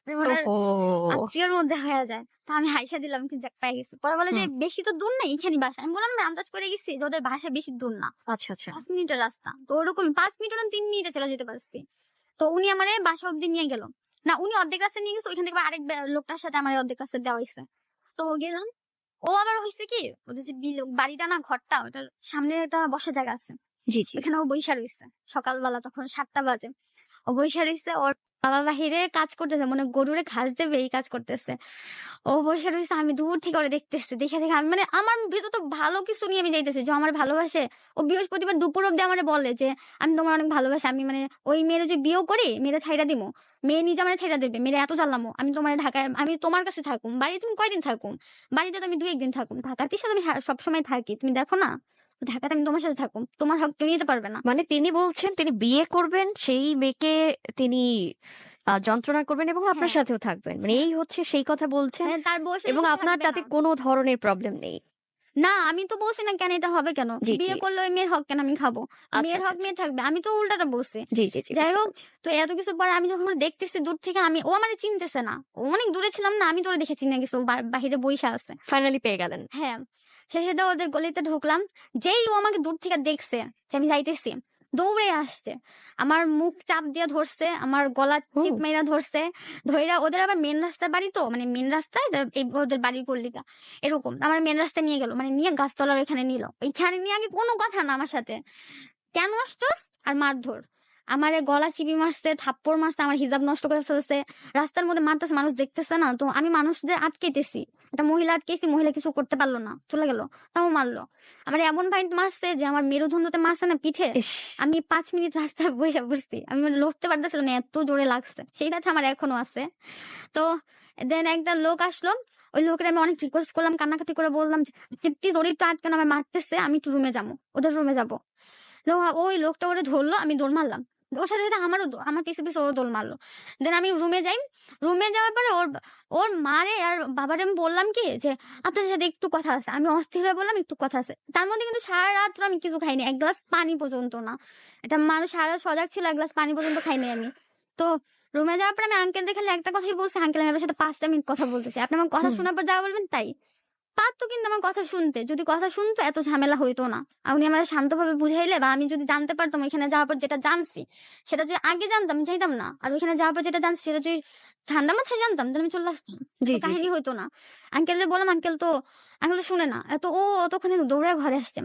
মানে ওনার ওহো! আত্মীয়র মধ্যে হয়ে যায়। তো আমি হাইসা দিলাম কি যাক পেয়ে গেছি। পরে বলে যে হুম। বেশি তো দূর না, এইখানে বাসা। আমি বললাম না, আন্দাজ করে গেছি যে ওদের বাসা বেশি দূর না, আচ্ছা, আচ্ছা। 5 মিনিটের রাস্তা। তো ওরকম 5 মিনিট না 3 মিনিটে চলে যেতে পারছি। তো উনি আমার বাসা অব্দি নিয়ে গেল। না, উনি অর্ধেক রাস্তা নিয়ে গেছে, ওইখান থেকে আবার আরেক লোকটার সাথে আমার অর্ধেক রাস্তা দেওয়া হয়েছে। তো গেলাম। ও আবার হয়েছে কি, ওদের যে বাড়িটা না, ঘরটা, ওটার সামনে একটা বসার জায়গা আছে, জি, জি। ওখানে ও বইসা রইছে। সকালবেলা তখন 7টা বাজে, ও বইসা রইছে। ওর বাবা বাহিরে কাজ করতেছে, মানে গরুরে ঘাস দেবে এই কাজ করতেছে। ও বসে রয়েছে, আমি দূর থেকে ওরে দেখতেছি। দেখে দেখে আমি, মানে আমার ভিতর তো ভালো কিছু নিয়ে আমি যাইতেছি যে আমার ভালোবাসে। ও বৃহস্পতিবার দুপুর অব্দি আমার বলে যে আমি তোমার অনেক ভালোবাসি, আমি মানে ওই মেয়ের যে বিয়েও করি, মেয়েরা ছাইড়া দিমু, মেয়ে নিজে আমার ছাইড়া দেবে, মেয়েরা এত জ্বালামো, আমি তোমার ঢাকায়, আমি তোমার কাছে থাকুম, বাড়িতে তুমি কয়দিন থাকুম, বাড়িতে তো আমি 2-1 দিন থাকুম, ঢাকাতে সাথে আমি সবসময় থাকি, তুমি দেখো না, ঢাকাতে আমি তোমার সাথে থাকুম, তোমার হক কেউ নিতে পারবে না। মানে তিনি বলছেন তিনি বিয়ে করবেন, সেই মেয়েকে তিনি যন্ত্রণা করবেন এবং আপনার হ্যাঁ, সাথেও থাকবেন। মানে হ্যাঁ, এই হচ্ছে সেই কথা বলছেন মানে তার বউয়ের এবং সাথে আপনার থাকবে তাতে না। কোনো ধরনের প্রবলেম নেই। না, আমি তো বলছি না কেন এটা হবে কেন, জি, জি। বিয়ে করলে ওই মেয়ের হক কেন আমি খাবো, আচ্ছা, মেয়ের আচ্ছা, হক আচ্ছা। মেয়ে থাকবে, আমি তো উল্টাটা বলছি। জি, জি, জি, যাই বুঝতে হোক, পারছি। তো এত কিছু পরে আমি যখন ওরে দেখতেছি দূর থেকে, ও মানে চিনতেছে না, ও অনেক দূরে ছিলাম না, আমি তো ওরে দেখে চিনে গেছি, ও বাহিরে বইসা আছে। ফাইনালি পেয়ে গেলেন। হ্যাঁ, শেষে ওদের গলিতে ঢুকলাম। যেই ও আমাকে দূর থেকে দেখছে যে আমি যাইতেছি, দৌড়ে আসছে, আমার মুখ চাপ দিয়ে ধরছে, আমার গলা চিপ হুম। মেরা ধরছে। ধইরা ওদের আবার মেন রাস্তায় বাড়ি, তো মানে মেন রাস্তায় এই ওদের বাড়ির গল্লিটা এরকম, আমার মেন রাস্তায় নিয়ে গেল, মানে নিয়ে গাছতলার ওইখানে নিল। ওইখানে নিয়ে আগে কোনো কথা না আমার সাথে, কেন আসছস আর মারধর, আমারে গলা চিপি মারছে, থাপ্পড় মারছে, আমার হিজাব নষ্ট করে ফেলছে। রাস্তার মধ্যে মারতেছে, মানুষ দেখতেছে না তো, আমি মানুষদের আটকেতেছি, একটা মহিলা আটকেছি, মহিলা কিছু করতে পারলো না, চলে গেল, তাও মারলো। আমার এমন ভাই মারছে যে আমার মেরুদণ্ডতে মারছে না, পিঠে। ইস! আমি 5 মিনিট রাস্তায় বসে পড়ছি, আমি মানে লড়তে পারতেছিলাম না, এত জোরে লাগছে, সেই ব্যথা আমার এখনো আছে। তো দেন একটা লোক আসলো, ওই লোকের আমি অনেক রিকোয়েস্ট করলাম, কান্নাকাটি করে বললাম যে প্লিজ ওর একটু আটকানো, আমার মারতেছে, আমি একটু রুমে যাবো, ওদের রুমে যাবো। তো ওই লোকটা ওরে ধরলো, আমি দৌড় মারলাম, ওর সাথে সাথে আমার পিছু পিছু ও দৌড় মারলো। দেন আমি রুমে যাই, রুমে যাওয়ার পরে ওর ওর মারে আর বাবারে আমি বললাম কি যে আপনাদের সাথে একটু কথা আছে, আমি অস্থির হয়ে বললাম একটু কথা আছে। তার মধ্যে কিন্তু সারা রাত আমি কিছু খাইনি, 1 গ্লাস পানি পর্যন্ত না। এটা মানুষ সারা রাত সজাগ ছিল, 1 গ্লাস পানি পর্যন্ত খাইনি আমি। তো রুমে যাওয়ার পর আমি আঙ্কেলদের খালি একটা কথাই বলছি, আঙ্কেল আমি আপনার সাথে 5টা মিনিট কথা বলতেছি, আপনি আমার কথা হুম। শোনার পর যা বলবেন তাই। পারতো কিন্তু আমার কথা শুনতে, যদি কথা শুনতো এত ঝামেলা হইতো না। আর উনি আমার শান্তভাবে বুঝাইলে, বা আমি যদি জানতে পারতাম ওইখানে যাওয়ার পর যেটা জানছি, সেটা যদি আগে জানতাম যাইতাম না, আর ওইখানে যাওয়ার পর যেটা জানছি সেটা যদি ঠান্ডা মাথায় জানতাম তাহলে আমি চলে আসতাম, জি, তো জি, জি। কাহিনী হইতো না। আঙ্কেলকে বললাম, আঙ্কেল তো শুনে না, এত ও অতক্ষণে দৌড়ে ঘরে আসছে।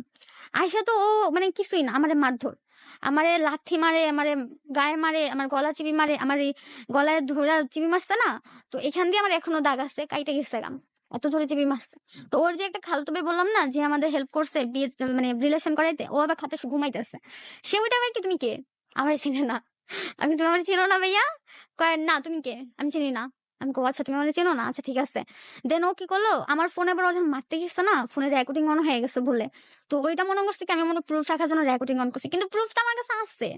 আয়সা তো ও মানে কিছুই না, আমারে মারধর, আমারে লাথি মারে, আমারে গায়ে মারে, আমার গলা চিপি মারে, আমার এই গলায় ধরে চিপি মারছে না, তো এখান দিয়ে আমার এখনো দাগ আছে, কাইটে গেছে গাম, এত জোরে চিপি মারছে। তো ওর যে একটা খালাতো ভাই বললাম না যে আমাদের হেল্প করছে বিয়ে, মানে রিলেশন করাইতে, ও আবার খাতে ঘুমাইতেছে। সে ওইটা ভাই কি তুমি কে, আমার চিনে না। আমি, তুমি আমার চিনো না ভাইয়া? কয় না, তুমি কে, আমি চিনি না। আমি কো আচ্ছা তুমি আমার চিনো না, আচ্ছা ঠিক আছে। দেন ও কি করলো, আমার ফোনে আবার ও যখন মারতে গেছে না, ফোনে রেকর্ডিং অন হয়ে গেছে ভুলে। তো ওইটা মনে করছে কি আমি মনে প্রুফ রাখার জন্য রেকর্ডিং অন করছি, কিন্তু প্রুফটা আমার কাছে আছে,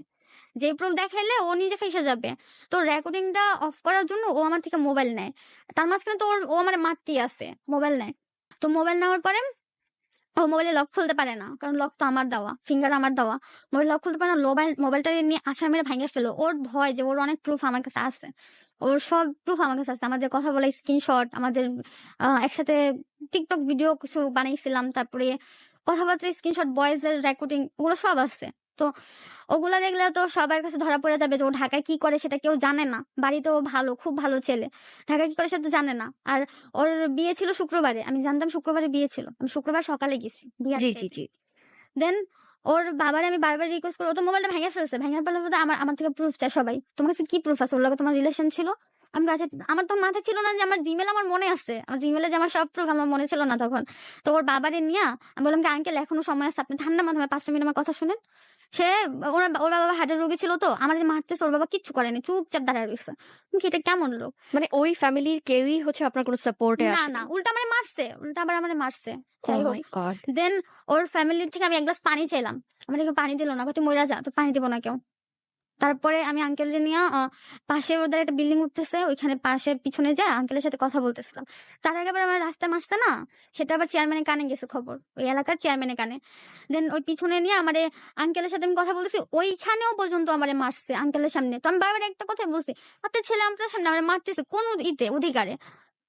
যে প্রুফ দেখাইলে ও নিজে ফেসে যাবে। তো রেকর্ডিংটা অফ করার জন্য ও আমার থেকে মোবাইল নেয়। তার মাঝখানে তো ও আমার মারতেই আছে, মোবাইল নেয়। তো মোবাইল নেওয়ার পরে ও মোবাইলে লক খুলতে পারে না, কারণ লক তো আমার দেওয়া, ফিঙ্গার আমার দেওয়া। মোবাইল লক খুলতে পারে না, মোবাইলটা নিয়ে আছাড় মেরে ভাঙে ফেলো। ওর ভয় যে ওর অনেক প্রুফ আমার কাছে আছে, ওর সব প্রুফ আমার কাছে আছে, আমাদের কথা বলা স্ক্রিনশট, আমাদের একসাথে টিকটক ভিডিও কিছু বানাইছিলাম, তারপরে কথাবার্তা স্ক্রিনশট, ভয়েস এর রেকর্ডিং, ওগুলো সব আছে। তো ওগুলা দেখলে তো সবার কাছে ধরা পড়ে যাবে যে ও ঢাকায় কি করে সেটা কেউ জানে না। বাড়িতেও ভালো, খুব ভালো ছেলে, ঢাকায় কি করে সেটা তো জানে না। আর ওর বিয়ে ছিল শুক্রবারে, আমি জানতাম শুক্রবারে বিয়ে ছিল, আমি শুক্রবার সকালে গেছি বিয়ার জি, জি, খাইতে। জি। দেন ওর বাবারে আমি বারবার রিকোয়েস্ট করে, ও তো মোবাইলটা ভেঙে ফেলছে, ভেঙে ফেলার পরে আমার থেকে প্রুফ চায় সবাই, তোমার কাছে কি প্রুফ আছে, ওর লগে তোমার রিলেশন ছিল? আমি কাছে, আমার তো মাথায় ছিল না যে আমার জিমেল আমার মনে আছে, আমার জিমেলে যে আমার সব প্রুফ আমার মনে ছিল না তখন। তো ওর বাবারে নিয়ে আমি বললাম কি আঙ্কেল এখনো সময় আছে, আপনি ঠান্ডা মাথায় 5টা মিনিট আমার কথা শুনেন। সে, ওর বাবা হার্টের রোগী ছিল, তো আমার যে মারতেছে ওর বাবা কিচ্ছু করেনি, চুপচাপ দাঁড়ায় রয়েছে। তুমি কি, এটা কেমন লোক? মানে ওই ফ্যামিলির কেউই হচ্ছে আপনার কোনো সাপোর্টে না আসেনি। না, উল্টা আমার মারছে, উল্টা আবার আমার মারছে। ওহ যাই হোক, মাই গড! দেন ওর ফ্যামিলির থেকে আমি 1 গ্লাস পানি চাইলাম, আমার কেউ পানি দিল না, তুই মইরা যা, তো পানি দিব না কেউ। তারপরে আমি আঙ্কেলকে নিয়ে পাশে ওদের একটা বিল্ডিং উঠতেছে, ওইখানে পাশে পিছনে যায় আঙ্কেলের সাথে কথা বলতেছিলাম। তার আগে আবার আমার রাস্তায় মারছে না, সেটা আবার চেয়ারম্যানের কানে গেছে খবর, ওই এলাকার চেয়ারম্যানের কানে। দেন ওই পিছনে নিয়ে আমারে আঙ্কেলের সাথে আমি কথা বলতেছি, ওইখানেও পর্যন্ত আমারে মারছে আঙ্কেলের সামনে। তো আমি বারবার একটা কথা বলছি, আপনার ছেলে আপনার সামনে আমার মারতেছে কোন অধিকারে?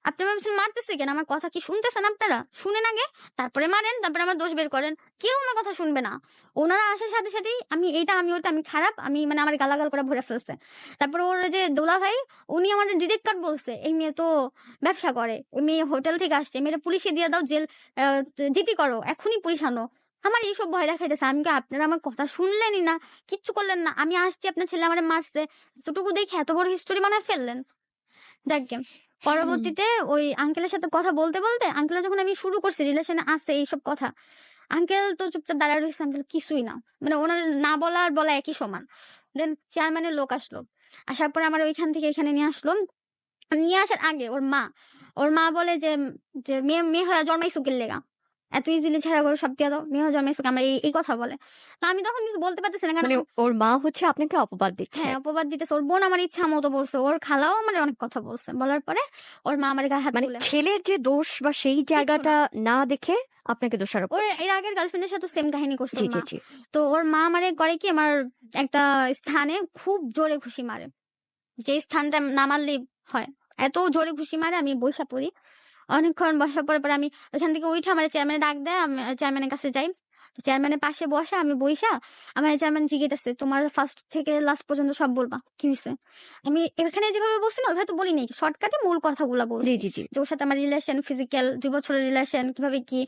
আপনি ভাবছেন মারতেছে কেন? আমার কথা কি শুনতেছেন আপনারা? শুনেন আগে, তারপরে মারেন, তারপরে আমার দোষ বের করেন। কেউ আমার কথা শুনবে না। ওনারা আসার সাথে সাথেই আমি এইটা, আমি ওটা, আমি খারাপ, আমি মানে আমার গালাগাল করে ভরে ফেলছে। তারপরে ওর যে দোলা ভাই, উনি আমার ডিরেক্ট কাট বলছে, এই মেয়ে তো ব্যবসা করে, এই মেয়ে হোটেল থেকে আসছে, মেয়েটা পুলিশে দিয়ে দাও, জেল জিটি করো, এখনই পুলিশ আনো। আমার এইসব ভয় দেখাইতেছে। আমি কি আপনারা আমার কথা শুনলেনই না, কিচ্ছু করলেন না? আমি আসছি, আপনার ছেলে আমার মারছে, এতটুকু দেখে এত বড় হিস্টোরি বানায় ফেললেন। দেখেন পরবর্তীতে ওই আঙ্কেলের সাথে কথা বলতে বলতে, আঙ্কেল যখন আমি শুরু করছি রিলেশনে আছে এইসব কথা, আঙ্কেল তো চুপচাপ দাঁড়ায় রয়েছে, আঙ্কেল কিছুই না, মানে ওনার না বলা আর বলা একই সমান। দেন চেয়ারম্যানের লোক আসলো, আসার পর আমার ওইখান থেকে এখানে নিয়ে আসলো। নিয়ে আসার আগে ওর মা বলে যে যে মেয়ে মেয়ে হয়ে জন্মাইছো কি লেগা, এত ইজিলি ছেড়া করে সব দিয়া দাও, মেয়ে হয়ে জন্মাইছো কি, আমরা এই কথা বলে। তো আমি তখন কিছু বলতে পারতেছি না, কারণ মানে ওর মা হচ্ছে আপনাকে অপবাদ দিচ্ছে। হ্যাঁ অপবাদ দিতেছে। ওর বোন আমার ইচ্ছা মতো বলছে, ওর খালাও আমার অনেক কথা বলছে, বলার পরে ওর মা আমার গায়ে হাত মানে তুলে। ছেলের যে দোষ বা সেই জায়গাটা না দেখে আপনাকে দোষারোপ ওর করছে। এর আগের গার্লফ্রেন্ডের সাথে সেম কাহিনী করছে জি ওর জি মা। জি। তো ওর মা আমারে করে কি, আমার একটা স্থানে খুব জোরে ঘুষি মারে, যে স্থানটা না মারলেই হয়, এত জোরে ঘুষি মারে আমি বইসা পড়ি। অনেকক্ষণ বসার পরে পরে আমি ওইখান থেকে উঠে আমার চেয়ারম্যানে ডাক দেয়, আমি চেয়ারম্যানের কাছে যাই। চেয়ারম্যানের পাশে বসা, আমি বইসা, আমার চেয়ারম্যান জিজ্ঞেসে তোমার ফার্স্ট থেকে লাস্ট পর্যন্ত সব বলবা কি হয়েছে। আমি এখানে যেভাবে বলছি না ওইভাবে তো বলি নাই, শর্টকাটে মূল কথাগুলো জি বলছি, জি জি। যে ওর সাথে আমার রিলেশন ফিজিক্যাল 2 বছরের রিলেশন, কিভাবে কি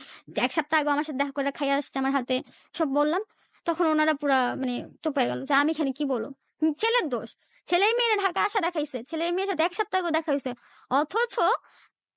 1 সপ্তাহ আগে আমার সাথে দেখা করে খাইয়ে আসছে আমার হাতে, সব বললাম। তখন ওনারা পুরা মানে চুপ হয়ে গেল, যে আমি এখানে কি বলবো, ছেলের দোষ, ছেলে মেয়েরা ঢাকা আসা দেখাইছে, ছেলে মেয়ের সাথে 1 সপ্তাহ আগে দেখা হয়েছে, অথচ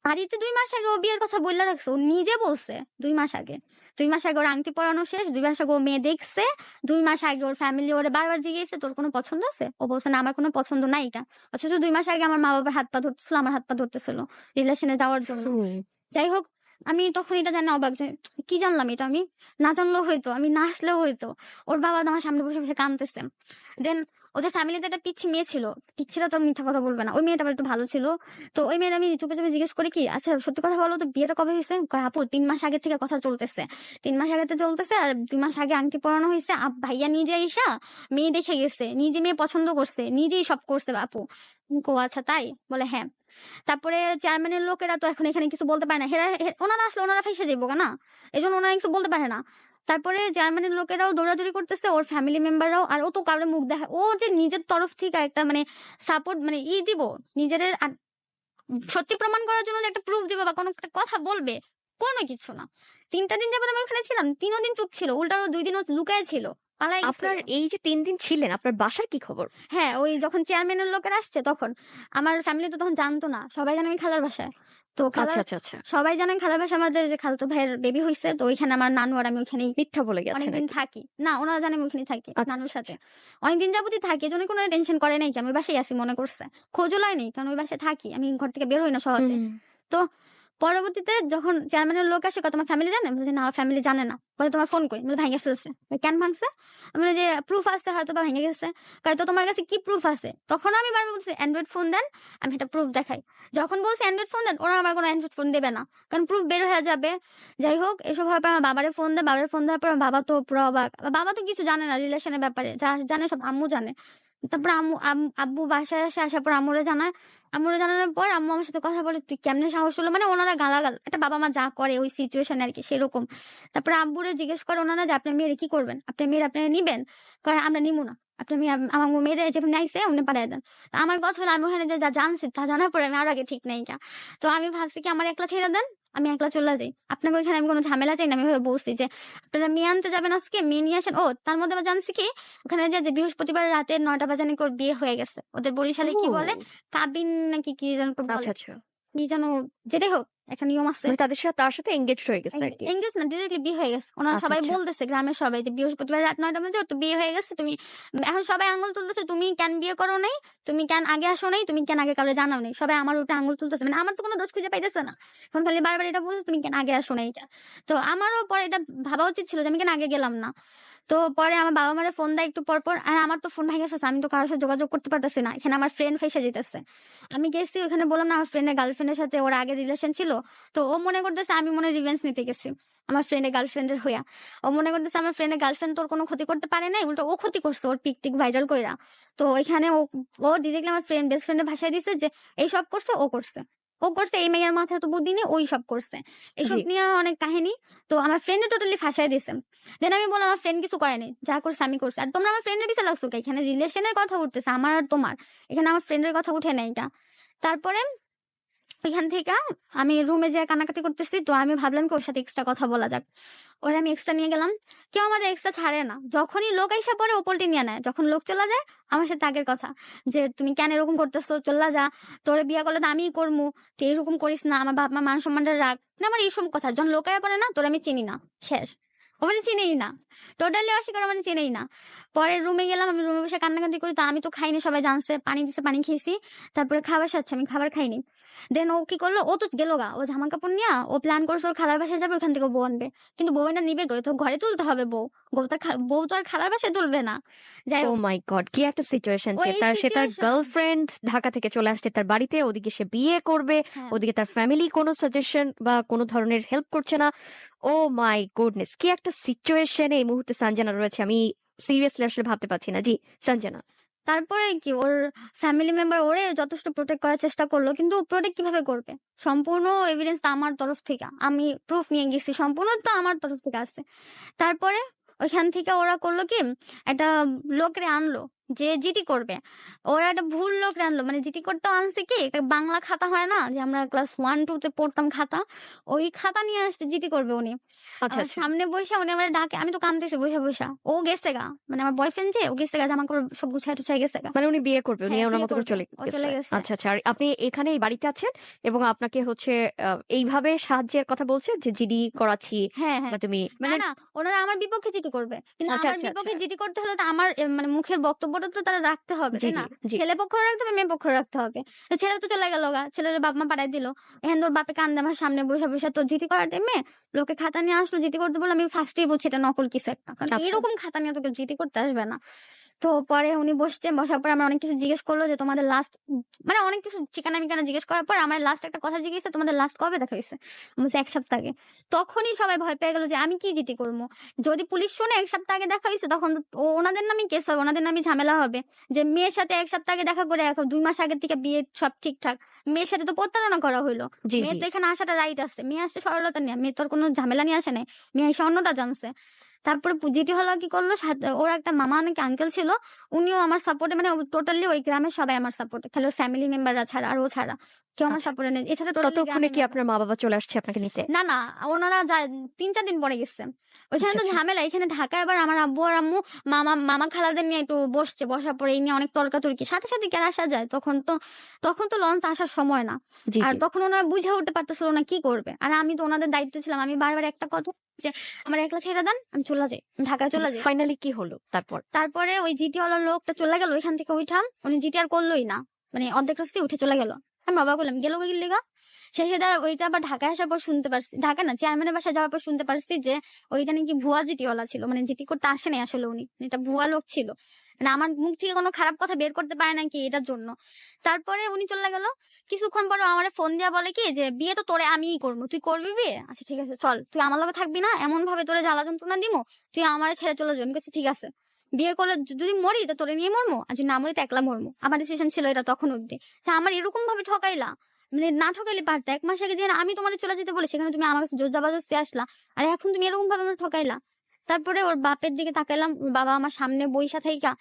বাড়িতে 2 মাস আগে ও বিয়ের কথা বললা রাখছে, ও নিজে বলছে 2 মাস আগে, 2 মাস আগে ওর আংটি পরানো শেষ, 2 মাস আগে ও মেয়ে দেখছে, 2 মাস আগে ওর ফ্যামিলি ওরে বারবার জিজ্ঞেসে তোর কোনো পছন্দ আছে, ও বলছে না আমার কোনো পছন্দ নাই এটা। অথচ 2 মাস আগে আমার মা বাবার হাত পা ধরতেছিল, আমার হাত পা ধরতেছিল রিলেশনে যাওয়ার জন্য। হুম। যাই হোক, আমি তখন এটা জানি অবাক, যে কি জানলাম এটা, আমি না জানলেও হয়তো, আমি না আসলেও হয়তো। ওর বাবা আমার সামনে বসে বসে কাঁদতেছে। দেন ওদের ফ্যামিলিতে একটা পিচ্ছি মেয়ে ছিল, পিচ্ছিরা তো মিথ্যা কথা বলবে না, ওই মেয়েটা আবার একটু ভালো ছিল। তো ওই মেয়ের আমি চুপে চুপে জিজ্ঞেস করি কি, আচ্ছা সত্যি কথা বলো তো বিয়েটা কবে হয়েছে? কয় আপু 3 মাস আগে থেকে কথা চলতেছে, 3 মাস আগে চলতেছে, আর 2 মাস আগে আংটি পরানো হয়েছে, ভাইয়া নিজে আইসা মেয়ে দেখে গেছে, নিজে মেয়ে পছন্দ করছে, নিজেই সব করছে আপু। ও আচ্ছা তাই, বলে হ্যাঁ। তারপরে চেয়ারম্যানের লোকেরা তো এখন এখানে কিছু বলতে পারে না, ওনারা আসলে ওনারা ফেসে যাবো না, এই জন্য ওনারা কিছু বলতে পারে না। তারপরে জার্মানির লোকেরাও দৌড়াদৌড়ি করতেছে, ওর ফ্যামিলি মেম্বাররাও, আর ও তো কারোর মুখ দেখা, ও যে নিজের তরফ থেকে একটা মানে সাপোর্ট মানে দিব নিজের সত্যি প্রমাণ করার জন্য যে একটা প্রুফ দিবে বা কোনো একটা কথা বলবে, কোনো কিছু না। 3টা দিন যাবত আমি ওখানে ছিলাম, 3ও দিন চুপ ছিল, উল্টারও 2 দিনও লুকায় ছিল, পালাই গেছিল। আপনার এই যে 3 দিন ছিলেন, আপনার বাসার কি খবর? হ্যাঁ ওই যখন চেয়ারম্যানের লোকেরা আসছে তখন আমার ফ্যামিলি তো তখন জানতো না, সবাই জানে আমি খালার বাসায়। তো আচ্ছা খালার আচ্ছা আচ্ছা। সবাই জানেন খালার বাসায় আমাদের যে খালাতো ভাইয়ের বেবি হয়েছে, তো ওইখানে আমার নানু আর আমি ওইখানেই মিথ্যা বলে গেছেন অনেকদিন আরকি। থাকি। না ওনারা জানে আমি ওখানে থাকি আচ্ছা নানুর আচ্ছা সাথে, আচ্ছা। অনেকদিন যাবতই থাকি, এজন্য কোনো টেনশন করে নাই কি আমি ওই বাসায় আছি মনে করছে, খোঁজও লয় নেই, কারণ ওই বাসায় থাকি, আমি ঘর থেকে বের হই না সহজে। হুম। তো পরবর্তীতে যখন চেয়ারম্যানের লোক আসে, তোমার ফ্যামিলি জানে? আমি বলছি না, আমার ফ্যামিলি জানে না। বলে তোমার ফোন কই? বলে ভাঙে ফেলছে। কেন ভাঙছে? আমি বলি যে প্রুফ আছে, হয়তো বা ভেঙে গেছে। কয় তো তোমার কাছে কি প্রুফ আছে? তখন আমি বারবার বলছি অ্যান্ড্রয়েড ফোন দেন, আমি এটা প্রুফ দেখাই। যখন বলছি অ্যান্ড্রয়েড ফোন দেন, ওরা আমার কোনো অ্যান্ড্রয়েড ফোন দেবে না, কারণ প্রুফ বের হয়ে যাবে। যাই হোক, এসব হওয়ার পর আমার বাবারে ফোন দেয়, বাবার ফোন দেওয়ার পর আমার বাবা তো পুরো অবাক। বাবা তো কিছু জানে না রিলেশনের ব্যাপারে, যা জানে সব আম্মু জানে। তারপর আব্বু বাসায় আসার পর আম্মুরে জানায়, আম্মুরে জানানোর পর আম্মু আমার সাথে কথা বলে তুই কেমনে সাহস হলো, মানে ওনারা গালাগাল, একটা বাবা মা যা করে ওই সিচুয়েশন আর কি সেরকম। তারপরে আব্বুরে জিজ্ঞেস করে ওনারা যে আপনার মেয়ের কি করবেন, আপনার মেয়ের আপনারা নিবেন? কয় আমরা নিবো না, আপনার মেয়ে আমার মেয়ের যেমন নাইছে উনি পাঠিয়ে দেন। তা আমার কথা হলো আমি ওখানে যা জানছি তা জানার পরে আমি আর আগে ঠিক নাই কা। তো আমি ভাবছি কি আমার একলা ছেড়ে দেন, আমি একলা চলে যাই, আপনাকে ওইখানে আমি কোনো ঝামেলা চাই না। আমি ভাবে বলছি যে আপনারা মেয়ে আনতে যাবেন আজকে, মেয়ে নিয়ে আসেন। ও তার মধ্যে আবার জানছি কি ওখানে যে বৃহস্পতিবার রাতে 9টা বাজে নাকি ওর বিয়ে হয়ে গেছে, ওদের বরিশালে কি বলে ও কাবিন নাকি কি যেন একটা বলে, আচ্ছা আচ্ছা। কি যেন, যেটাই হোক একটা নিয়ম আছে। মানে তার সাথে এনগেজড হয়ে গেছে আরকি। এঙ্গেজ না, ডিরেক্টলি বিয়ে হয়ে গেছে। ওনারা আচ্ছা সবাই আচ্ছা। বলতেছে গ্রামের সবাই যে বৃহস্পতিবার রাত 9টা বাজে ওর তো বিয়ে হয়ে গেছে, তুমি এখন সবাই আঙুল তুলতেছে তুমি কেন বিয়ে করো নাই, তুমি কেন আগে আসো নাই, তুমি কেন আগে কাউরে জানাও নাই, সবাই আমার উপরে আঙুল তুলতেছে, মানে আমার তো কোনো দোষ খুঁজে পাইতেছে না, এখন খালি বারবার এটা বলছে তুমি কেন আগে আসো নাই এটা। তো আমারও পরে এটা ভাবা উচিত ছিল যে আমি কেন আগে গেলাম না। তো পরে আমার বাবা মারে ফোন দেয় একটু পর পর, আর আমার তো ফোন ভেঙে গেছে, আমি তো কারোর সাথে যোগাযোগ করতে পারতেছি না, এখানে আমার ফ্রেন্ড ফেসে যেতেছে। আমি গেছি ওখানে, বললাম না আমার ফ্রেন্ডের গার্লফ্রেন্ডের সাথে ওর আগে রিলেশন ছিল, তো ও মনে করতেছে আমি মনে রিভেঞ্জ নিতে গেছি আমার ফ্রেন্ডের গার্লফ্রেন্ডের হইয়া। ও মনে করতেছে আমার ফ্রেন্ডের গার্লফ্রেন্ড তোর কোনো ক্ষতি করতে পারে নাই, উল্টো ও ক্ষতি করছে, ওর পিক টিক ভাইরাল কইরা। তো ওইখানে ও ডিরেক্টলি আমার ফ্রেন্ড বেস্ট ফ্রেন্ডের ভাষায় দিছে যে এই সব করছে, ও করছে, ও করছে, এই মেয়ের মাথায় তো বুদ্ধি নেই, ওই সব করছে, এসব জি। নিয়ে অনেক কাহিনী। তো আমার ফ্রেন্ডে টোটালি ফাঁসাই দিছে। দেন আমি বললাম আমার ফ্রেন্ড কিছু করেনি, যা করছে আমি করছি, আর তোমরা আমার ফ্রেন্ডের পিছে লাগছো কে? এখানে রিলেশনের কথা উঠতেছে আমার আর তোমার, এখানে আমার ফ্রেন্ডের কথা উঠে নাই এটা। তারপরে ওইখান থেকে আমি রুমে যেয়ে কান্নাকাটি করতেছি, তো আমি ভাবলাম কি ওর সাথে এক্সট্রা কথা বলা যাক। ওরা আমি এক্সট্রা নিয়ে গেলাম, কেউ আমাদের এক্সট্রা ছাড়ে না, যখনই লোক এসে পড়ে ও পোল্টি নিয়ে নেয়, যখন লোক চলে যায় আমার সাথে আগের কথা যে তুমি কেন এরকম করতেছো, চল্লা যা, তোরে বিয়া করলে তো আমিই করবো, তুই এরকম করিস না, আমার বাপ মা মান সম্মানটা রাখ, মানে আমার এইসব কথা যখন লোকায় পড়ে না, তোর আমি চিনি না, শেষ, ও মানে চিনেই না, টোটালি অস্বীকার, মানে চিনেই না। পরে রুমে গেলাম, আমি রুমে বসে কান্নাকাটি করি, তো আমি তো খাইনি, সবাই জানছে, পানি দিছে, পানি খেয়েছি, তারপরে খাবার সাথে আমি খাবার খাইনি। দেন ও কি করলো, ও তো গেল গা, ও জামা কাপড় নিয়ে ও প্ল্যান করছে ওর খালার বাসায় যাবে, ওখান থেকে বউ আনবে, কিন্তু বউ না নিবে গো, তো ঘরে তুলতে হবে বউ, বউ তো আর খালার বাসায় তুলবে না। যাই ও হোক, মাই গড, কি একটা সিচুয়েশন ওই সে তার সিচুয়েশন, গার্লফ্রেন্ড ঢাকা থেকে চলে আসছে তার বাড়িতে, ওদিকে সে বিয়ে করবে, হ্যাঁ ওদিকে তার ফ্যামিলি কোনো সাজেশন বা কোনো ধরনের হেল্প করছে না। ও মাই গুডনেস, কি একটা সিচুয়েশন এই মুহূর্তে সঞ্জনা রয়েছে, আমি সিরিয়াসলি আসলে ভাবতে পারছি না। জি সঞ্জনা। তারপরে কি ওর ফ্যামিলি মেম্বার ওরে যথেষ্ট প্রোটেক্ট করার চেষ্টা করলো, কিন্তু প্রোটেক্ট কিভাবে করবে, সম্পূর্ণ এভিডেন্সটা আমার তরফ থেকে, আমি প্রুফ নিয়ে গেছি, সম্পূর্ণ তো আমার তরফ থেকে আসছে। তারপরে ওইখান থেকে ওরা করলো কি, একটা লোকরে আনলো যে জিটি করবে, ওরা একটা ভুল লোকরে আনলো, মানে জিটি করতে আনছে কি, একটা বাংলা খাতা হয় না যে আমরা ক্লাস 1 2 তে পড়তাম খাতা, ওই খাতা নিয়ে আসছে জিটি করবে উনি। আচ্ছা আমার আচ্ছা, সামনে বসে উনি আমার ডাকে, আমি তো কাঁদতেছি বসে বসে, ও গেছে গা, মানে আমার বয়ফ্রেন্ড যে ও গেছে গা, জামা কাপড় সব গুছাই টুছাই গেছে গা। মানে উনি বিয়ে করবে, উনি হ্যাঁ ওনার বিয়ে মতো করে করবে, চলে ও গেছে। চলে গেছে। আচ্ছা আচ্ছা, আর আপনি এখানে এই বাড়িতে আছেন এবং আপনাকে হচ্ছে এইভাবে সাহায্যের কথা বলছে যে জিডি করাচ্ছি হ্যাঁ হ্যাঁ, বা তুমি না মানে। না, ওনারা আমার বিপক্ষে জিটি করবে, কিন্তু আচ্ছা আমার আচ্ছা আচ্ছা, বিপক্ষে জিটি করতে হলে তো আমার মানে মুখের বক্তব্যটা তো তারা রাখতে হবে, জি তাই জি না? জি। ছেলে পক্ষ রাখতে হবে, মেয়ে পক্ষ রাখতে হবে। তো ছেলে তো চলে গেল গা, ছেলের বাপ মা পাঠাই দিল, এখন তোর বাপে কান্দে আমার সামনে বসে বসে, তো জিটি করার টাইমে লোকে খাতা নিয়ে আসলো জিটি করতে বলে, আমি ফার্স্টেই বলছি এটা নকল কিছু একটা, কারণ আচ্ছা এরকম খাতা নিয়ে তোকে জিটি করতে আসবে না। তো পরে উনি বসছে, বসার পর আমার অনেক কিছু জিজ্ঞেস করলো যে তোমাদের লাস্ট, মানে অনেক কিছু ঠিকানা মিকানা জিজ্ঞেস করার পর আমার লাস্ট একটা কথা জিজ্ঞেসে, তোমাদের লাস্ট কবে দেখা হয়েছে? বলছে 1 সপ্তাহ আগে। তখনই সবাই ভয় পেয়ে গেল যে আমি কি জিটি করবো, যদি পুলিশ শুনে 1 সপ্তাহ আগে দেখা হয়েছে, তখন তো ওনাদের নামে কেস হবে, ওনাদের নামে ঝামেলা হবে, যে মেয়ের সাথে 1 সপ্তাহ আগে দেখা করে এখন 2 মাস আগের থেকে বিয়ে সব ঠিকঠাক, মেয়ের সাথে তো প্রতারণা করা হইলো। জি জি। মেয়ের তো এখানে আসাটা রাইট আছে, মেয়ে আসছে সরলতা নিয়ে, মেয়ে তোর কোনো ঝামেলা নিয়ে আসে নাই, মেয়ে এসে অন্যটা জানছে। তারপরে যেটি হলো কি করলো, ওর একটা মামা নাকি আঙ্কেল ছিল, উনিও আমার সাপোর্টে, মানে টোটালি ওই গ্রামের সবাই আমার সাপোর্টে, খালি ওর ফ্যামিলি মেম্বাররা ছাড়া, আর ও ছাড়া কেউ আমার আচ্ছা, সাপোর্টে নেই, এছাড়া টোটালি ততক্ষণে গ্রামের কি মেম্বার। আপনার মা বাবা চলে আসছে আপনাকে নিতে? না না, ওনারা যায় 3 4 দিন পরে গেছে। ওইখানে আচ্ছা তো আচ্ছা, ঝামেলা, এখানে ঢাকায় আবার আমার আব্বু আর আম্মু মামা মামা খালাদের নিয়ে একটু বসছে, বসার পরে এই নিয়ে অনেক তর্কাতর্কি, সাথে সাথে কেন আসা যায়, তখন তো লঞ্চ আসার সময় না। জি আর জি। তখন ওনারা বুঝে উঠতে পারতেছিল না কি করবে, আর আমি তো ওনাদের দায়িত্ব ছিলাম, আমি বারবার একটা কথা যে আমার একলা ছেড়ে দেন, আমি চলে যাই, আমি ঢাকায় চলে যাই। ফাইনালি কি হলো তারপর? তারপরে ওই জিটি ওয়ালার লোকটা চলে গেল, ওইখান থেকে উঠাম, উনি জিটি আর করলোই না, মানে অর্ধেক রাস্তায় উঠে চলে গেল। আমি বাবা বললাম গেল গেলিগা। সেটা ওইটা আবার ঢাকায় আসার পর শুনতে পারছি, ঢাকা না চেয়ারম্যানের বাসায় যাওয়ার পর শুনতে পারছি যে ওইটা নাকি ভুয়া জিটিওয়ালা ছিল, মানে জিটি করতে আসেনি আসলে উনি, এটা ভুয়া লোক ছিল, মানে আমার মুখ থেকে কোনো খারাপ কথা বের করতে পারে নাকি এটার জন্য। তারপরে উনি চলে গেল, কিছুক্ষণ পরে আমার ফোন দিয়া বলে কি যে বিয়ে তো তোরে আমিই করবো, তুই করবি বিয়ে, আচ্ছা ঠিক আছে চল, তুই আমার লগে থাকবি না, এমন ভাবে তোরে জ্বালা যন্ত্রণা দিমো, তুই আমার ছেড়ে চলে যাবি। আমি কাছে ঠিক আছে, বিয়ে করলে যদি মরি তা তোরে নিয়ে মরমো, আর যদি না মরি তো একলা মরমো, আমার ডিসিশন ছিল এটা তখন অব্দি। আমার এরকম ভাবে ঠকাইলা, মানে না ঠকাইলে পারতে, 1 মাস আগে যে আমি তোমার চলে যেতে বলি, সেখানে তুমি আমার কাছে জোর জবরদস্তি আসলা, আর এখন তুমি এরকম ভাবে আমার ঠকাইলা। তারপরে ওর বাপের দিকে তাকাইলাম, ওর বাবা আমার সামনে বইসা থাইকা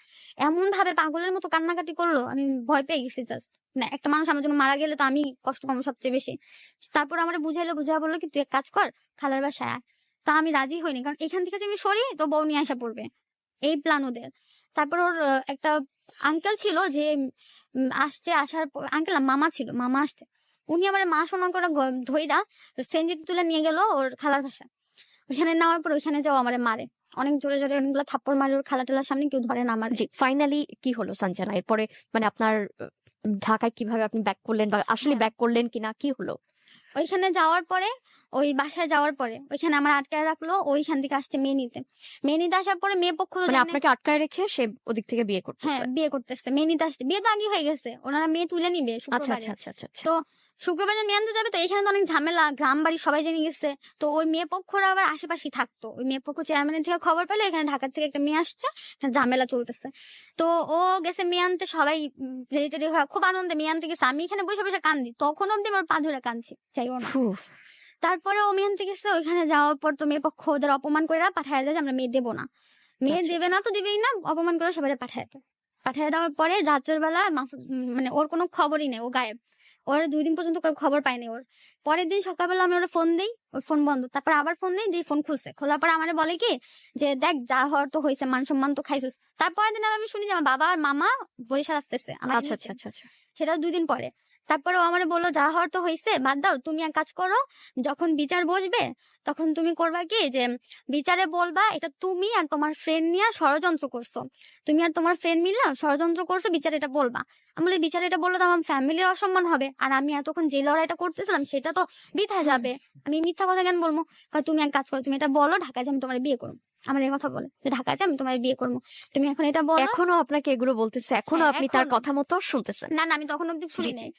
এমন ভাবে পাগলের মতো কান্নাকাটি করলো, আমি ভয় পেয়ে গেছি জাস্ট, না একটা মানুষ আমার জন্য মারা গেলে তো আমি কষ্ট পাবো সবচেয়ে বেশি। তারপর আমার বুঝাইলো, বুঝা বললো কি তুই এক কাজ কর, খালার বাসায় আয়। তা আমি রাজি হইনি, কারণ এখান থেকে যদি আমি সরি তো বউ নিয়ে আসা পড়বে, এই প্ল্যান ওদের। তারপর ওর একটা আঙ্কেল ছিল যে আসছে, আসার পর আঙ্কেল মামা ছিল, মামা আসছে, উনি আমার মা শোনা করে ধইরা সেনজিতে তুলে নিয়ে গেল ওর খালার ভাষা। ওইখানে নেওয়ার পর ওইখানে যাও আমার মারে, অনেক জোরে জোরে অনেকগুলো থাপ্পড় মারে, ওর খালা টেলার সামনে কেউ ধরে না আমার। জি, ফাইনালি কি হলো সঞ্জনা এরপরে, মানে আপনার ঢাকায় কিভাবে আপনি ব্যাক করলেন বা আসলে হ্যাঁ, ব্যাক করলেন কিনা, কি হলো? ওইখানে যাওয়ার পরে ওই বাসায় যাওয়ার পরে ওইখানে আমার আটকায় রাখলো, ওইখান থেকে আসছে মেয়ে নিতে আসার পরে মেয়ে পক্ষ তো মানে জানে। আপনাকে আটকায় রেখে সে ওদিক থেকে বিয়ে হ্যাঁ, করতেছে। বিয়ে করতেছে, মেয়ে নিতে আসছে, বিয়ে তো আগে হয়ে গেছে, ওনারা মেয়ে তুলে নিবে আচ্ছা শুক্রবারে। আচ্ছা আচ্ছা আচ্ছা আচ্ছা। তো শুক্রবার যখন মেয়ে আনতে যাবে, তো এখানে তো অনেক ঝামেলা, গ্রাম বাড়ি সবাই জেনে গেছে। তো ওই মেয়ে পক্ষরা আবার আশেপাশে থাকতো, ওই মেয়ে পক্ষ চেয়ারম্যানের থেকে খবর পেলো এখানে ঢাকা থেকে একটা মেয়ে আসছে, একটা ঝামেলা চলতেছে। তো ও গেছে মেয়ে আনতে, সবাই রেডি টেডি হয়ে খুব আনন্দে মেয়ে আনতে গেছে। আমি এখানে বসে বসে কান্দি, তখন অব্দি আমার পা ধরে কাঁদছি, চাইও না। উফ, তারপরে ও মেয়ে আনতে গেছে, ওইখানে যাওয়ার পর তো মেয়ে পক্ষ ওদের অপমান করে পাঠায় দেয় যে আমরা মেয়ে দেবো না। মেয়ে আচ্ছা, দেবে আচ্ছা। না তো দিবেই না, অপমান করে সবাই পাঠায় দেওয়ার পরে রাতের বেলা মানে ওর কোনো খবরই নেই, ও গায়েব। ওর 2 দিন পর্যন্ত কোনো খবর পাইনি ওর। পরের দিন সকালবেলা আমি ওর ফোন দেই, ওর ফোন বন্ধ। তারপর আবার ফোন দেই, যে ফোন খুলছে, খোলার পরে আমারে বলে কি যে দেখ যা হওয়ার তো হয়েছে, মান সম্মান তো খাইছিস। তারপরের দিন আমি শুনি যে আমার বাবা আর মামা বরিশাল আসতেছে আমাকে আচ্ছা নিতে। আচ্ছা আচ্ছা আচ্ছা। সেটা 2 দিন পরে। তারপরে ও আমারে বললো যা হওয়ার তো হয়েছে, বাদ দাও, তুমি এক কাজ করো, যখন বিচার বসবে তখন তুমি করবা কি যে বিচারে বলবা এটা তুমি আর তোমার ফ্রেন্ড নিয়ে ষড়যন্ত্র করছো, তুমি আর তোমার ফ্রেন্ড মিলে ষড়যন্ত্র করছো, বিচারে এটা বলবা। আমি বলি বিচারে এটা বললে তো আমার ফ্যামিলির অসম্মান হবে, আর আমি এতক্ষণ যে লড়াইটা করতেছিলাম সেটা তো বৃথা যাবে, আমি মিথ্যা কথা কেন বলবো। তুমি এক কাজ করো, তুমি এটা বলো ঢাকায় যে আমি তোমার বিয়ে করবো। আমার এই কথা বলে যে ঢাকায় যে আমি তোমার বিয়ে করবো, তুমি এখন এটা বলো। এখনো আপনাকে এগুলো বলতেছে, এখনো হ্যাঁ, আপনি তার এখনো। কথা মতো শুনতেছেন? না আমি তখন অব্দি শুনি জি, জি। নাই।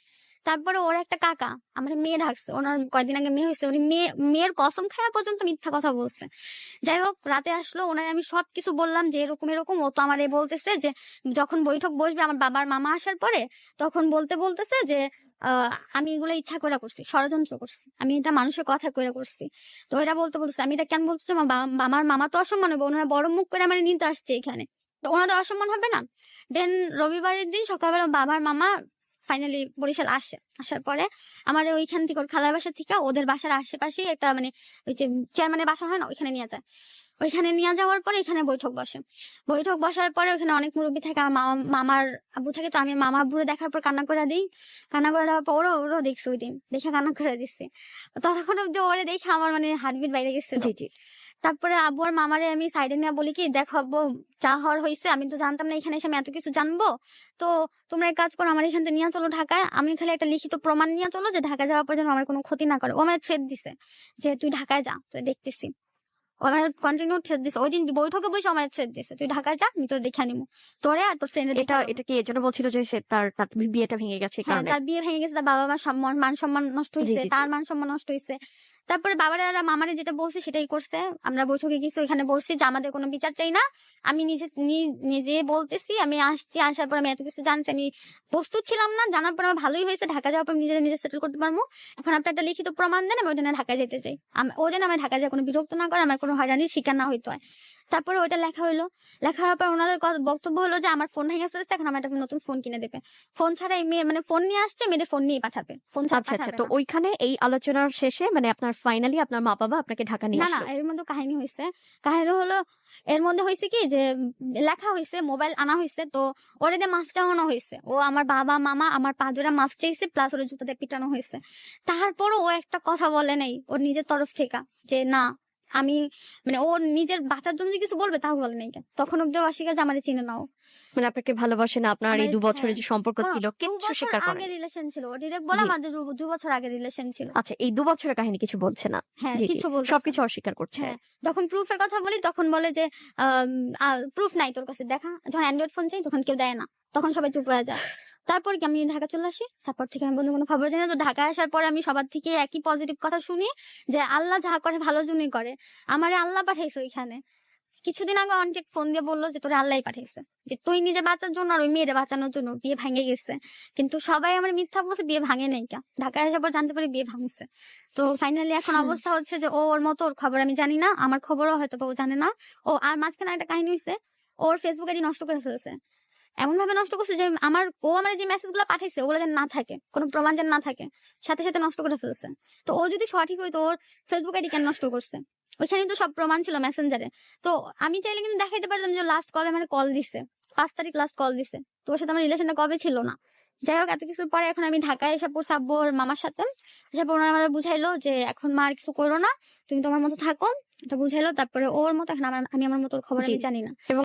তারপরে ওর একটা কাকা আমার মেয়ে ডাকছে, ওনার কয়দিন আগে মেয়ে হয়েছে, উনি মেয়ের কসম খাওয়া পর্যন্ত মিথ্যা কথা বলছে। যাই হোক রাতে আসলো, ওনার আমি সবকিছু বললাম যে এরকম এরকম। ও তো আমার বলতেছে যে যখন বৈঠক বসবে আমার বাবার মামা আসার পরে, তখন বলতেছে যে আমি এগুলো ইচ্ছা করে করছি, ষড়যন্ত্র করছি, আমি এটা মানুষের কথা করে করছি। তো এটা বলতেছে আমি এটা কেন বলতেছি, আমার মামা তো অসম্মান হবে, ওনারা বড় মুখ করে আমার নিতে আসছে এখানে, তো ওনাদের অসম্মান হবে না। দেন রবিবারের দিন সকালবেলা বাবার মামা ফাইনালি বরিশাল আসার পরে আমার ওইখান থেকে ওর খালার বাসা থেকে ওদের বাসার আশেপাশে একটা মানে ওই যে চেয়ারম্যানের বাসা হয় না, ওইখানে নিয়ে যায়। ওইখানে নিয়ে যাওয়ার পরে এখানে বৈঠক বসার পরে ওখানে অনেক মুরব্বী থাকে, আমার মামার আব্বু থাকে। তো আমি মামা আব্বুরে দেখার পর কান্না করে দিই, কান্না করে দেওয়ার পর ওরও দেখছে, ওই দিন দেখে কান্না করে দিচ্ছে। ততক্ষণ অব্দি ওরে দেখে আমার মানে হার্টবিট বাইরে গেছিল। জি, জি। তারপরে আব্বু আর মামারে আমি সাইডে নিয়ে বলি কি দেখো আব্বু, যা হওয়ার হয়েছে, আমি তো জানতাম না এখানে এসে আমি এত কিছু জানবো। তো তোমরা এক কাজ করো, আমার এখান থেকে নিয়ে চলো ঢাকায়, আমি খালি একটা লিখিত প্রমাণ নিয়ে চলো যে ঢাকা যাওয়ার পর যেন আমার কোনো ক্ষতি না করে। ও আমার থ্রেট দিছে যে তুই ঢাকায় যা, তুই দেখতেছি। ও আমার কন্টিনিউ থ্রেট দিছে, ওই দিন বৈঠকে বসে আমার থ্রেট দিছে, তুই ঢাকায় যা, আমি তোর দেখে নিবো, তোরে আর তোর ফ্রেন্ডের এটা কি এজন্য বলছিল যে সে তার তার বিয়েটা ভেঙে গেছে এই হ্যাঁ, কারণে? তার বিয়ে ভেঙে গেছে, তার বাবা মার মান সম্মান নষ্ট জি, হয়েছে, জি, জি। তার মান সম্মান নষ্ট হয়েছে। তারপরে বাবারা আর মামারে যেটা বলছে সেটাই করছে। আমরা বৈঠকে গেছি, ওইখানে বলছি যে আমাদের কোনো বিচার চাই না, আমি নিজে বলতেছি, আমি আসছি, আসার পর আমি এত কিছু জানছি, আমি প্রস্তুত ছিলাম না, জানার পর আমার ভালোই হয়েছে, ঢাকা যাওয়ার পর নিজে সেটেল করতে পারবো। এখন আপনি একটা লিখিত প্রমাণ দেন, আমি ওই জন্য ঢাকা যেতে চাই, ও যেন আমি ঢাকা যায় কোনো বিরক্ত না করে, আমার কোনো হয়রানির শিকার না হইতে হয়। তারপরে ওইটা লেখা হওয়ার পর ওনাদের বক্তব্য হলো যে আমার ফোন ভেঙে ফেলেছে, এখন আমার একটা নতুন ফোন কিনে দেবে, ফোন ছাড়া এই মেয়ে মানে ফোন নিয়ে আসছে, মেয়েদের ফোন নিয়ে পাঠাবে, ফোন ছাড়া আচ্ছা আচ্ছা। পাঠাবে তো না। ওইখানে এই আলোচনার শেষে মানে আপনার ফাইনালি আপনার মা বাবা আপনাকে ঢাকা নিয়ে না আসলো? এর মধ্যে কাহিনী হয়েছে। কাহিনী হলো এর মধ্যে হয়েছে কি যে লেখা হয়েছে, মোবাইল আনা হয়েছে, তো ওরে দিয়ে মাফ চাওয়ানো হয়েছে। ও আমার বাবা মামা আমার পা ধরে মাফ চাইছে, প্লাস ওর জুতাতে পিটানো হয়েছে। তারপরও ও একটা কথা বলে নাই ওর নিজের তরফ থেকে যে না আমি মানে ওর নিজের বাঁচার জন্য যে কিছু বলবে তাও বলে নাই। তখন অব্দি অস্বীকার যে আমার চিনে নাও, মানে আপনাকে ভালোবাসে না, আপনার এই 2 বছরের হ্যাঁ যে সম্পর্ক ছিল 2 কিচ্ছু বছর স্বীকার আগে করেন? রিলেশন ছিল, ও ডিরেক্ট বলে জি। আমাদের 2 বছর আগে রিলেশন ছিল। আচ্ছা, এই 2 বছরের কাহিনী কিছু বলছে না? হ্যাঁ, জি, জি। কিছু বলতেছে সবকিছু না। অস্বীকার করছে। হ্যাঁ, যখন প্রুফের কথা বলি তখন বলে যে প্রুফ নাই তোর কাছে দেখা, যখন অ্যান্ড্রয়েড ফোন চাই তখন কেউ দেয় না, তখন সবাই চুপ হয়ে যায়। তারপর কি আমি ঢাকা চলে আসি, তারপর থেকে আমি বন্ধু কোনো খবর জানি না। তো ঢাকায় আসার পরে আমি সবার থেকে একই পজিটিভ কথা শুনি যে আল্লাহ যা করে ভালোর জন্যই করে, আমারে আল্লাহ পাঠাইছে ওইখানে। কিছুদিন আগে অনেক ফোন দিয়ে বললো যে তোরে আল্লাহই পাঠাইছে, যে তুই নিজে বাঁচার জন্য আর ওই মেয়েরে বাঁচানোর জন্য বিয়ে ভেঙে গেছে। কিন্তু সবাই আমার মিথ্যা বলছে, বিয়ে ভাঙে নাই কা, ঢাকায় আসার পর জানতে পারি বিয়ে ভাঙছে। তো ফাইনালি এখন অবস্থা হচ্ছে যে ওর মতো ওর খবর আমি জানি না, আমার খবরও হয়তো ও জানে না। ও আর মাঝখানে একটা কাহিনী হয়েছে, ওর ফেসবুক আইডি নষ্ট করে ফেলেছে, এমন ভাবে নষ্ট করছে যে আমার যে মেসেজ গুলো পাঠাইছে ওগুলো যেন না থাকে, কোনো প্রমাণ যেন না থাকে, সাথে সাথে নষ্ট করে ফেলছে। তো ও যদি সঠিক হইতো ওর ফেসবুক আইডি কেন নষ্ট করছে, ওইখানে তো সব প্রমাণ ছিল মেসেঞ্জারে। তো আমি চাইলে কিন্তু দেখাইতে পারতাম যে লাস্ট কবে আমার কল দিছে, 5 তারিখ লাস্ট কল দিছে, তো ওর সাথে আমার রিলেশনটা কবে ছিল না। যাই হোক এত কিছুর পরে এখন আমি ঢাকায় এসে পড়ছি আব্বুর মামার সাথে, এসে পর ওনারা আমার বুঝাইলো যে এখন মা আর কিছু করো না, তুমি তোমার মতো থাকো, এটা বুঝাইলো। তারপরে ওর মতো এখন আমি আমার মতো খবর জি। আমি জানি না। এবং